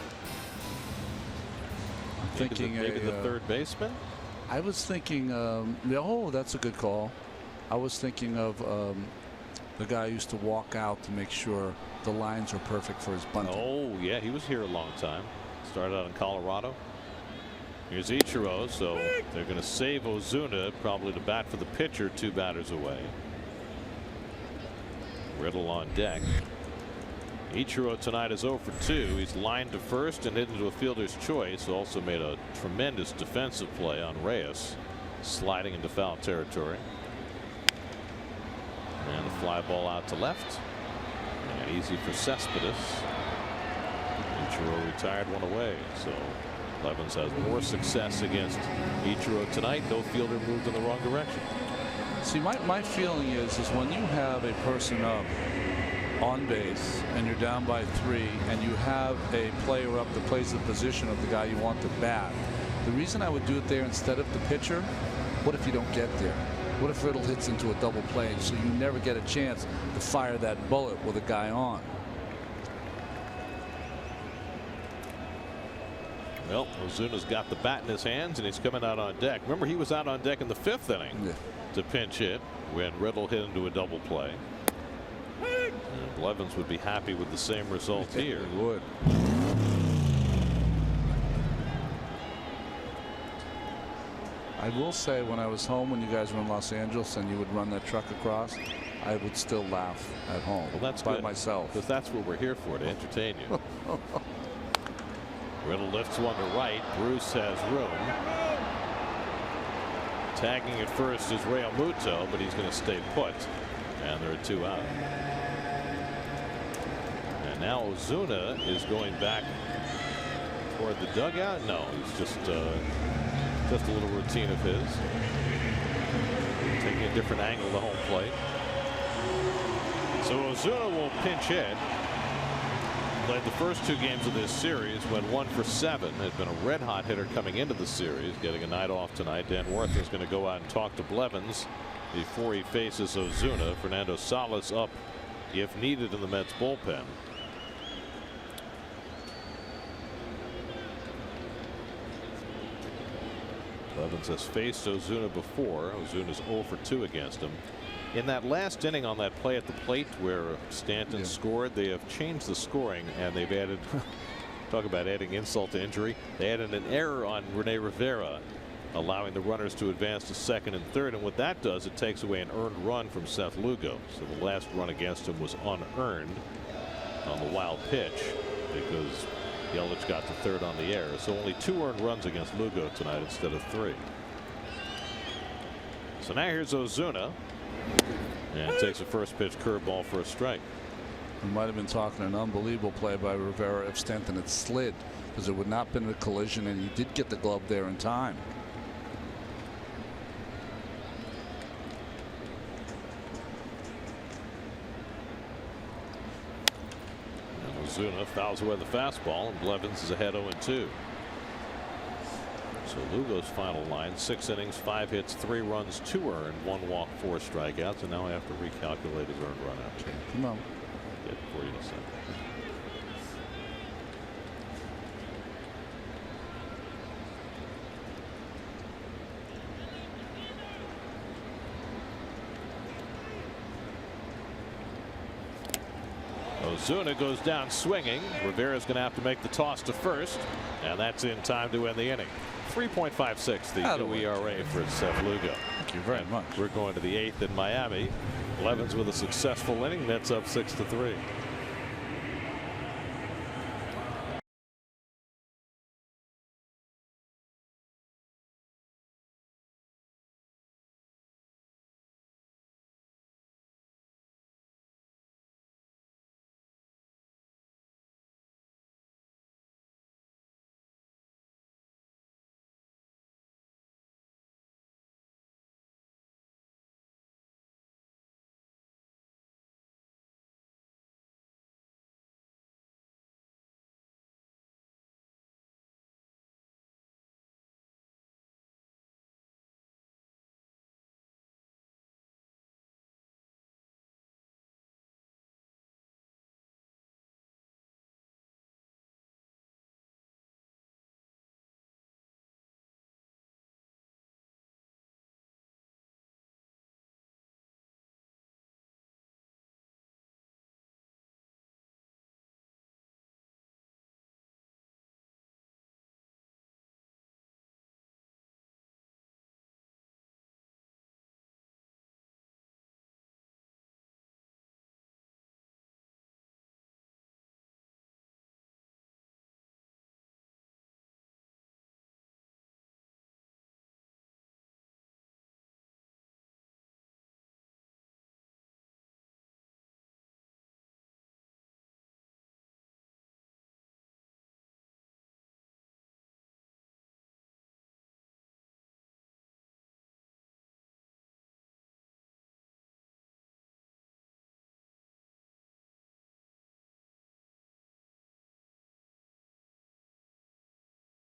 I'm thinking maybe the 3rd baseman. I was thinking, oh, that's a good call. I was thinking of the guy who used to walk out to make sure the lines are perfect for his bunting. Oh, yeah, he was here a long time. Started out in Colorado. Here's Ichiro, so they're going to save Ozuna, probably to bat for the pitcher, 2 batters away. Riddle on deck. Ichiro tonight is 0 for 2. He's lined to first and hit into a fielder's choice. Also made a tremendous defensive play on Reyes, sliding into foul territory. And the fly ball out to left. And easy for Cespedes. Ichiro retired one away. So Blevins has more success against Ichiro tonight. No fielder moved in the wrong direction. See, my feeling is when you have a person up on base and you're down by 3 and you have a player up that plays the position of the guy you want to bat, the reason I would do it there instead of the pitcher, what if you don't get there? What if Riddle hits into a double play so you never get a chance to fire that bullet with a guy on? Well, Ozuna's got the bat in his hands and he's coming out on deck. Remember, he was out on deck in the 5th inning to pinch hit when Riddle hit into a double play. And Blevins would be happy with the same result here. He would. I will say, when I was home, when you guys were in Los Angeles and you would run that truck across, I would still laugh at home. Well, that's by good, myself. because that's what we're here for, to entertain you. Riddle lifts one to right. Bruce has room. Tagging at first is Real Muto, but he's going to stay put. And there are 2 out. And now Ozuna is going back toward the dugout. No, he's just a little routine of his. Taking a different angle to home plate. So Ozuna will pinch hit. Played the first 2 games of this series, went 1 for 7. Had been a red hot hitter coming into the series, getting a night off tonight. Dan Werth is going to go out and talk to Blevins before he faces Ozuna. Fernando Salas up if needed in the Mets bullpen. Blevins has faced Ozuna before. Ozuna's 0 for 2 against him. In that last inning on that play at the plate where Stanton scored, they have changed the scoring and they've added talk about adding insult to injury. They added an error on Rene Rivera, allowing the runners to advance to second and third, and what that does, it takes away an earned run from Seth Lugo. So the last run against him was unearned on the wild pitch because Yelich got to third on the error. So only 2 earned runs against Lugo tonight instead of 3. So now here's Ozuna. And takes a first pitch curveball for a strike. We might have been talking an unbelievable play by Rivera if Stanton had slid, because it would not have been a collision, and he did get the glove there in time. And Ozuna fouls away the fastball, and Blevins is ahead 0-2. So Lugo's final line: 6 innings, 5 hits, 3 runs, 2 earned, 1 walk, 4 strikeouts, and now I have to recalculate his earned run out. Come on. Get it for you in a second. Ozuna goes down swinging. Rivera's going to have to make the toss to first, and that's in time to end the inning. 3.56 the new ERA for Seth Lugo. Thank you very much. We're going to the 8th in Miami. Blevins with a successful inning. Mets up 6-3.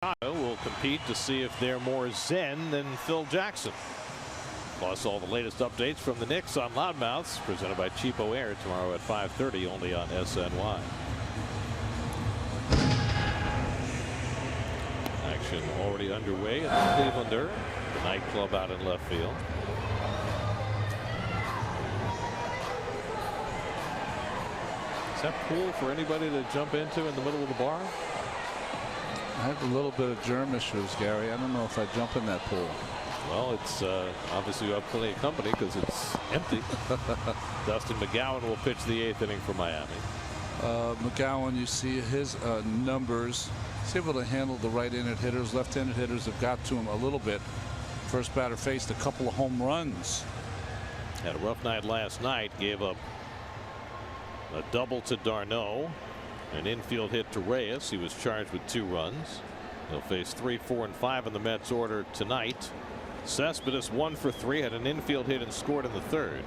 will compete to see if they're more zen than Phil Jackson. Plus all the latest updates from the Knicks on Loudmouths, presented by Cheapo Air, tomorrow at 5:30 only on SNY. Action already underway in the Clevelander, the nightclub out in left field. Is that pool for anybody to jump into in the middle of the bar? I have a little bit of germ issues, Gary. I don't know if I jump in that pool. Well, it's obviously you have plenty of company because it's empty. Dustin McGowan will pitch the 8th inning for Miami. McGowan, you see his numbers. He's able to handle the right-handed hitters. Left-handed hitters have got to him a little bit. First batter faced a couple of home runs. Had a rough night last night. Gave up a double to d'Arnaud. An infield hit to Reyes. He was charged with 2 runs. He'll face 3, 4, and 5 in the Mets order tonight. Cespedes 1 for 3, had an infield hit and scored in the 3rd.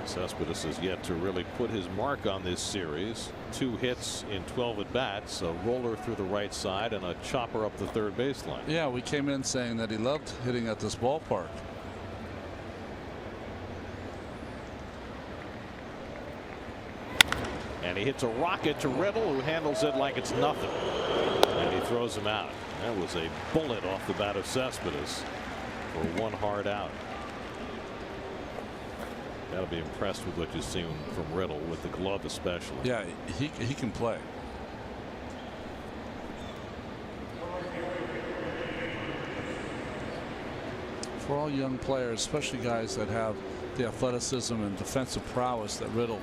Cespedes has yet to really put his mark on this series. 2 hits in 12 at bats, a roller through the right side and a chopper up the 3rd baseline. Yeah, we came in saying that he loved hitting at this ballpark. And he hits a rocket to Riddle, who handles it like it's nothing. And he throws him out. That was a bullet off the bat of Cespedes for 1 hard out. Gotta be impressed with what you've seen from Riddle, with the glove especially. Yeah, he can play. For all young players, especially guys that have the athleticism and defensive prowess that Riddle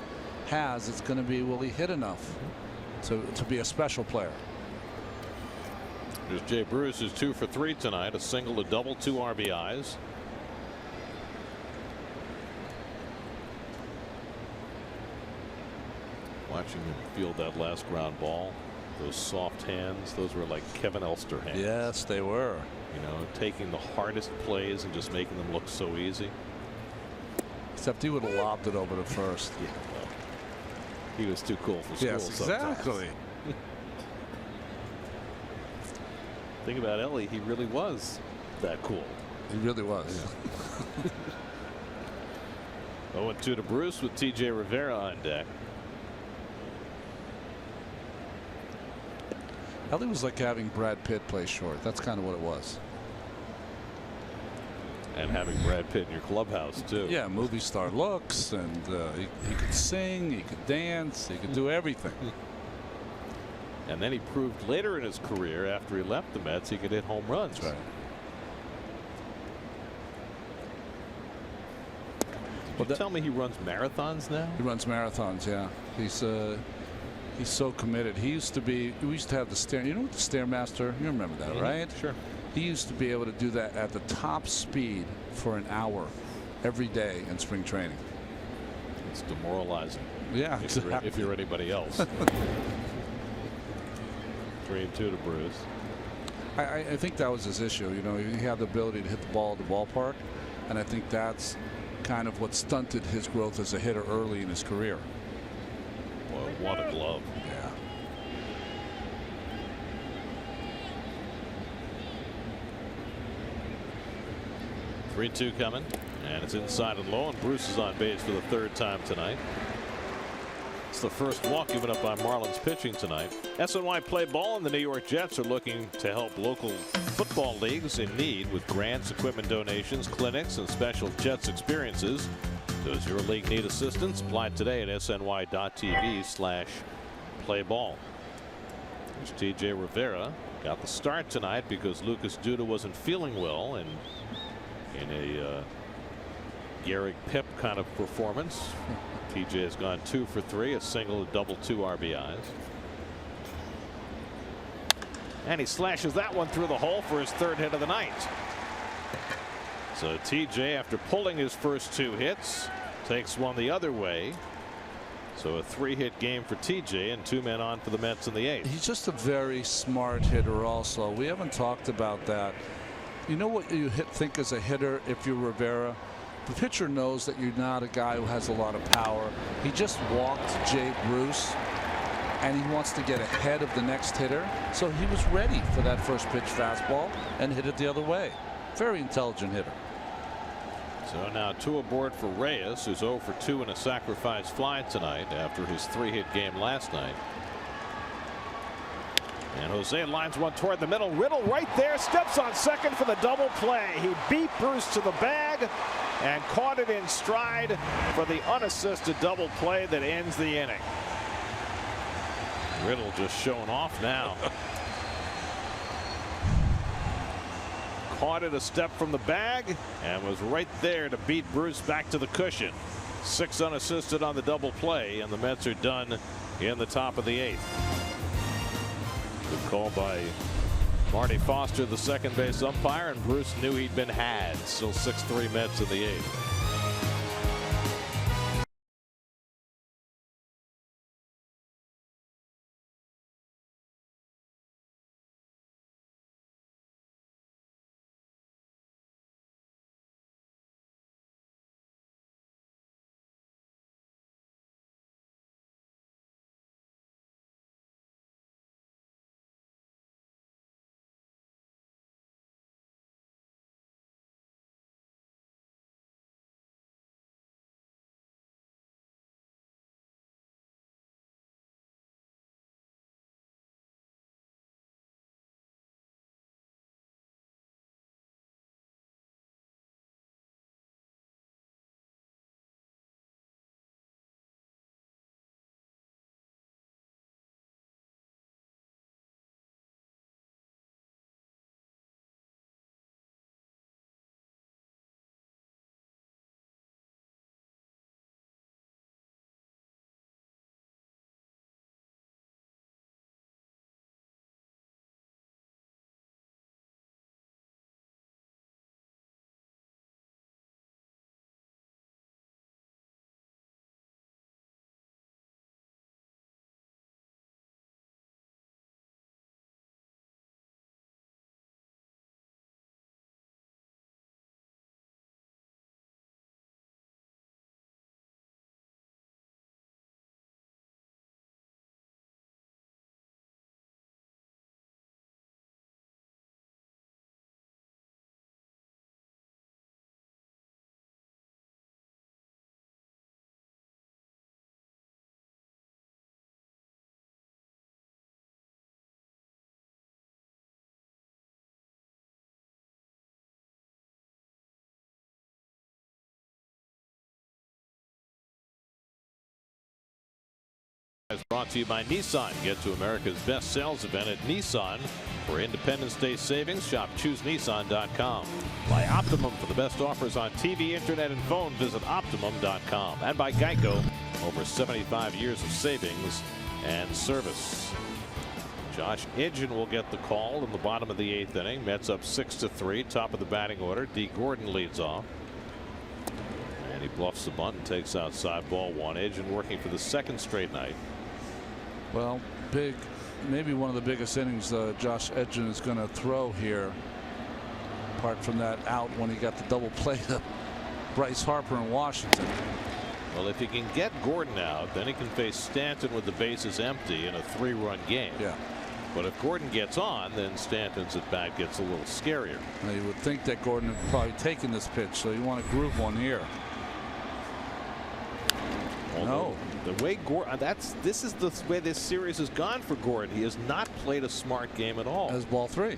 has, it's going to be, will he hit enough to be a special player? There's Jay Bruce, who's 2 for 3 tonight, a single, a double, 2 RBIs. Watching him field that last ground ball, those soft hands, those were like Kevin Elster hands. Yes, they were. You know, taking the hardest plays and just making them look so easy. Except he would have lobbed it over to first. Yeah, well, he was too cool for school. Yes, exactly. Think about Ellie, he really was that cool. He really was. Yeah. 0-2 to Bruce with TJ Rivera on deck. Ellie was like having Brad Pitt play short. That's kind of what it was. And having Brad Pitt in your clubhouse too. Yeah, movie star looks, and he could sing, he could dance, he could do everything. And then he proved later in his career, after he left the Mets, he could hit home runs. That's right. Did you tell me he runs marathons now? He runs marathons, yeah. He's so committed. He used to be, we used to have the stair, you know what the Stairmaster, you remember that, right? Sure. He used to be able to do that at the top speed for an hour every day in spring training. It's demoralizing. Yeah, if you're anybody else. 3-2 to Bruce. I think that was his issue. You know, he had the ability to hit the ball at the ballpark, and I think that's kind of what stunted his growth as a hitter early in his career. Well, what a glove. Yeah. Three-2 coming, and it's inside and low, and Bruce is on base for the 3rd time tonight. It's the first walk given up by Marlins pitching tonight. SNY play ball, and the New York Jets are looking to help local football leagues in need with grants, equipment donations, clinics, and special Jets experiences. Does your league need assistance? Apply today at sny.tv/playball. There's TJ Rivera. Got the start tonight because Lucas Duda wasn't feeling well, and in a Garrick Pip kind of performance. TJ has gone 2 for 3, a single, a double, 2 RBIs. And he slashes that one through the hole for his 3rd hit of the night. So TJ, after pulling his first 2 hits, takes one the other way. So a 3-hit game for TJ, and 2 men on for the Mets in the 8th. He's just a very smart hitter also. We haven't talked about that. You know what you think as a hitter if you're Rivera? The pitcher knows that you're not a guy who has a lot of power. He just walked Jay Bruce, and he wants to get ahead of the next hitter. So he was ready for that first pitch fastball and hit it the other way. Very intelligent hitter. So now 2 aboard for Reyes, who's 0 for 2 in a sacrifice fly tonight after his 3-hit game last night. And Jose lines one toward the middle. Riddle right there, steps on second for the double play. He beat Bruce to the bag and caught it in stride for the unassisted double play that ends the inning. Riddle just showing off now. Caught it a step from the bag and was right there to beat Bruce back to the cushion. 6 unassisted on the double play, and the Mets are done in the top of the 8th. Good call by Marty Foster, the second base umpire, and Bruce knew he'd been had. Still 6-3 Mets in the 8th. Brought to you by Nissan. Get to America's best sales event at Nissan. For Independence Day savings, shop ChooseNissan.com. By Optimum for the best offers on TV, internet, and phone. Visit Optimum.com. And by Geico, over 75 years of savings and service. Josh Edgin will get the call in the bottom of the 8th inning. Mets up 6-3, top of the batting order. D. Gordon leads off. And he bluffs the bunt and takes outside, ball 1. Edgin working for the 2nd straight night. Well, maybe one of the biggest innings Josh Edgin is going to throw here, apart from that out when he got the double play to Bryce Harper in Washington. Well, if he can get Gordon out, then he can face Stanton with the bases empty in a 3-run game. Yeah. But if Gordon gets on, then Stanton's at bat gets a little scarier. Now, you would think that Gordon had probably taken this pitch, so you want to group one here. No. The way Gordon, this is the way this series has gone for Gordon. He has not played a smart game at all. As ball 3.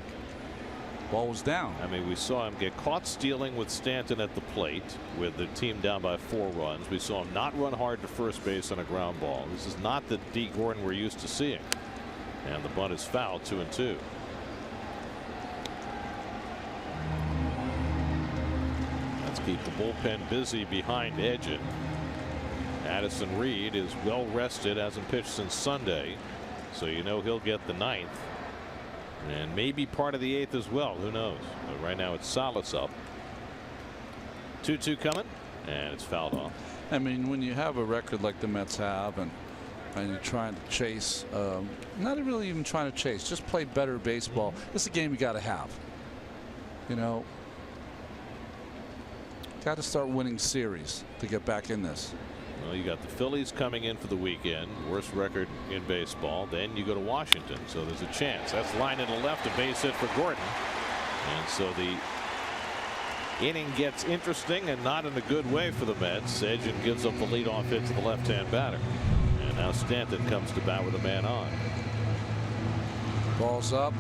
Ball was down. I mean, we saw him get caught stealing with Stanton at the plate with the team down by 4 runs. We saw him not run hard to first base on a ground ball. This is not the D. Gordon we're used to seeing. And the bunt is foul, 2-2. Let's keep the bullpen busy behind Edgin. Addison Reed is well rested, hasn't pitched since Sunday, so you know he'll get the 9th and maybe part of the 8th as well. Who knows? But right now it's Salas up. 2-2 coming, and it's fouled off. I mean, when you have a record like the Mets have, and you're trying to chase, not really even trying to chase, just play better baseball. This is a game you got to have. You know, got to start winning series to get back in this. Well, you got the Phillies coming in for the weekend, worst record in baseball. Then you go to Washington, so there's a chance. That's lined to left, a base hit for Gordon. And so the inning gets interesting, and not in a good way for the Mets. Edgin gives up the leadoff hit to the left-hand batter. And now Stanton comes to bat with a man on. Ball's up.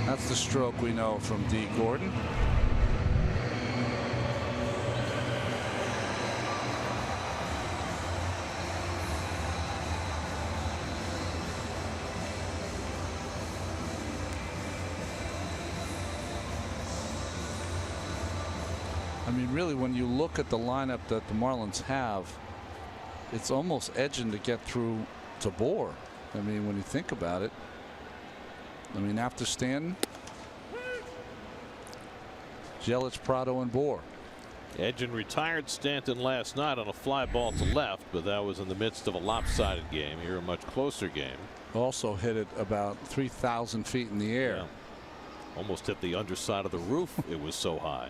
That's the stroke we know from D. Gordon. I mean, really, when you look at the lineup that the Marlins have, it's almost edging to get through to Bohr. I mean, when you think about it. I mean, after Stanton, Yelich, Prado, and Bohr. Edgin retired Stanton last night on a fly ball to left, but that was in the midst of a lopsided game. Here, a much closer game. Also hit it about 3,000 feet in the air. Yeah. Almost hit the underside of the roof. It was so high.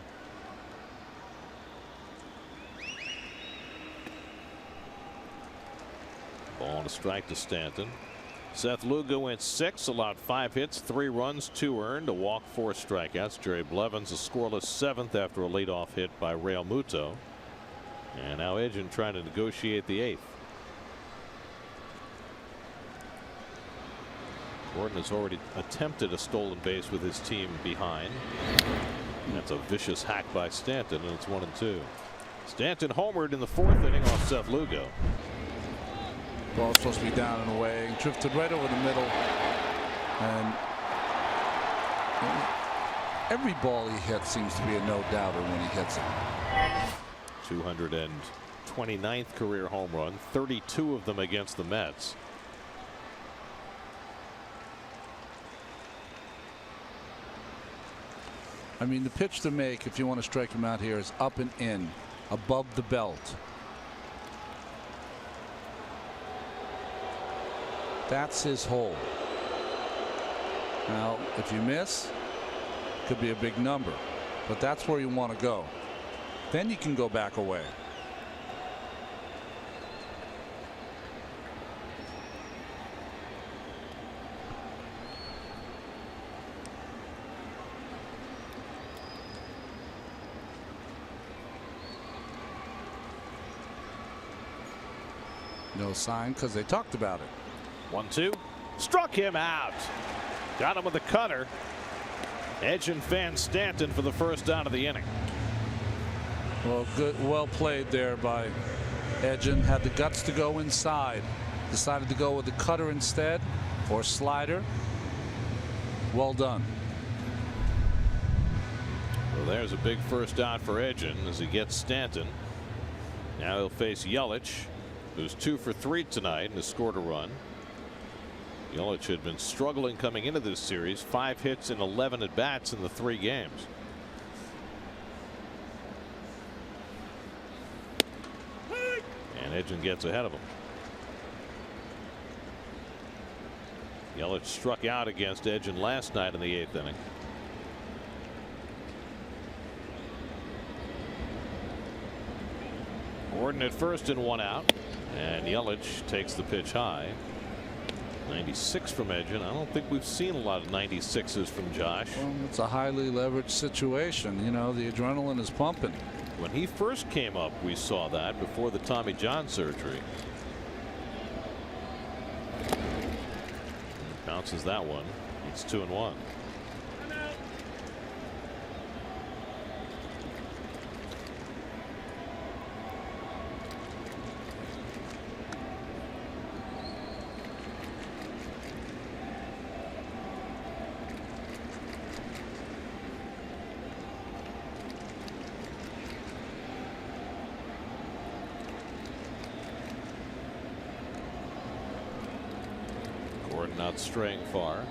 Ball and a strike to Stanton. Seth Lugo went 6, allowed 5 hits, 3 runs, 2 earned, a walk, 4 strikeouts. Jerry Blevins a scoreless 7th after a leadoff hit by Real Muto. And now Edgin trying to negotiate the 8th. Gordon has already attempted a stolen base with his team behind. That's a vicious hack by Stanton, and it's 1-2. Stanton homered in the 4th inning off Seth Lugo. Ball supposed to be down and away. Drifted right over the middle. And every ball he hits seems to be a no-doubter when he hits it. 229th career home run, 32 of them against the Mets. I mean, the pitch to make, if you want to strike him out here, is up and in, above the belt. That's his hole. Now, if you miss, could be a big number, but that's where you want to go. Then you can go back away. No sign because they talked about it. 1-2. Struck him out. Got him with a cutter. Edgin fans Stanton for the first out of the inning. Well, good, well played there by Edgin. Had the guts to go inside. Decided to go with the cutter instead, or slider. Well done. Well, there's a big first out for Edgin as he gets Stanton. Now he'll face Yelich, who's 2 for 3 tonight and has scored a run. Yelich had been struggling coming into this series, 5 hits and 11 at bats in the 3 games. And Edgin gets ahead of him. Yelich struck out against Edgin last night in the 8th inning. Gordon at first and 1 out, and Yelich takes the pitch high. 96 from Edgin. I don't think we've seen a lot of 96s from Josh. Well, it's a highly leveraged situation. You know, the adrenaline is pumping. When he first came up, we saw that before the Tommy John surgery. Bounces that one. It's 2-1. Not straying far.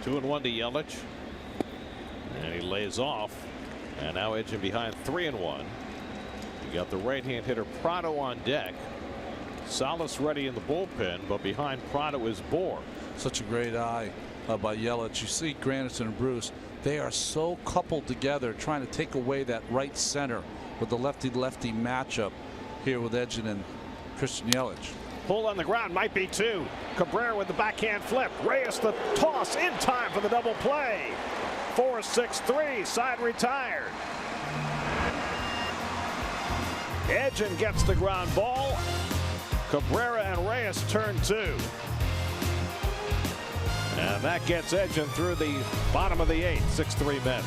Two and 1 to Yelich, and he lays off, and now Edgin behind 3-1. You got the right-hand hitter Prado on deck. Salas ready in the bullpen, but behind Prado is Bohr. Such a great eye by Yelich. You see Granderson and Bruce, they are so coupled together, trying to take away that right center with the lefty-lefty matchup here with Edgin and Christian Yelich. Pull on the ground, might be two. Cabrera with the backhand flip. Reyes the toss in time for the double play. 4-6-3, side retired. Edgin gets the ground ball. Cabrera and Reyes turn two. And that gets Edgin through the bottom of the eighth. 6-3 Mets.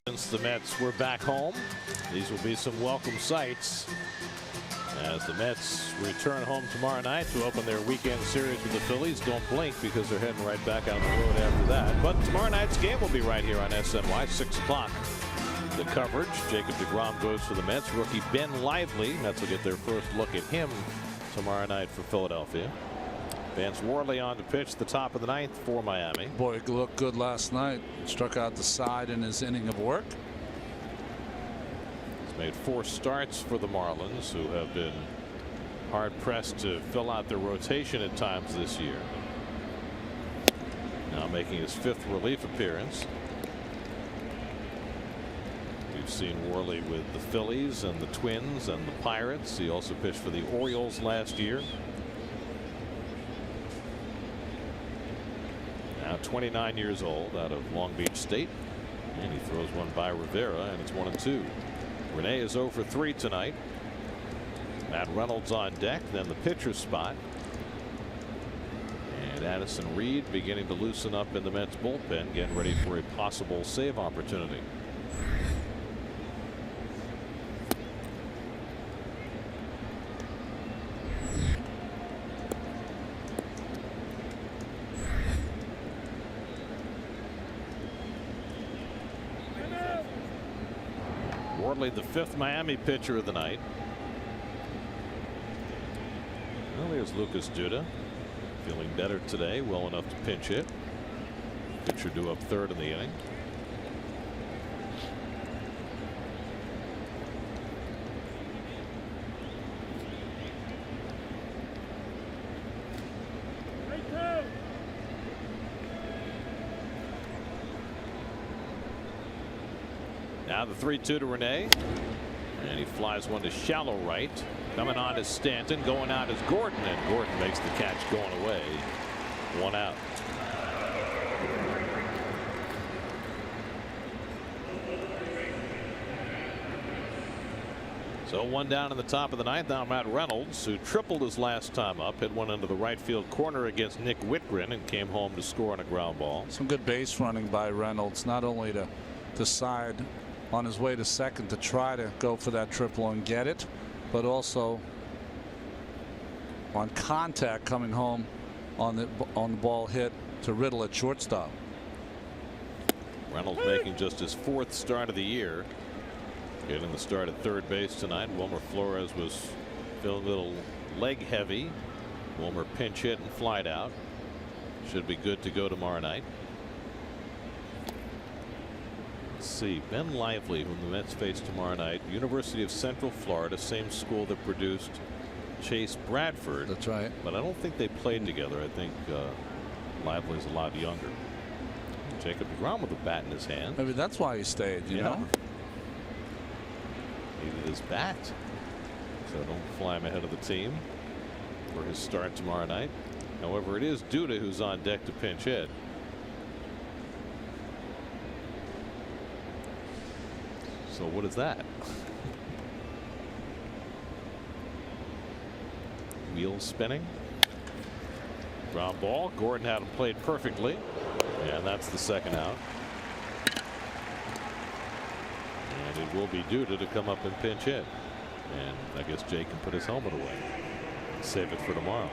Since the Mets were back home, these will be some welcome sights as the Mets return home tomorrow night to open their weekend series with the Phillies. Don't blink because they're heading right back on the road after that. But tomorrow night's game will be right here on SNY, 6 o'clock. The coverage. Jacob deGrom goes for the Mets. Rookie Ben Lively. Mets will get their first look at him tomorrow night for Philadelphia. Vance Worley on to pitch the top of the ninth for Miami. Boy, he looked good last night. Struck out the side in his inning of work. He's made 4 starts for the Marlins, who have been hard pressed to fill out their rotation at times this year. Now making his 5th relief appearance. We've seen Worley with the Phillies and the Twins and the Pirates. He also pitched for the Orioles last year. Now 29 years old, out of Long Beach State, and he throws one by Rivera, and it's 1-2. Rene is 0 for 3 tonight. Matt Reynolds on deck, then the pitcher spot, and Addison Reed beginning to loosen up in the Mets bullpen, getting ready for a possible save opportunity. Worley, the 5th Miami pitcher of the night. Well, there's Lucas Duda, feeling better today, well enough to pinch hit. Pitcher due up 3rd in the inning. Now the 3-2 to Rene, and he flies one to shallow right. Coming on is Stanton, going out is Gordon, and Gordon makes the catch going away. 1 out. So one down in the top of the ninth. Now Matt Reynolds, who tripled his last time up, hit one into the right field corner against Nick Whitgren and came home to score on a ground ball. Some good base running by Reynolds, not only to decide on his way to second to try to go for that triple and get it, but also on contact coming home on the ball hit to Riddle at shortstop. Reynolds making just his 4th start of the year. Getting the start at third base tonight. Wilmer Flores was feeling a little leg heavy. Wilmer pinch hit and flied out. Should be good to go tomorrow night. Let's see. Ben Lively, whom the Mets face tomorrow night. University of Central Florida, same school that produced Chase Bradford. That's right. But I don't think they played together. I think Lively's a lot younger. Jacob deGrom with a bat in his hand. Maybe that's why he stayed. You know. Needed his bat, so don't fly him ahead of the team for his start tomorrow night. However, it is Duda who's on deck to pinch hit. So what is that? Wheels spinning. Ground ball. Gordon had him played perfectly, and that's the second out. And it will be Duda to come up and pinch hit. And I guess Jay can put his helmet away. Save it for tomorrow.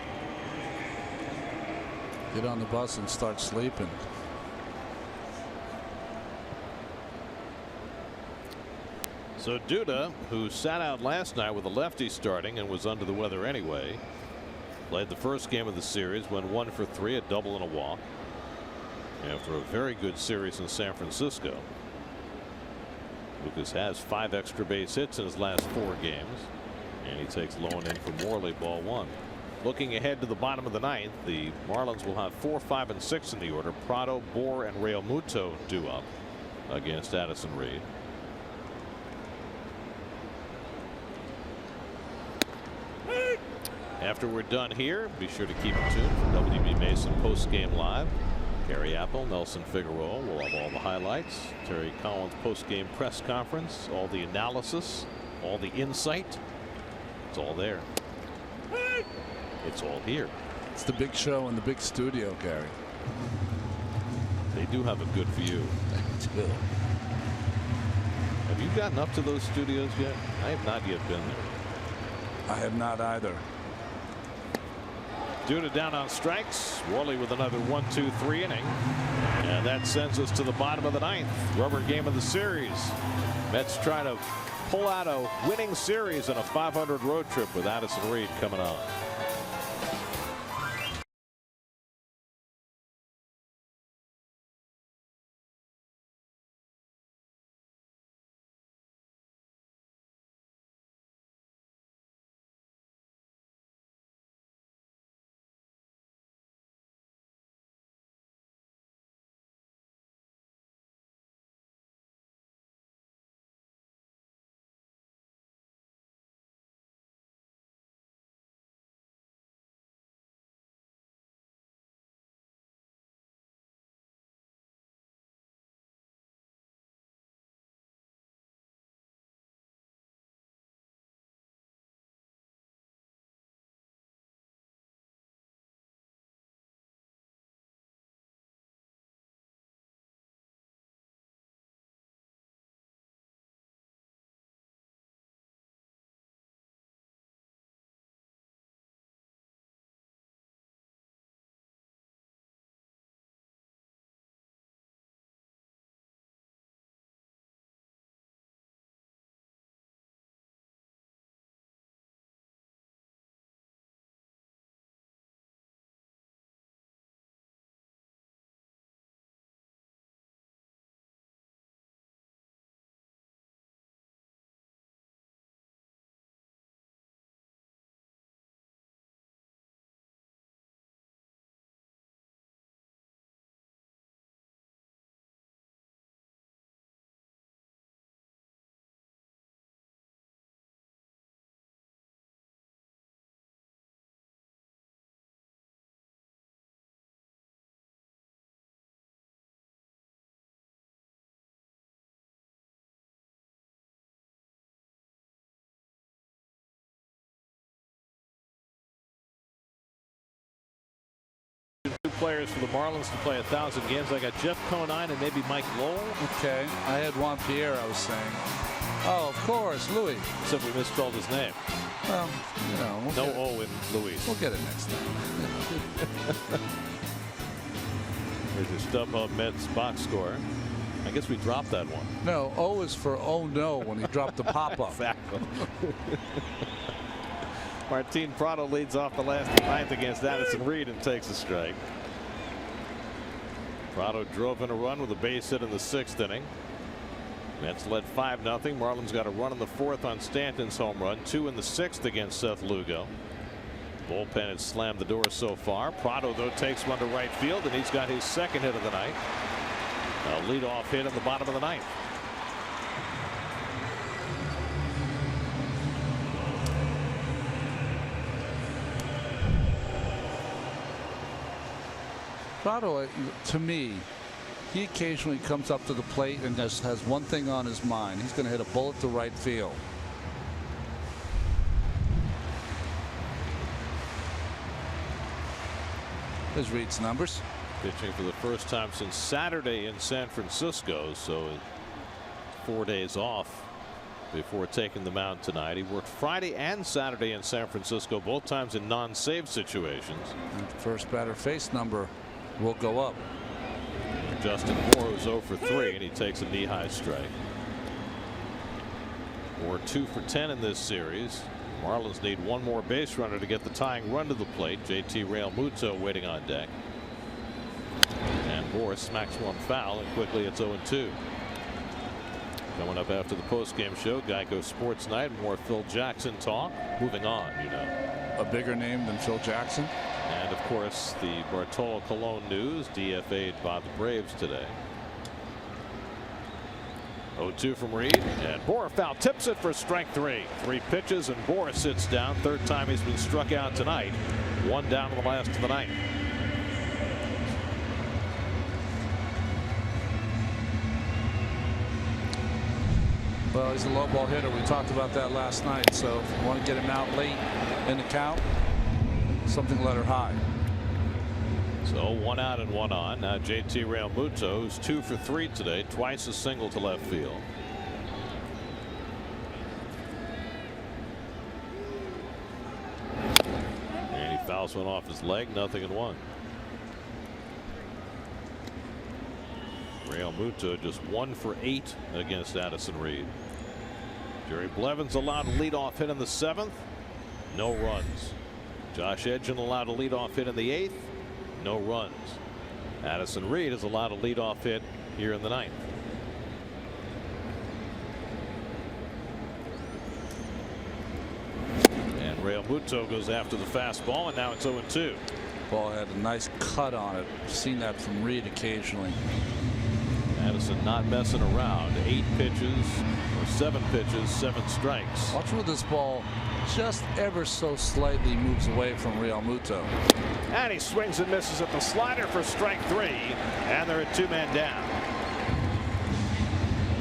Get on the bus and start sleeping. So Duda, who sat out last night with a lefty starting and was under the weather anyway, played the first game of the series, went 1 for 3, a double and a walk, after a very good series in San Francisco. Lucas has 5 extra base hits in his last 4 games, and he takes low and in for Morley, ball 1. Looking ahead to the bottom of the ninth, the Marlins will have 4, 5, and 6 in the order. Prado, Bohr, and Real Muto due up against Addison Reed. After we're done here, be sure to keep it tuned for WB Mason post-game live. Gary Apple, Nelson Figueroa will have all the highlights. Terry Collins post-game press conference, all the analysis, all the insight. It's all there. It's all here. It's the big show in the big studio, Gary. They do have a good view. They do. Have you gotten up to those studios yet? I have not yet been there. I have not either. Duda down on strikes. Worley with another 1-2-3 inning. And that sends us to the bottom of the ninth. Rubber game of the series. Mets try to pull out a winning series in a 500 road trip with Addison Reed coming on. Players for the Marlins to play 1,000 games. I got Jeff Conine and maybe Mike Lowell. Okay, I had Juan Pierre. I was saying. Oh, of course, Louis. Except we misspelled his name. Well, you know, no O in Louis. We'll get it next time. Here's your StubHub Mets box score. I guess we dropped that one. No, O is for oh no when he dropped the pop-up. Exactly. Martin Prado leads off the last ninth against Addison Reed and takes a strike. Prado drove in a run with a base hit in the 6th inning. Mets led 5-0. Marlins got a run in the 4th on Stanton's home run, 2 in the 6th against Seth Lugo. Bullpen has slammed the door so far. Prado, though, takes one to right field, and he's got his 2nd hit of the night. A leadoff hit in the bottom of the 9th. Prado, to me, he occasionally comes up to the plate and just has one thing on his mind. He's going to hit a bullet to right field. There's Reed's numbers. Pitching for the first time since Saturday in San Francisco, so 4 days off before taking the mound tonight. He worked Friday and Saturday in San Francisco, both times in non-save situations. And first batter face number will go up. Justin Moore is 0 for 3, and he takes a knee-high strike. Moore 2 for 10 in this series. Marlins need one more base runner to get the tying run to the plate. JT Realmuto waiting on deck. And Moore smacks one foul, and quickly it's 0-2. Coming up after the postgame show, Geico Sports Night, more Phil Jackson talk. Moving on, you know. A bigger name than Phil Jackson. And of course, the Bartolo Colon news, DFA'd by the Braves today. 0-2 from Reed, and Bohr foul tips it for strike 3. 3 pitches, and Bohr sits down. 3rd time he's been struck out tonight. 1 down in the last of the 9th. Well, he's a low ball hitter. We talked about that last night. So if you want to get him out late in the count, something let her high. So 1 out and 1 on. Now JT Realmuto, who's 2 for 3 today, twice a single to left field. And he fouls one off his leg, 0-1. Realmuto just 1 for 8 against Addison Reed. Jerry Blevins allowed a leadoff hit in the 7th. No runs. Josh Edgen allowed a leadoff hit in the 8th. No runs. Addison Reed has allowed a leadoff hit here in the 9th. And Realmuto goes after the fastball, and now it's 0-2. Ball had a nice cut on it. Seen that from Reed occasionally. Addison not messing around. 8 pitches or 7 pitches, 7 strikes. Watch where this ball just ever so slightly moves away from Realmuto. And he swings and misses at the slider for strike 3, and they're at 2-man down.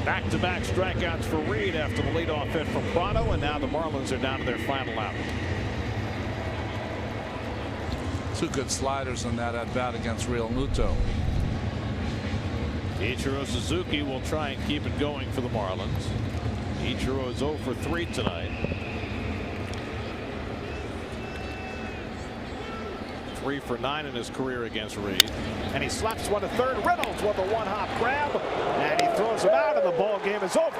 Back-to-back strikeouts for Reed after the leadoff hit from Prado, and now the Marlins are down to their final out. 2 good sliders on that at bat against Realmuto. Ichiro Suzuki will try and keep it going for the Marlins. Ichiro is 0 for 3 tonight. 3 for 9 in his career against Reed. And he slaps one to third. Reynolds with a one-hop grab, and he throws him out, and the ball game is over.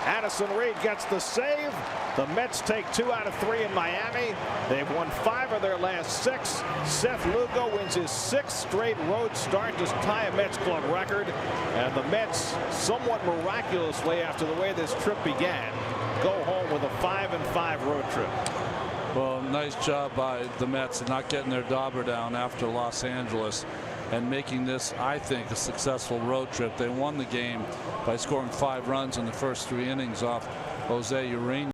Addison Reed gets the save. The Mets take 2 out of 3 in Miami. They've won 5 of their last 6. Seth Lugo wins his 6th straight road start to tie a Mets club record. And the Mets, somewhat miraculously after the way this trip began, go home with a 5-5 road trip. Well, nice job by the Mets not getting their dauber down after Los Angeles and making this, I think, a successful road trip. They won the game by scoring 5 runs in the first 3 innings off Jose Urena.